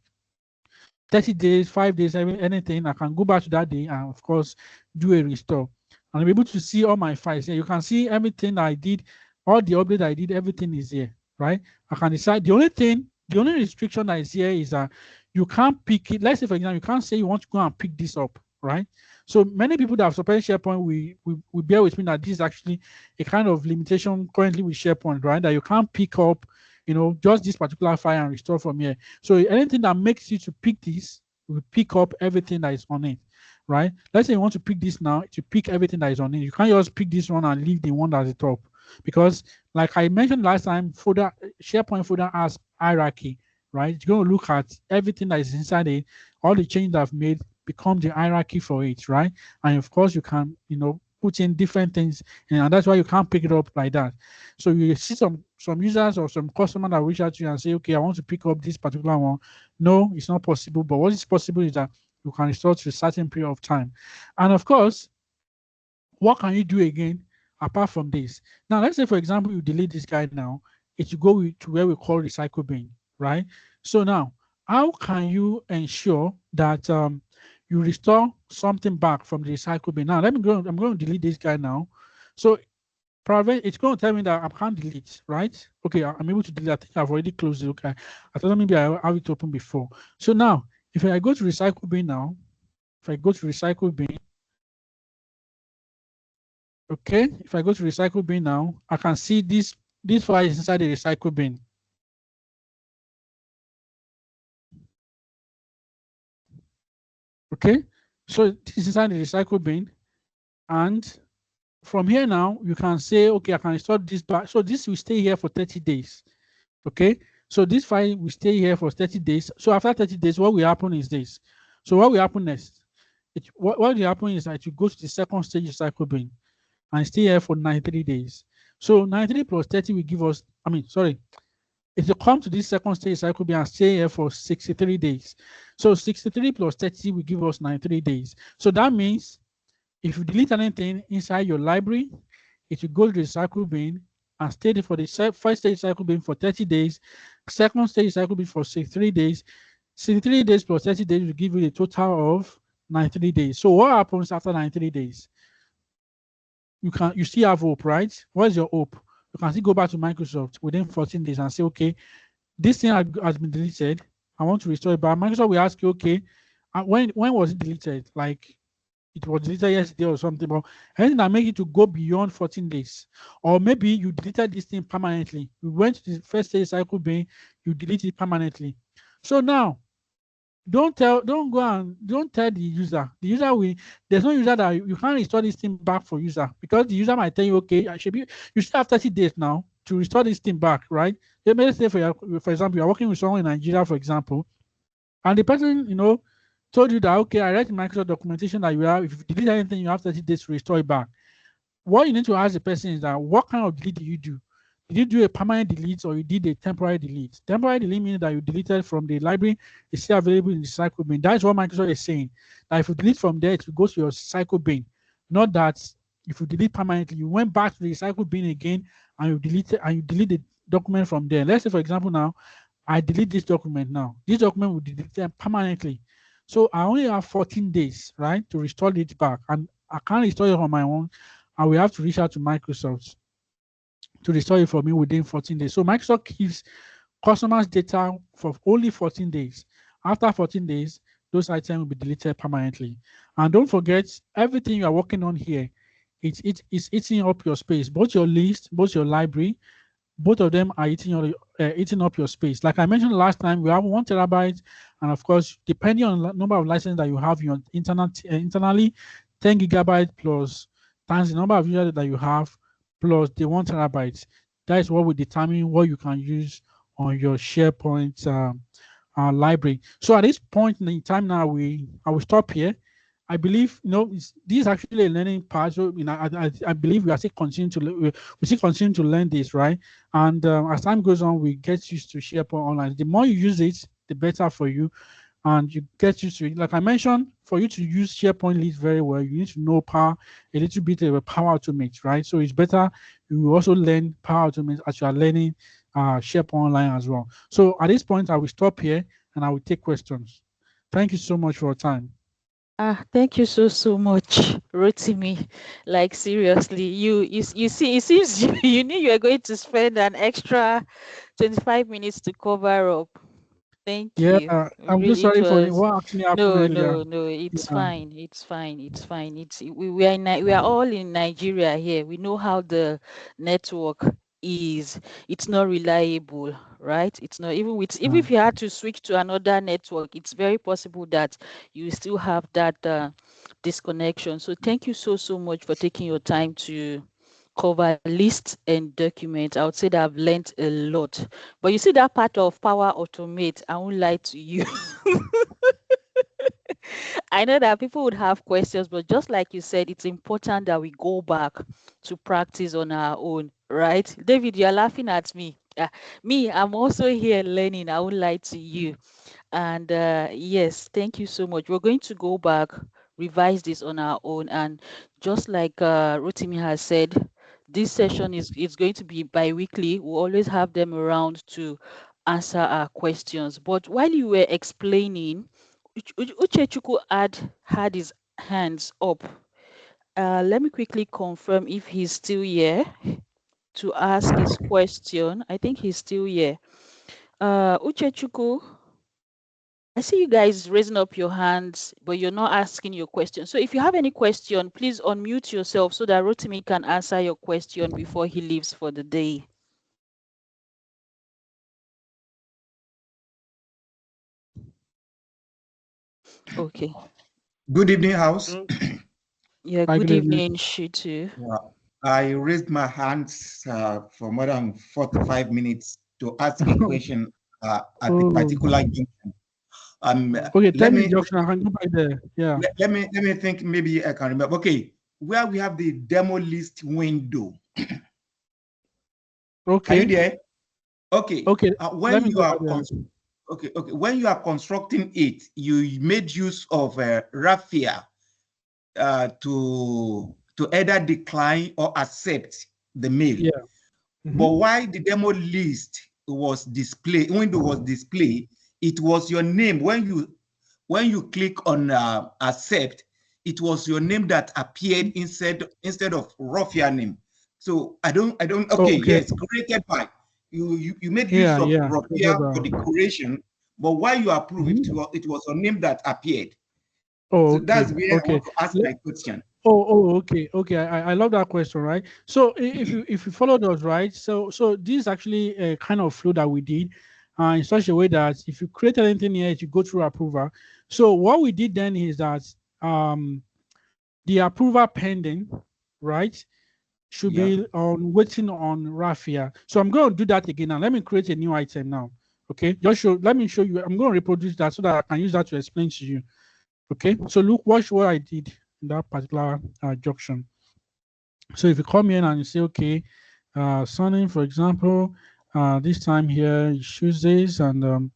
30 days, 5 days, anything. I can go back to that day and, of course, do a restore. And I'll be able to see all my files here. You can see everything I did, all the update I did, everything is here, right? I can decide. The only restriction that is here is that you can't pick it. Let's say, for example, you can't say you want to go and pick this up, right? So many people that have supported SharePoint, we bear with me that this is actually a kind of limitation currently with SharePoint, right? That you can't pick up, just this particular file and restore from here. So anything that makes you to pick this, will pick up everything that is on it, right? Let's say you want to pick this now, to pick everything that is on it. You can't just pick this one and leave the one that's at the top. Because like I mentioned last time, SharePoint folder has hierarchy, right? You're going to look at everything that is inside it, all the changes I've made, become the hierarchy for it, right? And of course you can, put in different things, and that's why you can't pick it up like that. So you see some users or some customer that reach out to you and say, okay, I want to pick up this particular one. No, it's not possible. But what is possible is that you can restore to a certain period of time. And of course, what can you do again apart from this? Now, let's say, for example, you delete this guy now, it will go to where we call recycle bin, right? So now, how can you ensure that you restore something back from the recycle bin? Now, I'm going to delete this guy now. So it's going to tell me that I can't delete, right? Okay, I'm able to delete. I think I've already closed it. Okay, I thought maybe I have it open before. So now, if I go to recycle bin now, if I go to recycle bin, okay, if I go to recycle bin now, I can see this file is inside the recycle bin. Okay, so this is inside the recycle bin, and from here now, you can say, okay, I can install this back. So this will stay here for 30 days. Okay, so this file will stay here for 30 days. So after 30 days, what will happen is this. So what will happen next? What will happen is that you go to the second stage recycle bin and stay here for 93 days. So 93 plus 30 will give us, if you come to this second stage recycle bin and stay here for 63 days. So 63 plus 30 will give us 93 days. So that means if you delete anything inside your library, it will go to the recycle bin and stay there for the first stage recycle bin for 30 days, second stage recycle bin for 63 days. 63 days plus 30 days will give you a total of 93 days. So what happens after 93 days? You still have hope, right? What's your hope? You can still go back to Microsoft within 14 days and say, okay, this thing has been deleted. I want to restore it back. Microsoft will ask you, okay, when was it deleted? Like, it was deleted yesterday or something, but anything that make it to go beyond 14 days, or maybe you deleted this thing permanently. You went to the first stage cycle bin, you delete it permanently. So now, don't tell the user. The user will, there's no user that you can't restore this thing back for user, because the user might tell you, okay, you still have 30 days now to restore this thing back, right? Let's say for example, you're working with someone in Nigeria, for example, and the person, told you that, okay, I read in Microsoft documentation that if you delete anything, you have 30 days to restore it back. What you need to ask the person is that, what kind of delete did you do? Did you do a permanent delete or you did a temporary delete? Temporary delete means that you deleted from the library, it's still available in the cycle bin. That's what Microsoft is saying. That if you delete from there, it will go to your cycle bin. Not that if you delete permanently, you went back to the cycle bin again and you delete the document from there. Let's say, for example, now, I delete this document now. This document will delete them permanently. So I only have 14 days, right, to restore it back. And I can't restore it on my own. And we have to reach out to Microsoft to restore it for me within 14 days. So Microsoft keeps customers' data for only 14 days. After 14 days, those items will be deleted permanently. And don't forget, everything you are working on here, it's eating up your space. Both your list, both your library, both of them are eating up your space. Like I mentioned last time, we have 1 terabyte, and of course, depending on the number of licenses that you have your internally, 10 gigabyte plus times the number of users that you have plus the 1 terabyte. That is what will determine what you can use on your SharePoint library. So at this point in time now, I will stop here. I believe this is actually a learning part. So I believe we are still continuing to learn this, right? And as time goes on, we get used to SharePoint Online. The more you use it, the better for you, and you get used to it. Like I mentioned, for you to use SharePoint Lists very well, you need to know a little bit of a Power Automate, right? So it's better you also learn Power Automate as you are learning SharePoint Online as well. So at this point, I will stop here and I will take questions. Thank you so much for your time. Thank you so much, Rotimi. Like seriously, you see, it seems you knew you were going to spend an extra 25 minutes to cover up. Thank Yeah, you. I'm just Really, it sorry for was what actually happened earlier. no. It's Yeah. fine. It's fine. It's fine. We are all in Nigeria here. We know how the network is. It's not reliable, right? It's not even if you had to switch to another network, it's very possible that you still have that disconnection. So thank you so much for taking your time to cover lists and documents. I would say that I've learned a lot. But you see that part of Power Automate, I won't lie to you. I know that people would have questions, but just like you said, it's important that we go back to practice on our own, right? David, you're laughing at me. Me, I'm also here learning. I won't lie to you. And yes, thank you so much. We're going to go back, revise this on our own. And just like Rotimi has said, this session is going to be bi-weekly. We'll always have them around to answer our questions. But while you were explaining, Uchechukwu had his hands up. Let me quickly confirm if he's still here to ask his question. I think he's still here. Uchechukwu, I see you guys raising up your hands, but you're not asking your question. So if you have any question, please unmute yourself so that Rotimi can answer your question before he leaves for the day. Okay. Good evening, House. Yeah, Hi, good good evening. evening, Shitu. I raised my hands for more than 45 minutes to ask a question at a particular junction. Okay, tell me, Junction. I can go back there. Yeah. Let me think. Maybe I can remember. Okay, where we have the demo list window. Okay. Are you there? Okay. Okay. When you are constructing it, you made use of Rafiah to either decline or accept the mail. Yeah. But while the demo list was displayed, window was displayed, it was your name. When you click on accept, it was your name that appeared instead of Rafiah name. So I don't. Okay, yes, created by you made use of Rafiah for the creation, but while you approve it was your name that appeared. So that's where I want to ask my question. Okay. I love that question, right? So if you follow those, right? So this is actually a kind of flow that we did in such a way that if you create anything here, you go through approval. So what we did then is that the approval pending, right, should be on waiting on Rafiah. So I'm going to do that again now. Let me create a new item now. Okay, let me show you. I'm going to reproduce that so that I can use that to explain to you. Okay, so look, watch what I did in that particular junction. So if you come in and you say, okay, Sunny, for example, this time here, you choose this, and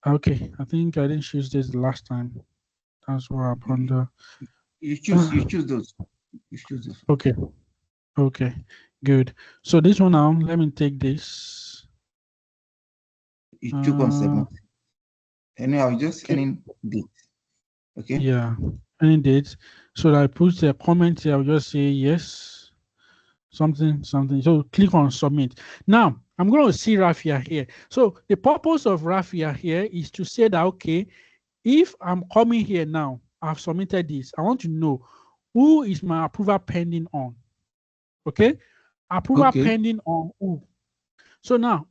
okay, I think I didn't choose this the last time. That's what happened. You choose those. You choose those. Okay, good. So this one now, let me take this. You took on 7. Anyhow, just any date. Okay. Yeah, any date. So I put a comment here. I'll just say yes, something. So click on submit. Now I'm going to see Rafiah here. So the purpose of Rafiah here is to say that, okay, if I'm coming here now, I've submitted this. I want to know who is my approval pending on. Okay, approval pending on who. So now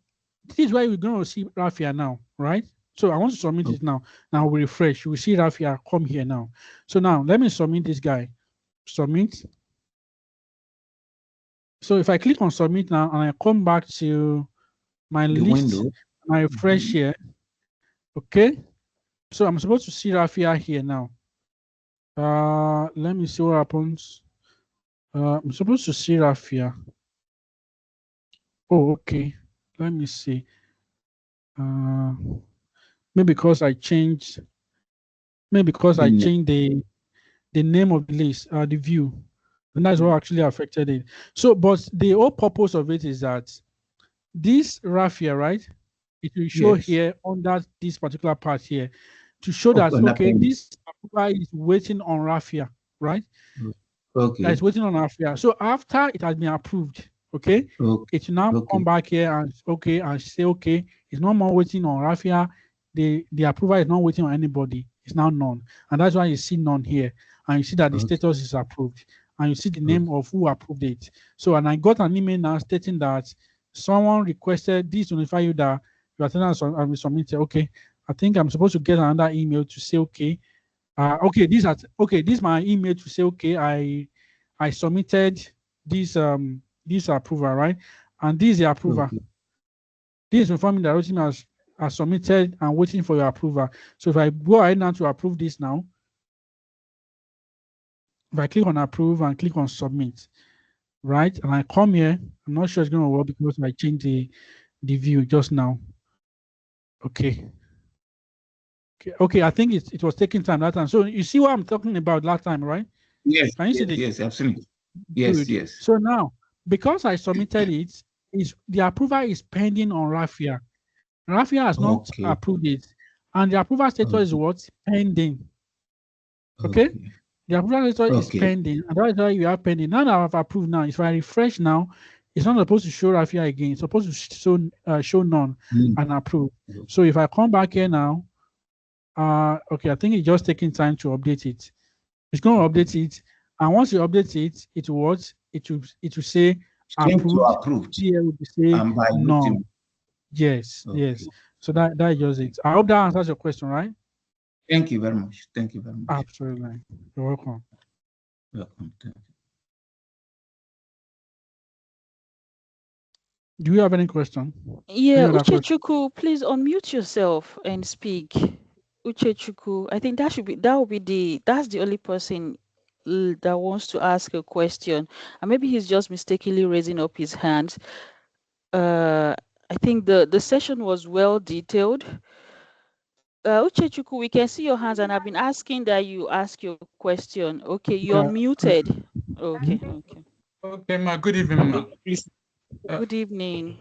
this is where we're going to see Rafiah now, right? So I want to submit it now. Now we refresh. You will see Rafiah come here now. So now let me submit this guy. Submit. So if I click on submit now and I come back to my list, window. I refresh here. Okay. So I'm supposed to see Rafiah here now. Let me see what happens. I'm supposed to see Rafiah. Oh, okay. Let me see. Maybe because I changed. Maybe because I changed the name of the list, the view, and that's what actually affected it. So, but the whole purpose of it is that this Rafiah, right? It will show here under this particular part here to show that okay, this approval is waiting on Rafiah, right? Okay. That is waiting on Rafiah. So after it has been approved, okay, it will now come back here and say okay, it's no more waiting on Rafiah. The approval is not waiting on anybody. It's now none, and that's why you see none here, and you see that the status is approved, and you see the name of who approved it. So, and I got an email now stating that someone requested this to notify you that your attendance will be submitted. Okay, I think I'm supposed to get another email to say okay, this is my email to say okay, I submitted this approval, right? And this is the approval. This is informing that Rotimi has submitted and waiting for your approval. So if I go ahead now to approve this now, if I click on approve and click on submit, right? And I come here, I'm not sure it's going to work because I changed the view just now. Okay, I think it was taking time that time. So you see what I'm talking about last time, right? Yes. Can you see this? Yes, absolutely. Yes, yes. So now, because I submitted it, the approval is pending on Rafiah. Rafiah has not approved it, and the approval status is what? Pending. Okay? The approval letter is pending, and that's why you are pending. Now that I've approved now, if I refresh now, it's not supposed to show Rafiah again. It's supposed to show none and approve. So if I come back here now, okay, I think it's just taking time to update it. It's going to update it, and once you update it, it will say approved. Here will say no. Yes, yes. So that is just it. I hope that answers your question, right? Thank you very much. Thank you very much. Absolutely. You're welcome. Welcome. Thank you. Do you have any question? Yeah, Uchechukwu, please unmute yourself and speak. Uchechukwu, I think that's the only person that wants to ask a question, and maybe he's just mistakenly raising up his hand. I think the session was well detailed. Uchechukwu, we can see your hands, and I've been asking that you ask your question. Okay, you're unmuted. Okay. Okay, ma. Good evening, ma. Please. Good evening.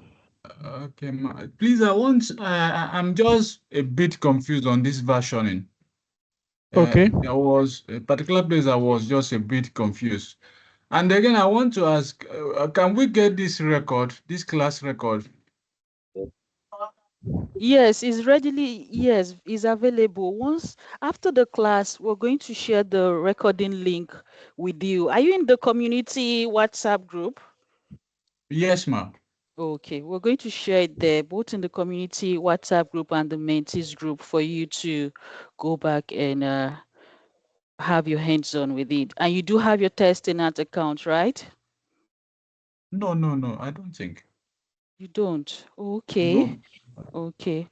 Okay, ma. Please, I'm just a bit confused on this versioning. Okay. There was a particular place I was just a bit confused. And again, I want to ask, can we get this class record? Yes, it's available. Once after the class, we're going to share the recording link with you. Are you in the community WhatsApp group? Yes, ma'am. Okay, we're going to share it there, both in the community WhatsApp group and the mentees group, for you to go back and have your hands on with it. And you do have your Testinat account, right? No, I don't think. You don't? Okay. No. Okay.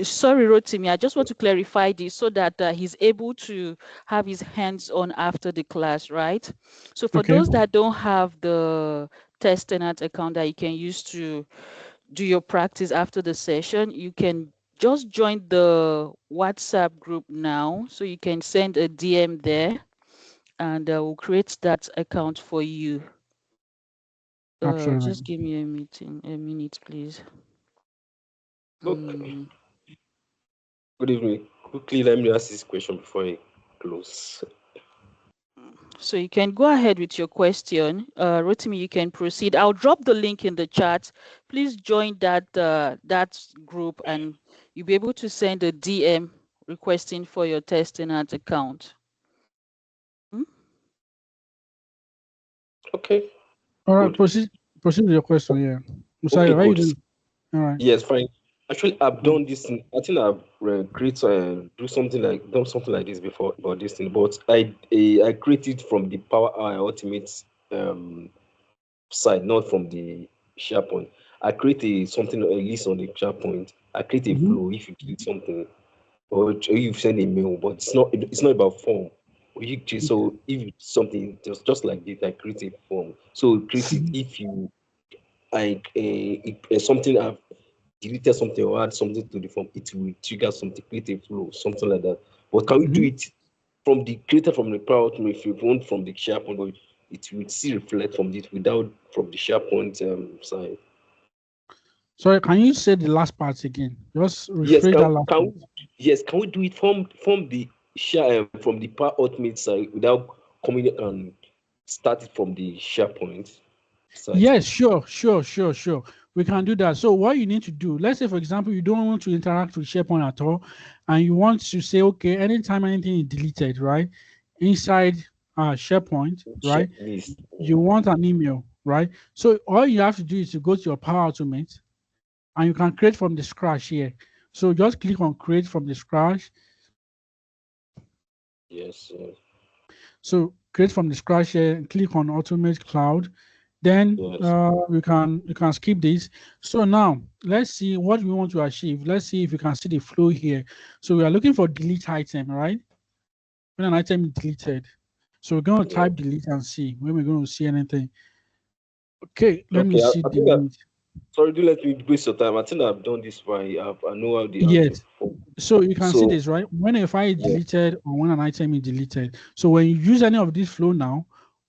Sorry, Rotimi, I just want to clarify this so that he's able to have his hands on after the class, right? So for those that don't have the Testinat account that you can use to do your practice after the session, you can just join the WhatsApp group now. So you can send a DM there, and we'll create that account for you. Just give me a minute, please. Okay. Good evening. Quickly, let me ask this question before I close. So you can go ahead with your question. Rotimi, you can proceed. I'll drop the link in the chat. Please join that group, and you'll be able to send a DM requesting for your Testinat account. Okay. All right, proceed with your question. Yeah. I'm sorry, okay, good. All right. Yes, fine. Actually, I've done this. I think I've done something like this before about this thing. But I created from the Power AI Ultimate side, not from the SharePoint. I create a list on the SharePoint. I create a flow if you click something, or you send a mail. But it's not about form. So if something just like this, I create a form. So create it if you something I've deleted something or add something to the form, it will trigger something, create a flow, something like that. But can we do it from the Power Automate if you want from the SharePoint, but it will still reflect from it without from the SharePoint side? Sorry, can you say the last part again? Just rephrase that last part. Yes, can we do it from the Power Automate side without coming and start it from the SharePoint side? Yes, sure. We can do that. So what you need to do, let's say, for example, you don't want to interact with SharePoint at all, and you want to say, okay, anytime anything is deleted, right, inside SharePoint, right, you want an email, right? So all you have to do is to go to your Power Automate, and you can create from the scratch here. So just click on create from the scratch. Yes. So create from the scratch here and click on Automate Cloud. Then you can skip this. So now let's see what we want to achieve. Let's see if you can see the flow here. So we are looking for delete item, right? When an item is deleted. So we're going to type delete and see when we're going to see anything. Okay, let me see delete. Sorry, do let me waste your time. I think I've done this one. I know how the yes. So you can see this, right? When a file is deleted or when an item is deleted. So when you use any of this flow now,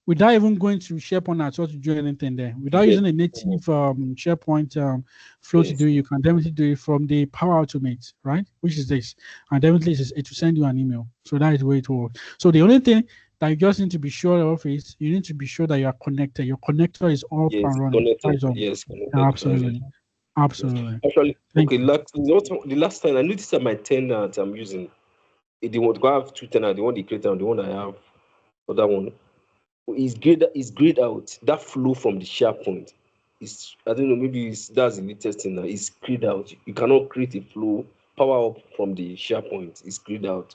without even going to SharePoint at all to do anything there. Without using a native SharePoint flow to do it, you can definitely do it from the Power Automate, right? Which is this. And definitely it will send you an email. So that is the way it works. So the only thing that you just need to be sure of is you need to be sure that you are connected. Your connector is up and running. Connected. Yes, connected. Absolutely. Absolutely. Actually, Thank okay, the last time I noticed that my tenant I'm using, they want to have two tenants, the one they create and the one I have, other one. Is grayed out. That flow from the SharePoint is, I don't know, maybe that's the latest thing now. It's grayed out. You cannot create a flow power up from the SharePoint. It's grayed out.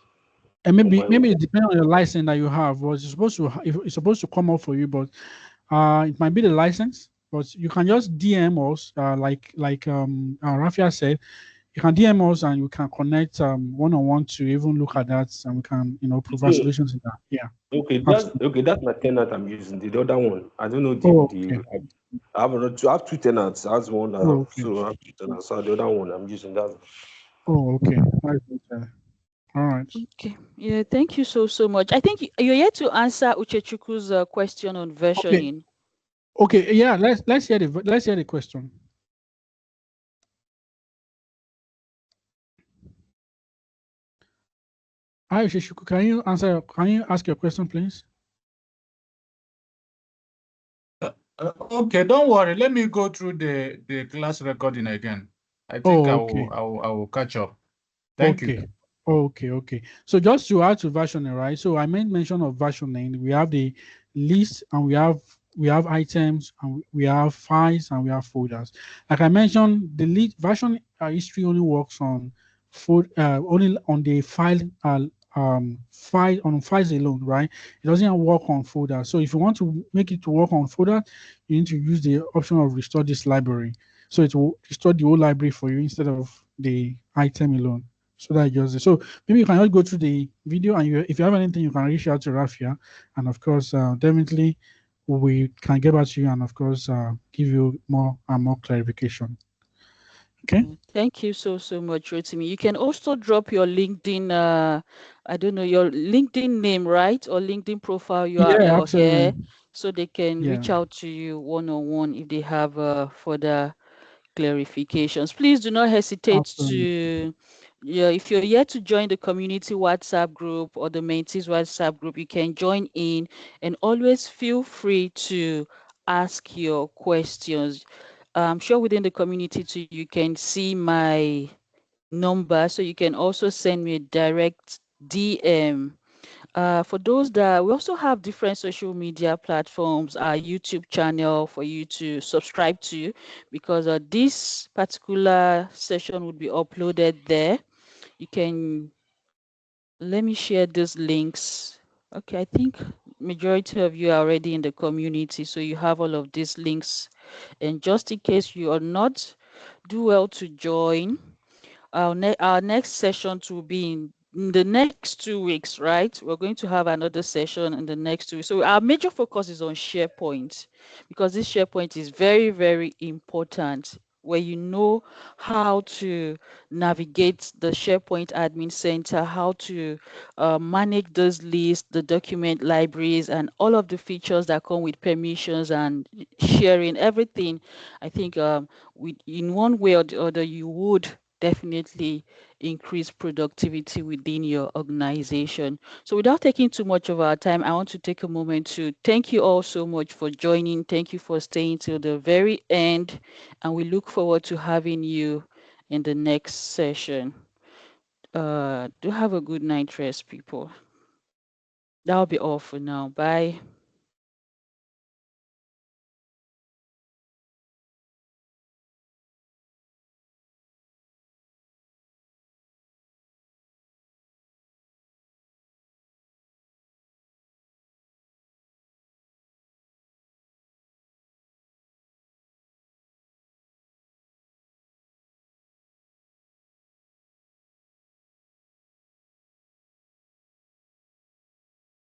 And maybe it depends on the license that you have. Was it's supposed to come up for you, but it might be the license. But you can just DM us, like Rafiah said, you can DM us and you can connect one-on-one to even look at that, and we can provide solutions to that. Yeah. Okay, that's my tenant I'm using. The other one, I don't know okay. I have two tenants. That's one I have. Okay. So I have two tenants. So the other one I'm using that. Oh, okay. All right. Okay. Yeah, thank you so much. I think you're yet to answer Uchechuku's question on versioning. Okay. Yeah. Let's hear the question. Hi, Uchechuku. Can you ask your question, please? Okay, don't worry. Let me go through the class recording again. I think I will catch up. Thank you. Okay. So just to add to versioning, right? So I made mention of versioning. We have the list, and we have items, and we have files, and we have folders. Like I mentioned, the list version history only works on only on the file files alone, right? It doesn't work on folders. So if you want to make it to work on folder, you need to use the option of restore this library. So it will restore the whole library for you instead of the item alone. So that just so maybe you can just go through the video, and if you have anything, you can reach out to Rafiah, and of course, definitely we can get back to you, and of course, give you more and more clarification. Okay. Thank you so much, Rotimi. You can also drop your LinkedIn, I don't know, your LinkedIn name, right? Or LinkedIn profile URL here, so they can reach out to you one-on-one if they have further clarifications. Please do not hesitate to, if you're yet to join the community WhatsApp group or the mentees WhatsApp group, you can join in, and always feel free to ask your questions. I'm sure within the community too, you can see my number, so you can also send me a direct DM. For those that we also have different social media platforms, our YouTube channel for you to subscribe to, because this particular session would be uploaded there. You can, let me share these links. Okay, I think majority of you are already in the community, so you have all of these links. And just in case you are not, do well to join. Our next session will be in the next 2 weeks, right? We're going to have another session in the next 2 weeks. So our major focus is on SharePoint, because this SharePoint is very, very important, where you know how to navigate the SharePoint Admin Center, how to manage those lists, the document libraries, and all of the features that come with permissions and sharing everything. I think in one way or the other, you would definitely increase productivity within your organization. So without taking too much of our time, I want to take a moment to thank you all so much for joining. Thank you for staying till the very end, and we look forward to having you in the next session. Do have a good night rest, people. That'll be all for now. Bye.